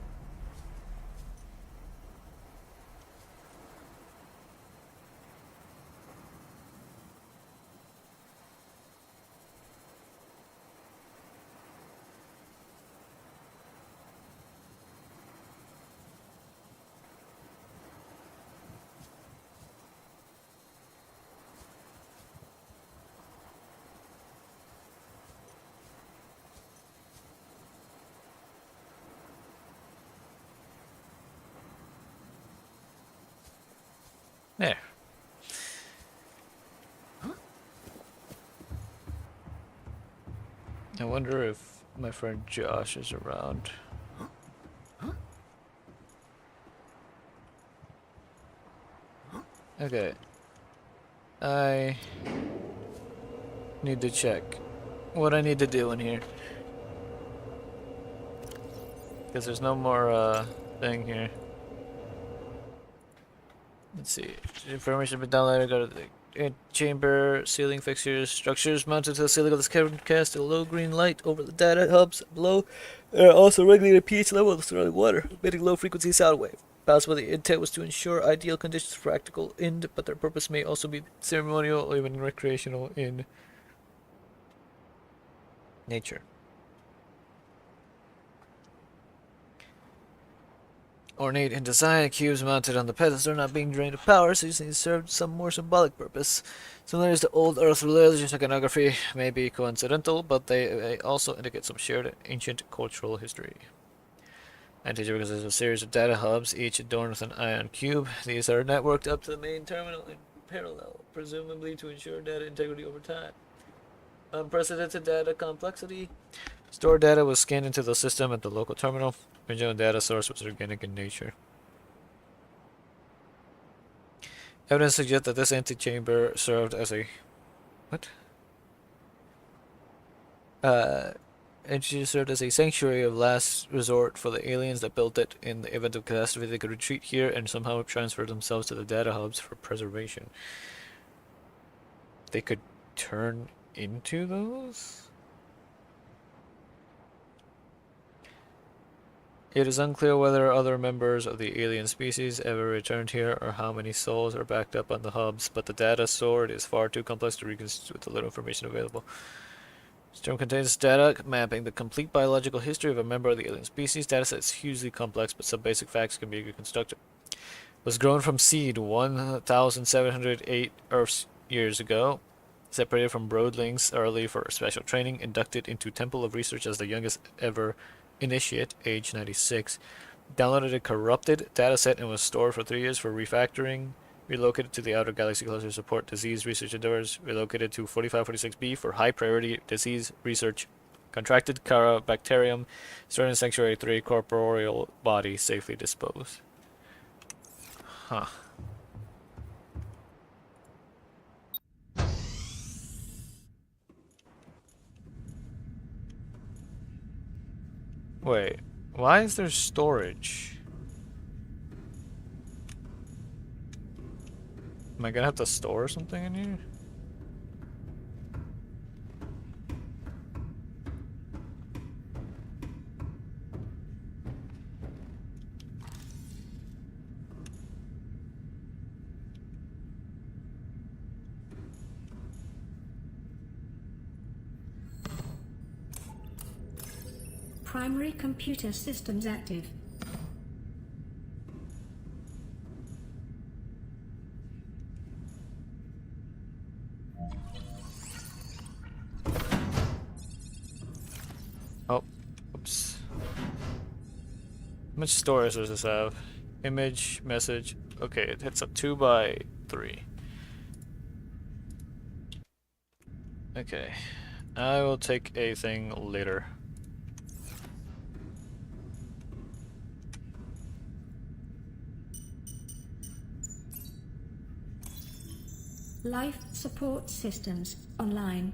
There. I wonder if my friend Josh is around. Okay. I need to check what I need to do in here. Because there's no more thing here. Let's see. Information been downloaded. Go to the chamber, ceiling fixtures, structures mounted to the ceiling of this cavern cast a low green light over the data hubs below. There are also regulated pH level of the surrounding water, emitting low frequency sound wave. Possibly the intent was to ensure ideal conditions for practical end, but their purpose may also be ceremonial or even recreational in nature. Ornate in design, cubes mounted on the pedestal are not being drained of power, so these things served some more symbolic purpose. Similar to old Earth religious iconography may be coincidental, but they also indicate some shared ancient cultural history. Antigen consists of a series of data hubs, each adorned with an ion cube. These are networked up to the main terminal in parallel, presumably to ensure data integrity over time. Unprecedented data complexity. Stored data was scanned into the system at the local terminal. Original data source was organic in nature. Evidence suggests that this antechamber served as a... What? It served as a sanctuary of last resort for the aliens that built it. In the event of catastrophe, they could retreat here and somehow transfer themselves to the data hubs for preservation. They could turn into those? It is unclear whether other members of the alien species ever returned here or how many souls are backed up on the hubs, but the data stored is far too complex to reconstruct with the little information available. Storm contains data mapping the complete biological history of a member of the alien species. Dataset is hugely complex, but some basic facts can be reconstructed. Was grown from seed 1,708 Earth years ago. Separated from broodlings early for special training. Inducted into Temple of Research as the youngest ever initiate, age 96. Downloaded a corrupted dataset and was stored for 3 years for refactoring. Relocated to the Outer Galaxy Cluster to support disease research endeavors. Relocated to 4546B for high priority disease research. Contracted Carabacterium. Stored in Sanctuary 3. Corporeal body safely disposed. Huh. Wait, why is there storage? Am I gonna have to store something in here? Primary computer systems active. Oh, oops. How much storage does this have? Image, message. Okay, it hits a 2 by 3. Okay, I will take a thing later. Life support systems online.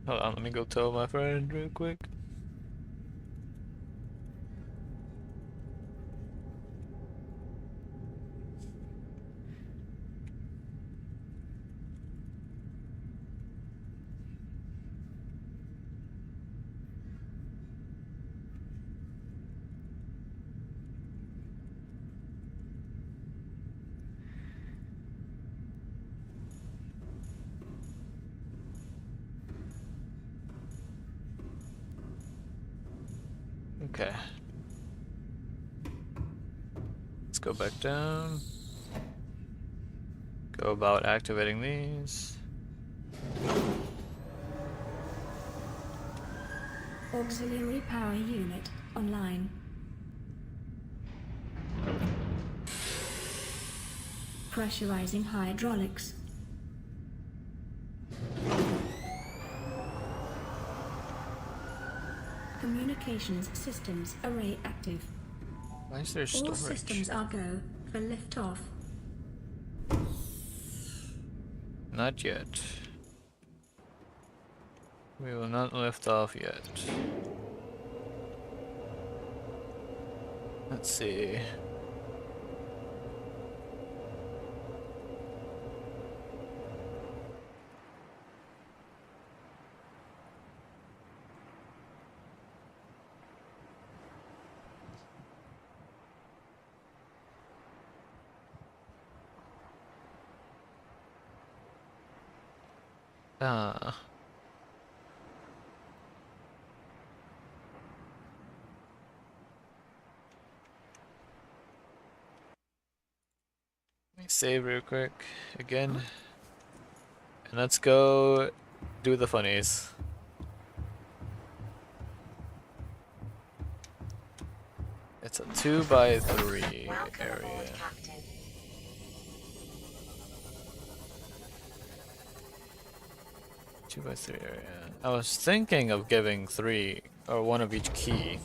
Hold on, let me go tell my friend real quick. Okay. Let's go back down. Go about activating these. Auxiliary power unit online. Pressurizing hydraulics. Communications systems array active. Why is there All storage? systems are go for liftoff. Not yet. We will not lift off yet. Let's see. Ah. Let me save real quick again. And let's go do the funnies. It's a 2x3 Welcome area. aboard, Captain. 2x3 area. I was thinking of giving 3 or 1 of each key.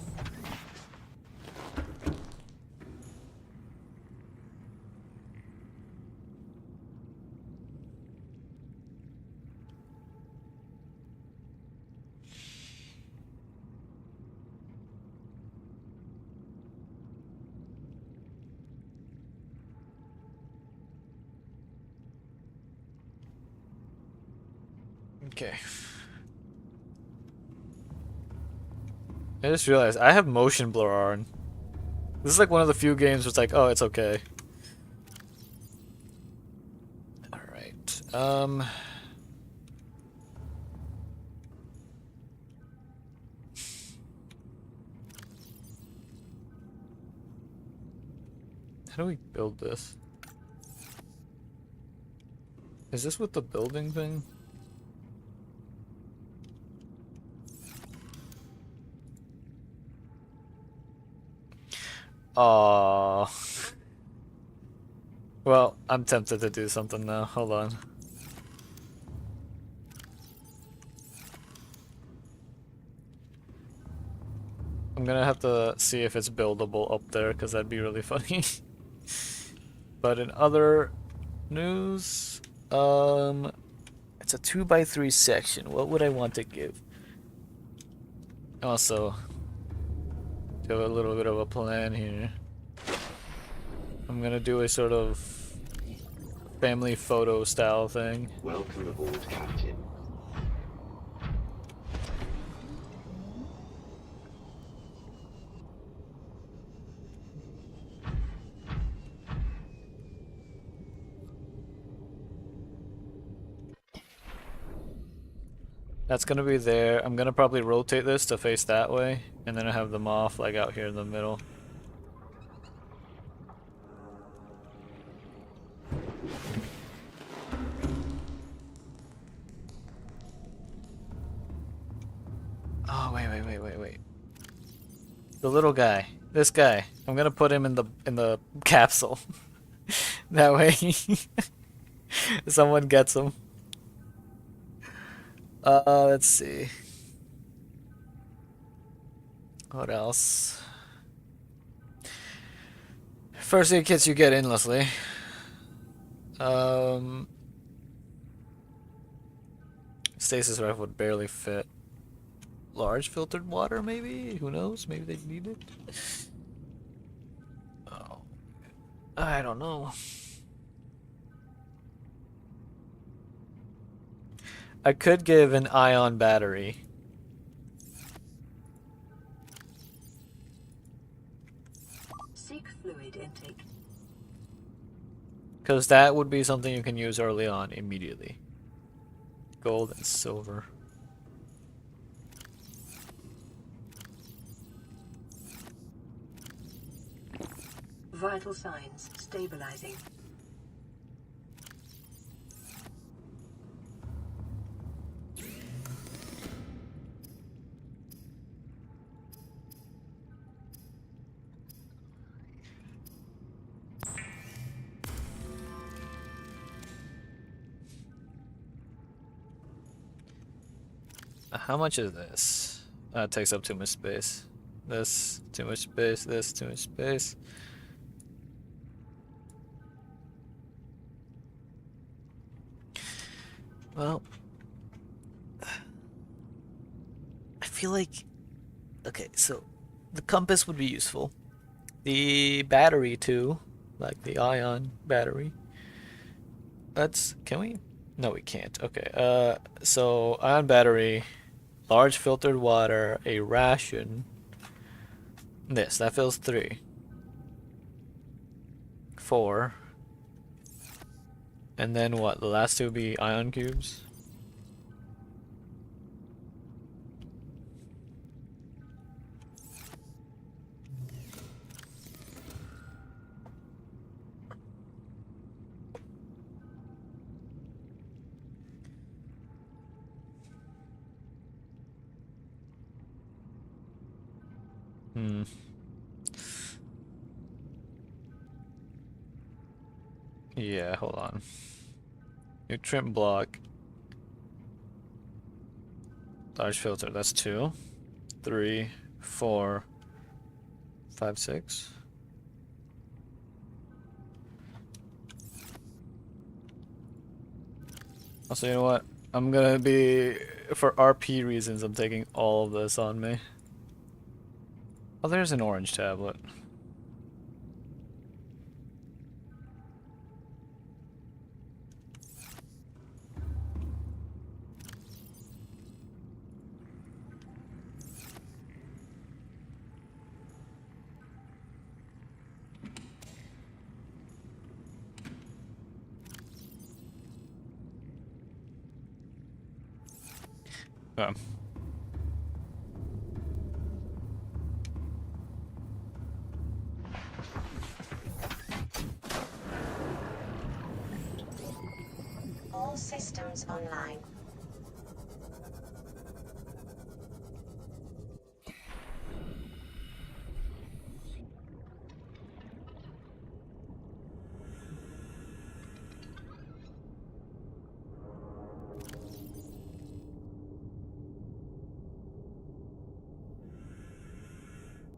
Okay. I just realized I have motion blur on. This is like one of the few games where it's like, oh, it's okay. Alright. How do we build this? Is this with the building thing? Aww. Well, I'm tempted to do something now. Hold on. I'm gonna have to see if it's buildable up there, because that'd be really funny. But in other news, it's a 2x3 section. What would I want to give? Also, do a little bit of a plan here. I'm gonna do a sort of family photo style thing. Welcome aboard, Captain. That's gonna be there. I'm gonna probably rotate this to face that way, and then I have the moth like out here in the middle. Oh wait. The little guy. This guy. I'm gonna put him in the capsule. That way someone gets him. Let's see. What else? First aid kits you get endlessly. Stasis rifle would barely fit. Large filtered water, maybe? Who knows? Maybe they need it. Oh, I don't know. I could give an ion battery. Seek fluid intake. Because that would be something you can use early on immediately. Gold and silver. Vital signs stabilizing. How much is this? It takes up too much space. This, too much space. This, too much space. Well, I feel like, okay, so the compass would be useful. The battery too, like the ion battery. Can we? No, we can't. Okay. So ion battery, large filtered water, a ration. That fills 3. 4. And then what? The last 2 would be ion cubes. Hmm. Yeah, hold on. Nutrient block. Large filter, that's 2. 3, 4, 5, 6. Also, you know what? I'm gonna be, for RP reasons, I'm taking all of this on me. Oh, there's an orange tablet. Oh. All systems online.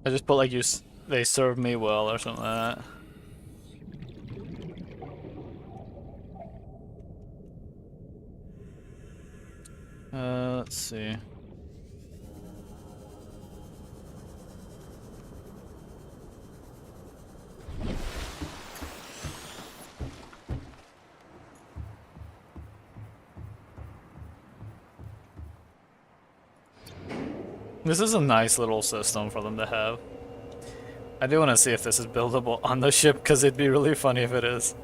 I just put like they serve me well or something like that. Let's see. This is a nice little system for them to have. I do want to see if this is buildable on the ship, because it'd be really funny if it is.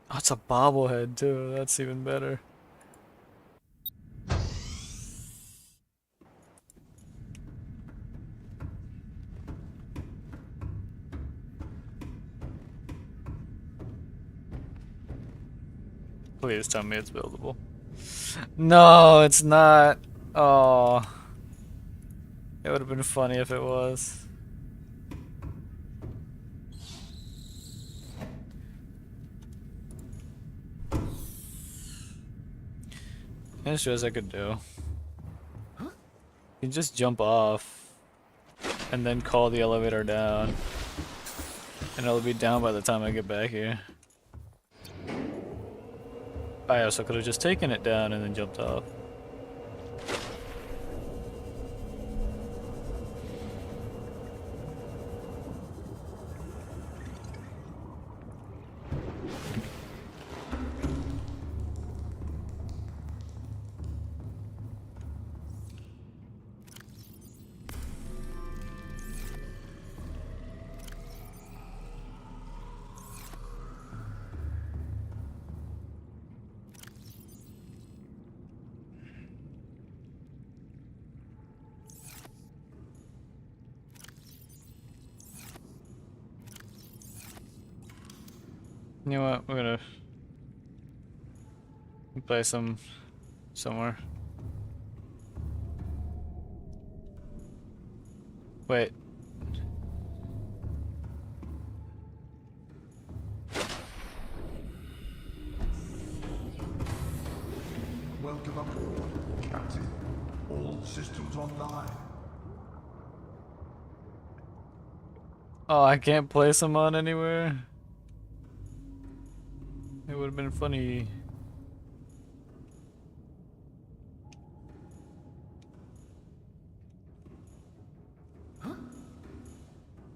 Oh, it's a bobblehead too. That's even better. Please tell me it's buildable. No, it's not. Oh. It would have been funny if it was. There's shows I could do. You can just jump off and then call the elevator down. And it'll be down by the time I get back here. I also could have just taken it down and then jumped off. You know what? We're gonna play somewhere. Wait. Welcome aboard, Captain. All systems online. Oh, I can't place them on anywhere. It would have been funny.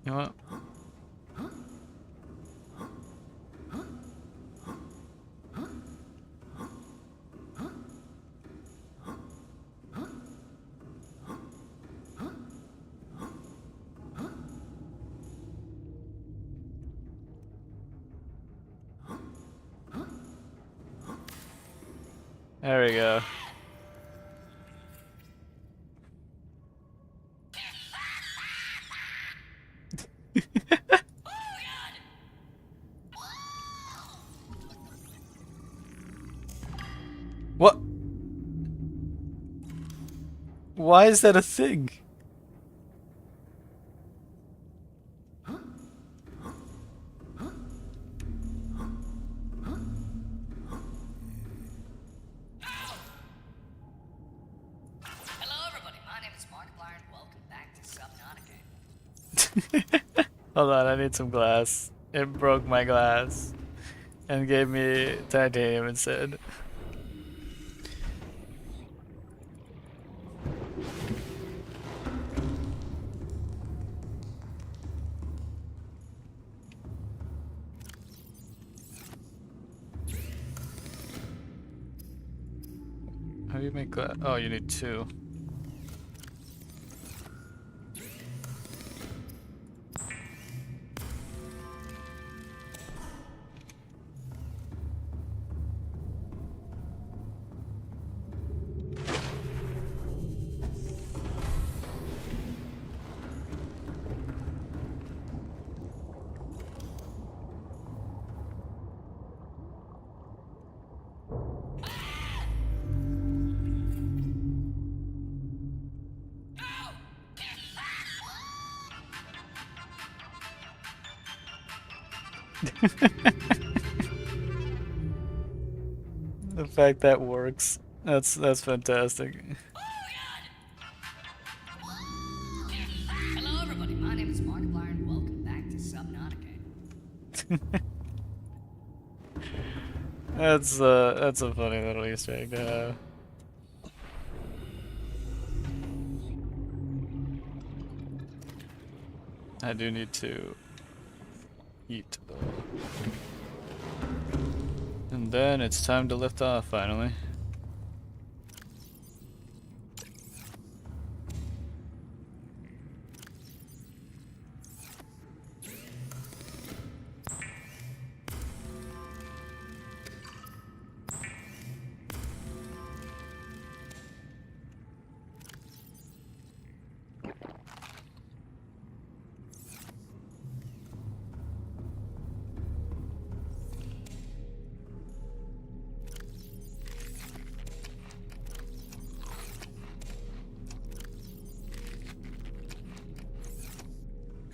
You know what? There we go. What? Why is that a thing? Hello everybody, my name is Markiplier and welcome back to Subnautica. Hold on, I need some glass. It broke my glass and gave me titanium instead. How do you make glass? Oh, you need two. The fact that works, that's fantastic. Hello everybody, my name is Markiplier and welcome back to Subnautica. That's a funny little Easter egg to have. I do need to eat though. And then it's time to lift off finally.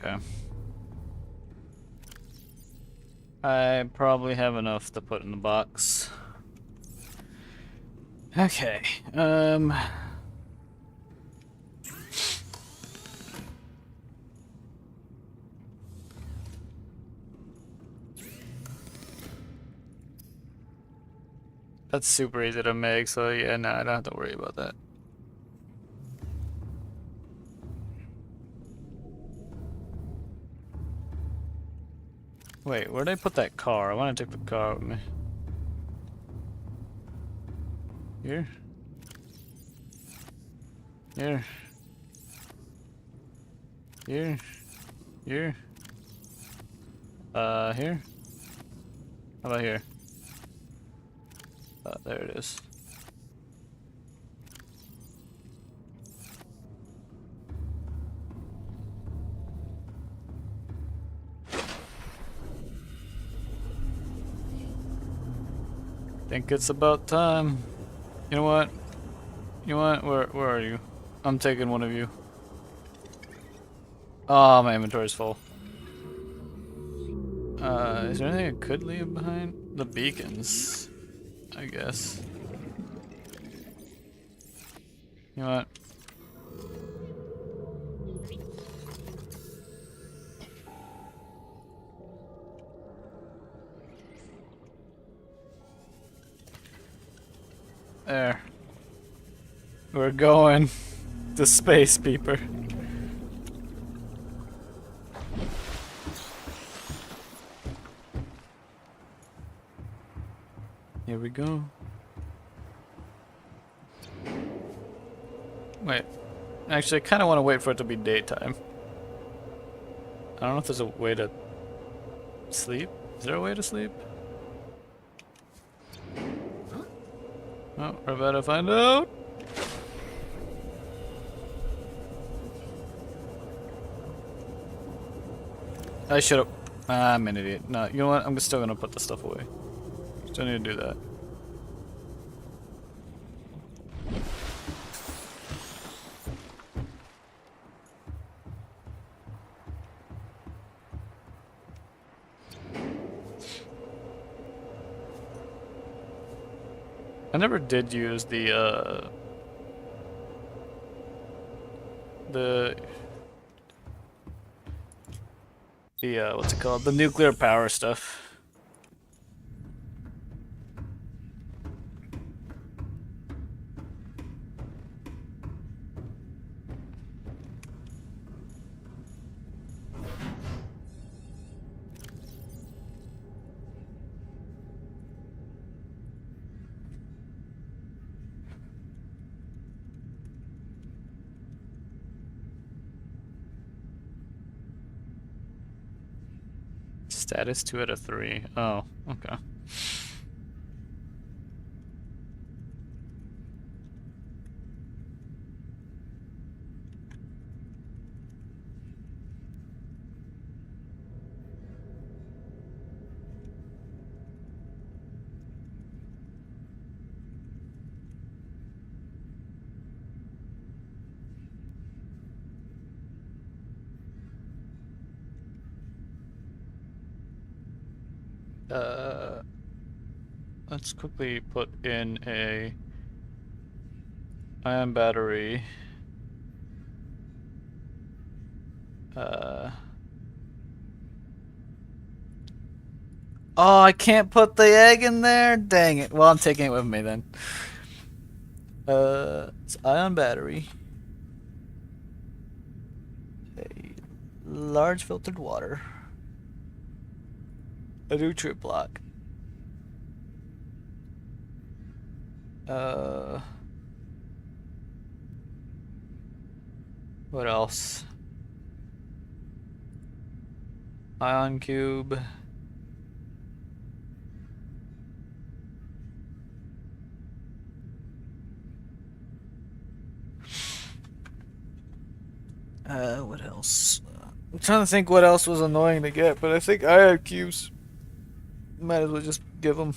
Okay. I probably have enough to put in the box. Okay. That's super easy to make, so yeah, no, I don't have to worry about that. Wait, where'd I put that car? I want to take the car with me. Here? Here? Here? Here? Here? How about here? There it is. Think it's about time. You know what? You know what? Where are you? I'm taking one of you. Oh, my inventory's full. Is there anything I could leave behind? The beacons, I guess. You know what? There. We're going to space, peeper. Here we go. Wait. Actually, I kind of want to wait for it to be daytime. I don't know if there's a way to sleep. Is there a way to sleep? Oh, we're about to find out. I should have. I'm an idiot. No, you know what? I'm still gonna put the stuff away. Still need to do that. I never did use the what's it called? The nuclear power stuff. Status 2 out of 3. Oh, okay. Let's quickly put in a ion battery. Oh, I can't put the egg in there? Dang it. Well, I'm taking it with me then. It's ion battery. A large filtered water. A nutrient block. What else? Ion cube. What else? I'm trying to think what else was annoying to get, but I think ion cubes. Might as well just give them.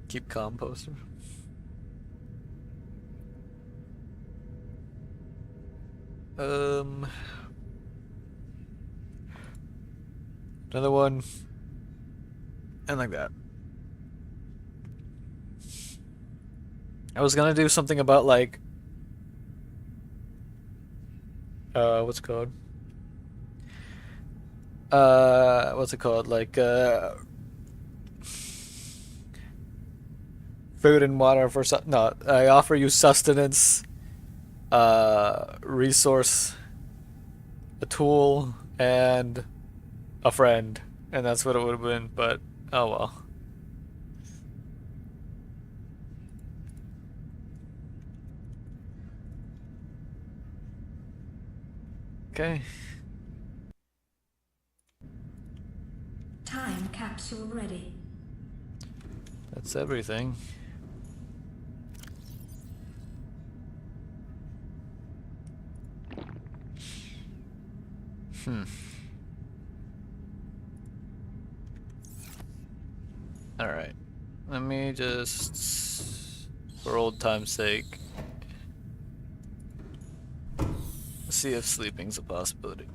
Keep composter. Another one. And like that. I was gonna do something about like what's it called? What's it called? Like food and water for no, I offer you sustenance, resource, a tool, and a friend, and that's what it would have been, but oh well. Okay. Time capsule ready. That's everything. Alright. Let me just, for old time's sake, see if sleeping's a possibility.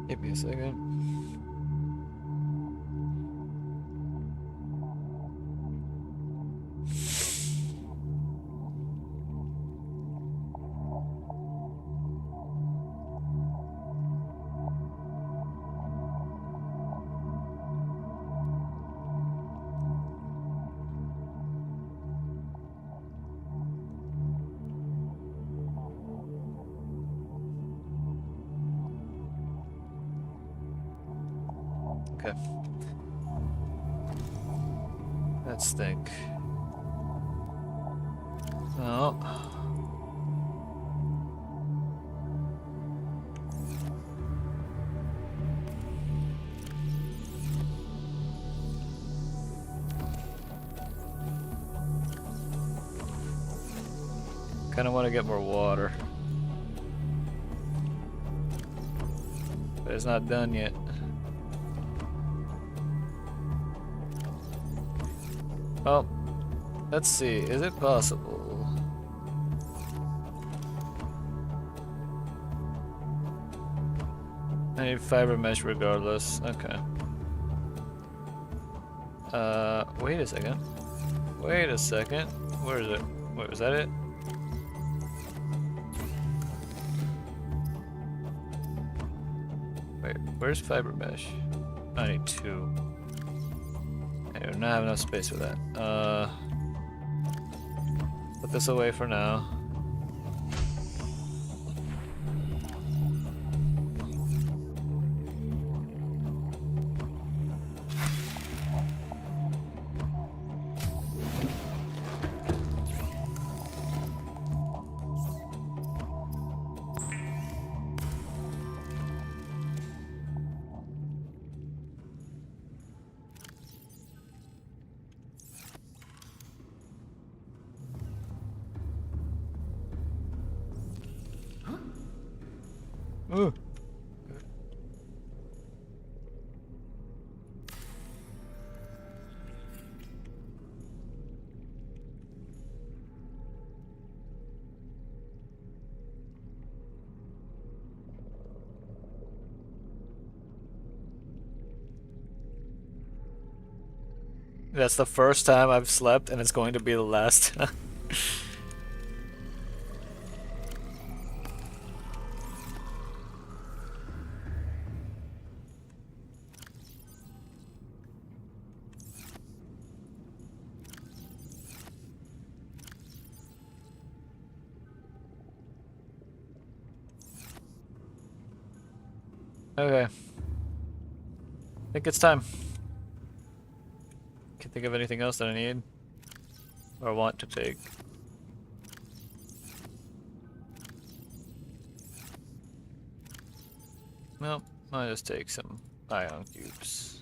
Give me a second. Okay. Let's think. Oh. Kind of want to get more water. But it's not done yet. Well, let's see. Is it possible? I need fiber mesh regardless. Okay. Wait a second. Wait a second. Where is it? Wait, was that it? Wait, where's fiber mesh? I need 2. I do not have enough space for that. Put this away for now. Ooh. That's the first time I've slept, and it's going to be the last time. Okay. I think it's time. Can't think of anything else that I need or want to take. Well, I'll just take some ion cubes.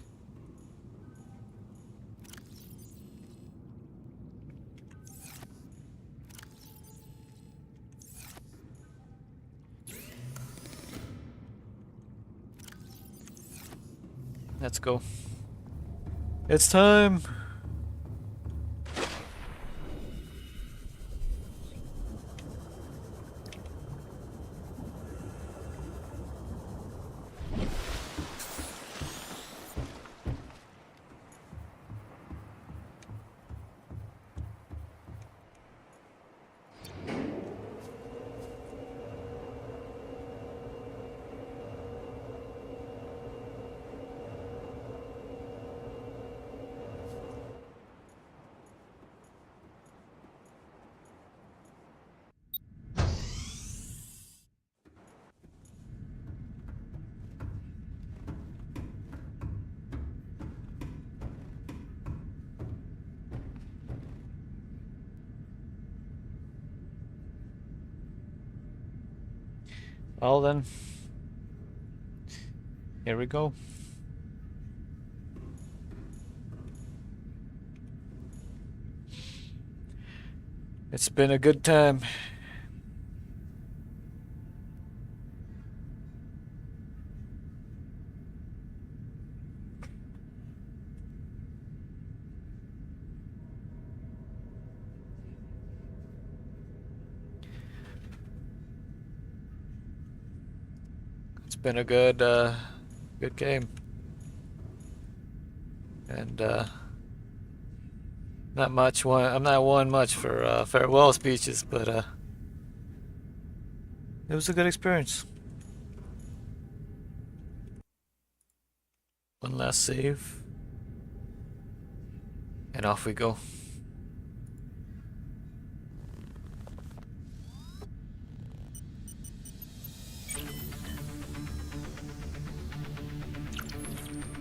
Let's go. It's time. Well then, here we go. It's been a good time. It's been a good Good game. And not much one. I'm not one much for farewell speeches, but it was a good experience. One last save, and off we go.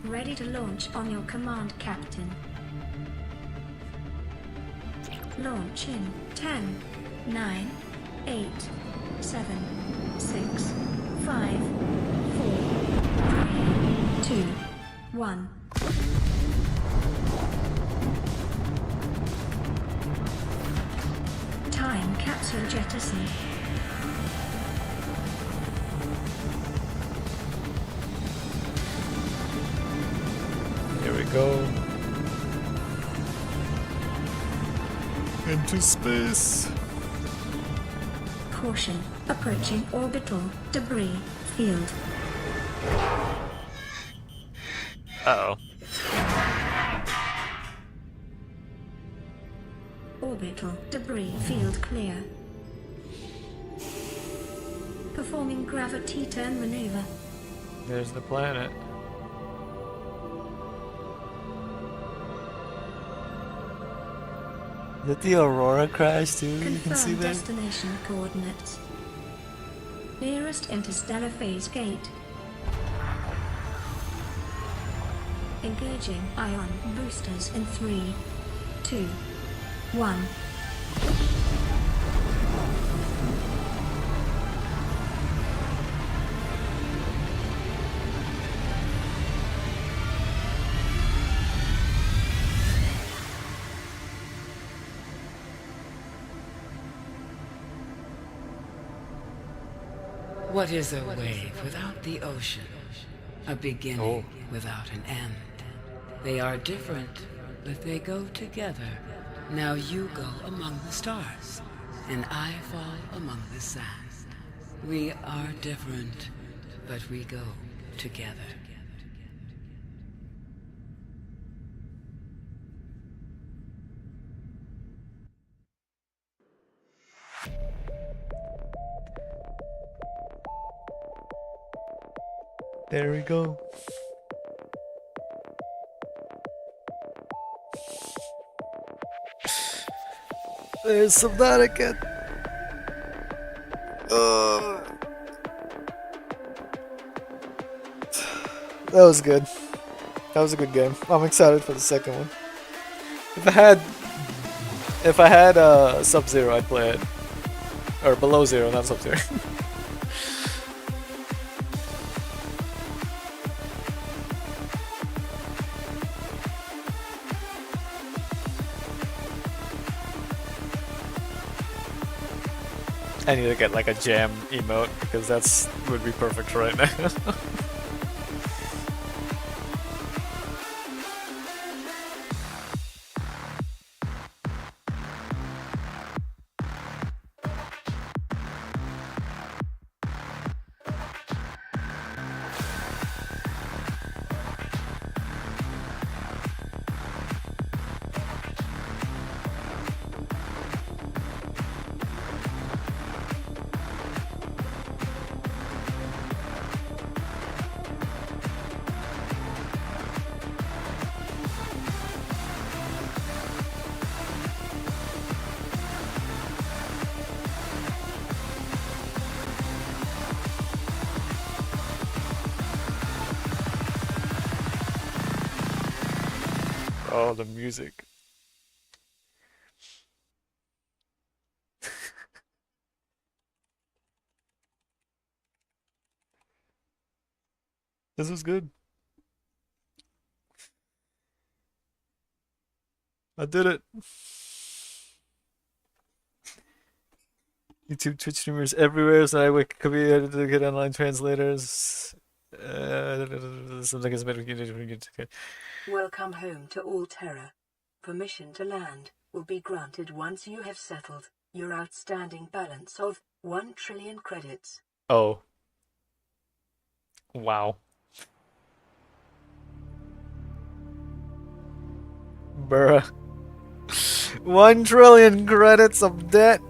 Ready to launch on your command, Captain. Launch in 10, 9, 8, 7, 6, 5, 4, 3, 2, 1. Time capsule jettison. Here we go. Into space. Caution, approaching orbital debris field. Uh-oh. Orbital debris field clear. Performing gravity turn maneuver. There's the planet. Is that the Aurora crash too? You can see Confirm that? destination coordinates. Nearest interstellar phase gate. Engaging ion boosters in 3, 2, 1. What is a wave without the ocean? A beginning without an end. They are different, but they go together. Now you go among the stars, and I fall among the sand. We are different, but we go together. There we go. There's Subnautica. That was good. That was a good game. I'm excited for the second one. If I had Sub-Zero, I'd play it. Or Below Zero, not Sub-Zero. I need to get like a jam emote because that's would be perfect right now. Oh, the music. This was good. I did it. YouTube, Twitch streamers everywhere, so I could be able to get online translators. Something is better. Welcome home to Alterra. Permission to land will be granted once you have settled your outstanding balance of 1 trillion credits. Oh. Wow. Bruh. 1 trillion credits of debt.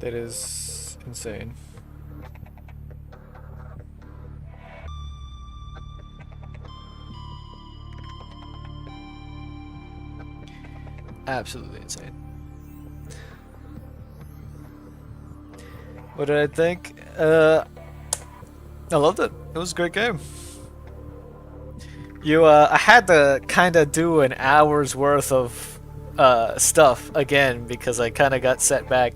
That is insane. Absolutely insane. What did I think? I loved it. It was a great game. I had to kind of do an hour's worth of stuff again because I kind of got set back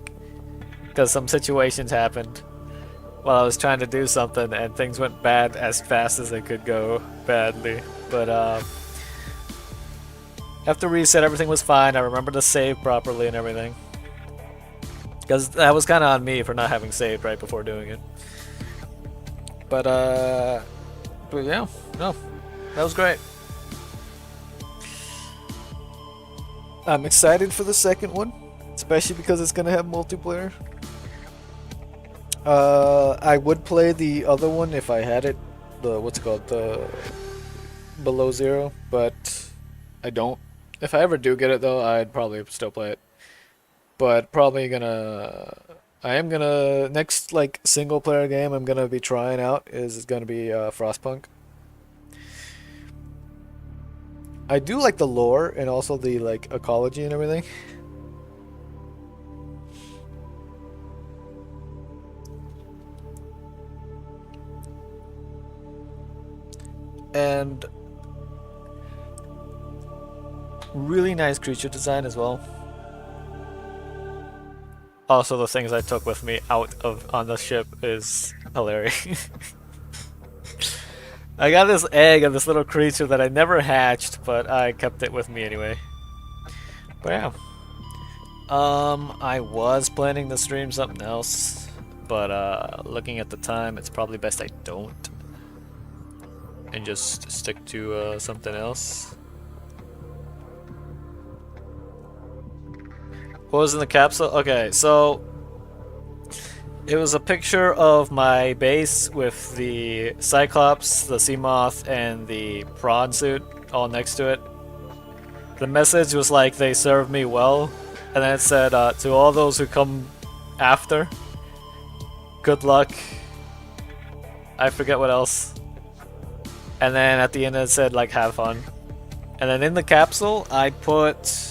because some situations happened while I was trying to do something and things went bad as fast as they could go badly. But after reset, everything was fine. I remembered to save properly and everything. Because that was kind of on me for not having saved right before doing it. But yeah, no, that was great. I'm excited for the second one, especially because it's gonna have multiplayer. I would play the other one if I had it, the Below Zero, but I don't. If I ever do get it though, I'd probably still play it. But I am gonna next like single player game I'm gonna be trying out is gonna be Frostpunk. I do like the lore and also the like ecology and everything. And really nice creature design as well. Also, the things I took with me on the ship is hilarious. I got this egg of this little creature that I never hatched, but I kept it with me anyway. But yeah. I was planning to stream something else, but looking at the time, it's probably best I don't. And just stick to something else. What was in the capsule? Okay, so it was a picture of my base with the Cyclops, the Seamoth, and the prawn suit all next to it. The message was like, they served me well, and then it said, to all those who come after, good luck. I forget what else. And then at the end it said, like, have fun. And then in the capsule, I put...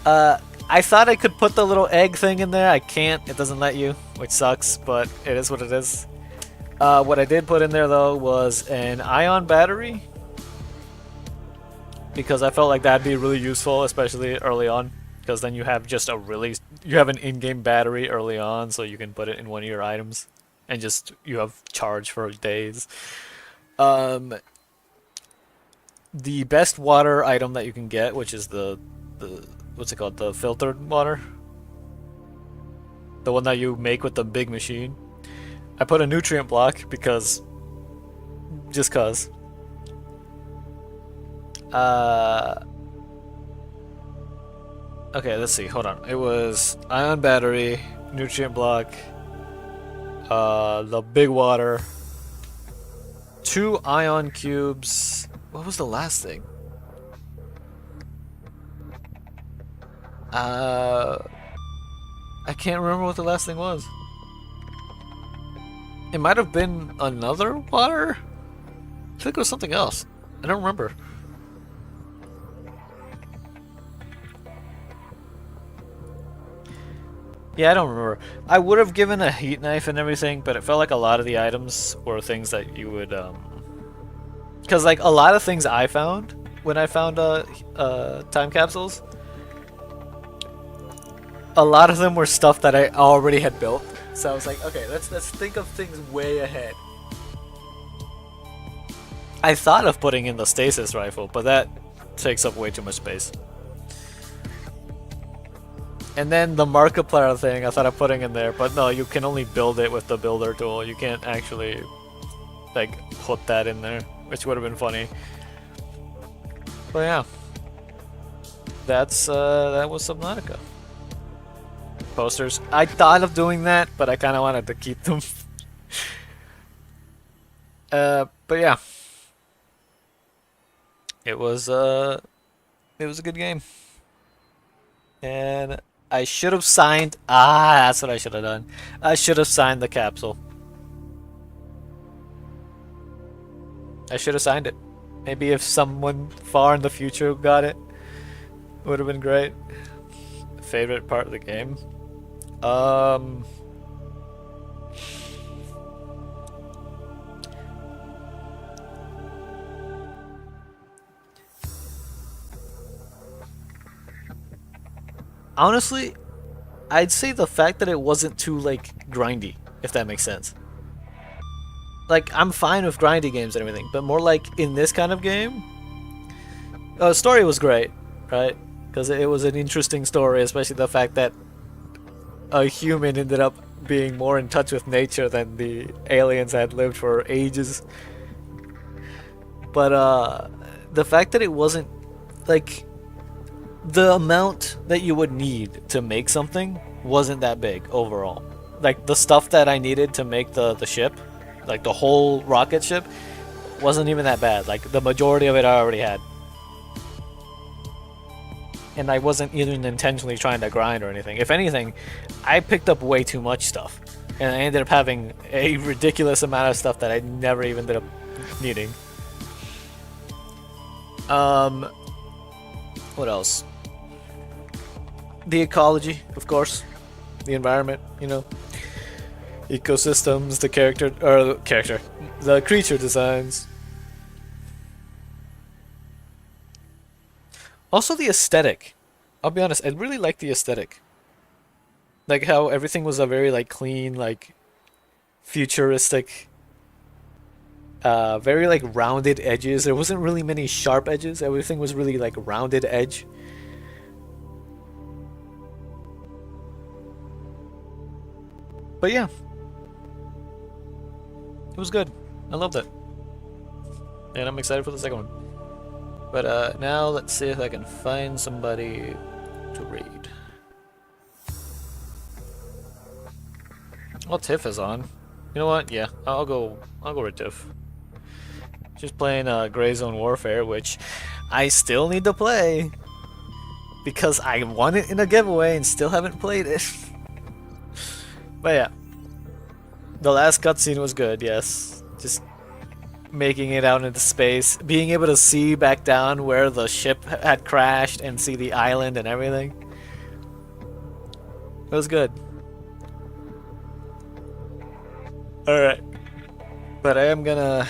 I thought I could put the little egg thing in there. I can't. It doesn't let you, which sucks, but it is what it is. What I did put in there, though, was an ion battery. Because I felt like that'd be really useful, especially early on. Because then you have just you have an in-game battery early on, so you can put it in one of your items. And just, you have charge for days. The best water item that you can get, which is the what's it called? The filtered water? The one that you make with the big machine. I put a nutrient block because... just cause. Okay, let's see, hold on. It was ion battery, nutrient block, the big water, 2 ion cubes. What was the last thing? I can't remember what the last thing was. It might have been another water? I think it was something else. I don't remember. Yeah, I don't remember. I would have given a heat knife and everything, but it felt like a lot of the items were things that you would, because like a lot of things I found when I found time capsules, a lot of them were stuff that I already had built. So I was like, okay, let's think of things way ahead. I thought of putting in the stasis rifle, but that takes up way too much space. And then the Markiplier thing, I thought of putting in there, but no, you can only build it with the builder tool. You can't actually like put that in there, which would have been funny. But yeah, that was Subnautica. Posters. I thought of doing that, but I kind of wanted to keep them. But yeah, it was a good game, and I should have signed. That's what I should have done. I should have signed the capsule. I should have signed it. Maybe if someone far in the future got it, would have been great. Favorite part of the game? Honestly, I'd say the fact that it wasn't too like grindy, if that makes sense. Like, I'm fine with grindy games and everything, but more like in this kind of game, the story was great, right? Because it was an interesting story, especially the fact that a human ended up being more in touch with nature than the aliens had lived for ages. But the fact that it wasn't like the amount that you would need to make something wasn't that big overall. Like the stuff that I needed to make the ship, like the whole rocket ship, wasn't even that bad. Like the majority of it I already had. And I wasn't even intentionally trying to grind or anything. If anything, I picked up way too much stuff. And I ended up having a ridiculous amount of stuff that I never even ended up needing. What else? The ecology, of course. The environment, you know. Ecosystems, the the creature designs. Also the aesthetic. I'll be honest, I really like the aesthetic. Like how everything was a very like clean, like futuristic, very like rounded edges. There wasn't really many sharp edges. Everything was really like rounded edge. But yeah, it was good. I loved it, and I'm excited for the second one. But now let's see if I can find somebody to raid. Well, Tiff is on. You know what? Yeah, I'll go with Tiff. She's playing Gray Zone Warfare, which I still need to play because I won it in a giveaway and still haven't played it. But yeah, the last cutscene was good. Yes, just making it out into space, being able to see back down where the ship had crashed and see the island and everything. It was good. Alright. But I am gonna...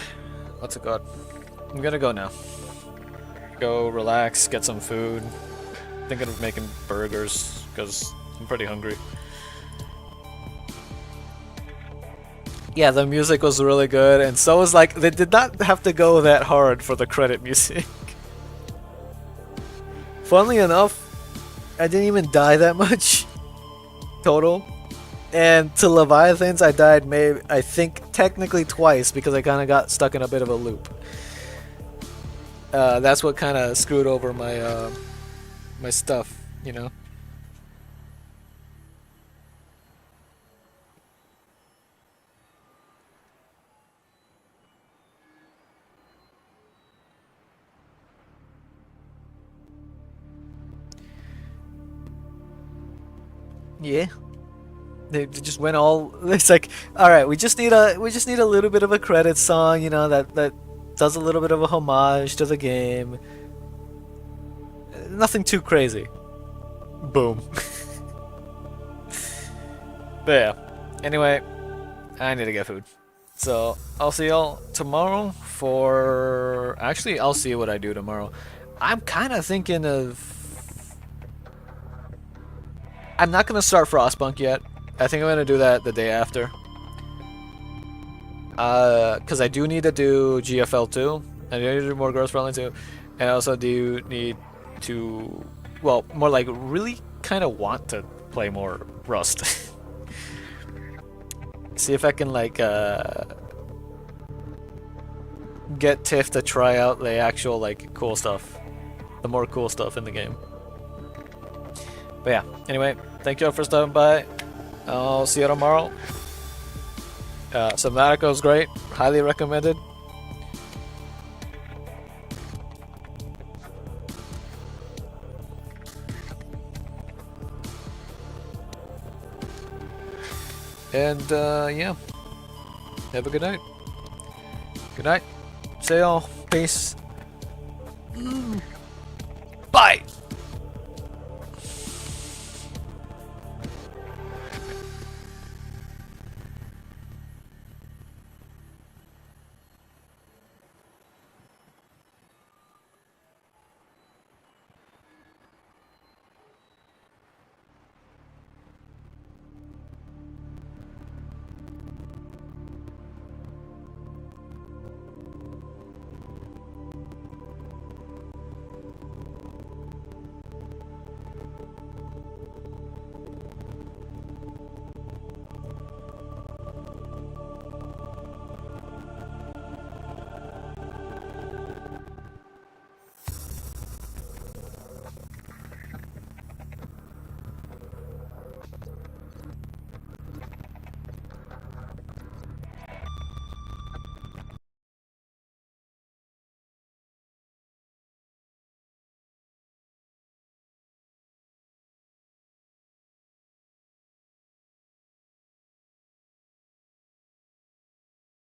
what's it called? I'm gonna go now. Go relax, get some food. Thinking of making burgers, because I'm pretty hungry. Yeah, the music was really good, and so was like, they did not have to go that hard for the credit music. Funnily enough, I didn't even die that much total. And to Leviathans, I died maybe, I think, technically twice because I kind of got stuck in a bit of a loop. That's what kind of screwed over my my stuff, you know. Yeah. They just went all. It's like, all right, we just need a little bit of a credit song, you know, that does a little bit of a homage to the game. Nothing too crazy. Boom. But yeah. Anyway, I need to get food, so I'll see y'all tomorrow for. Actually, I'll see what I do tomorrow. I'm kind of thinking of. I'm not gonna start Frostpunk yet. I think I'm gonna do that the day after. Cause I do need to do GFL 2. I do need to do more Girls Friendly 2. And I also do need to, well, more like really kind of want to play more Rust. See if I can like get Tiff to try out the actual like cool stuff, the more cool stuff in the game. But yeah, anyway, thank you all for stopping by. I'll see you tomorrow. Subnautica was great, highly recommended. And yeah, have a good night. Good night. See y'all. Peace. Bye.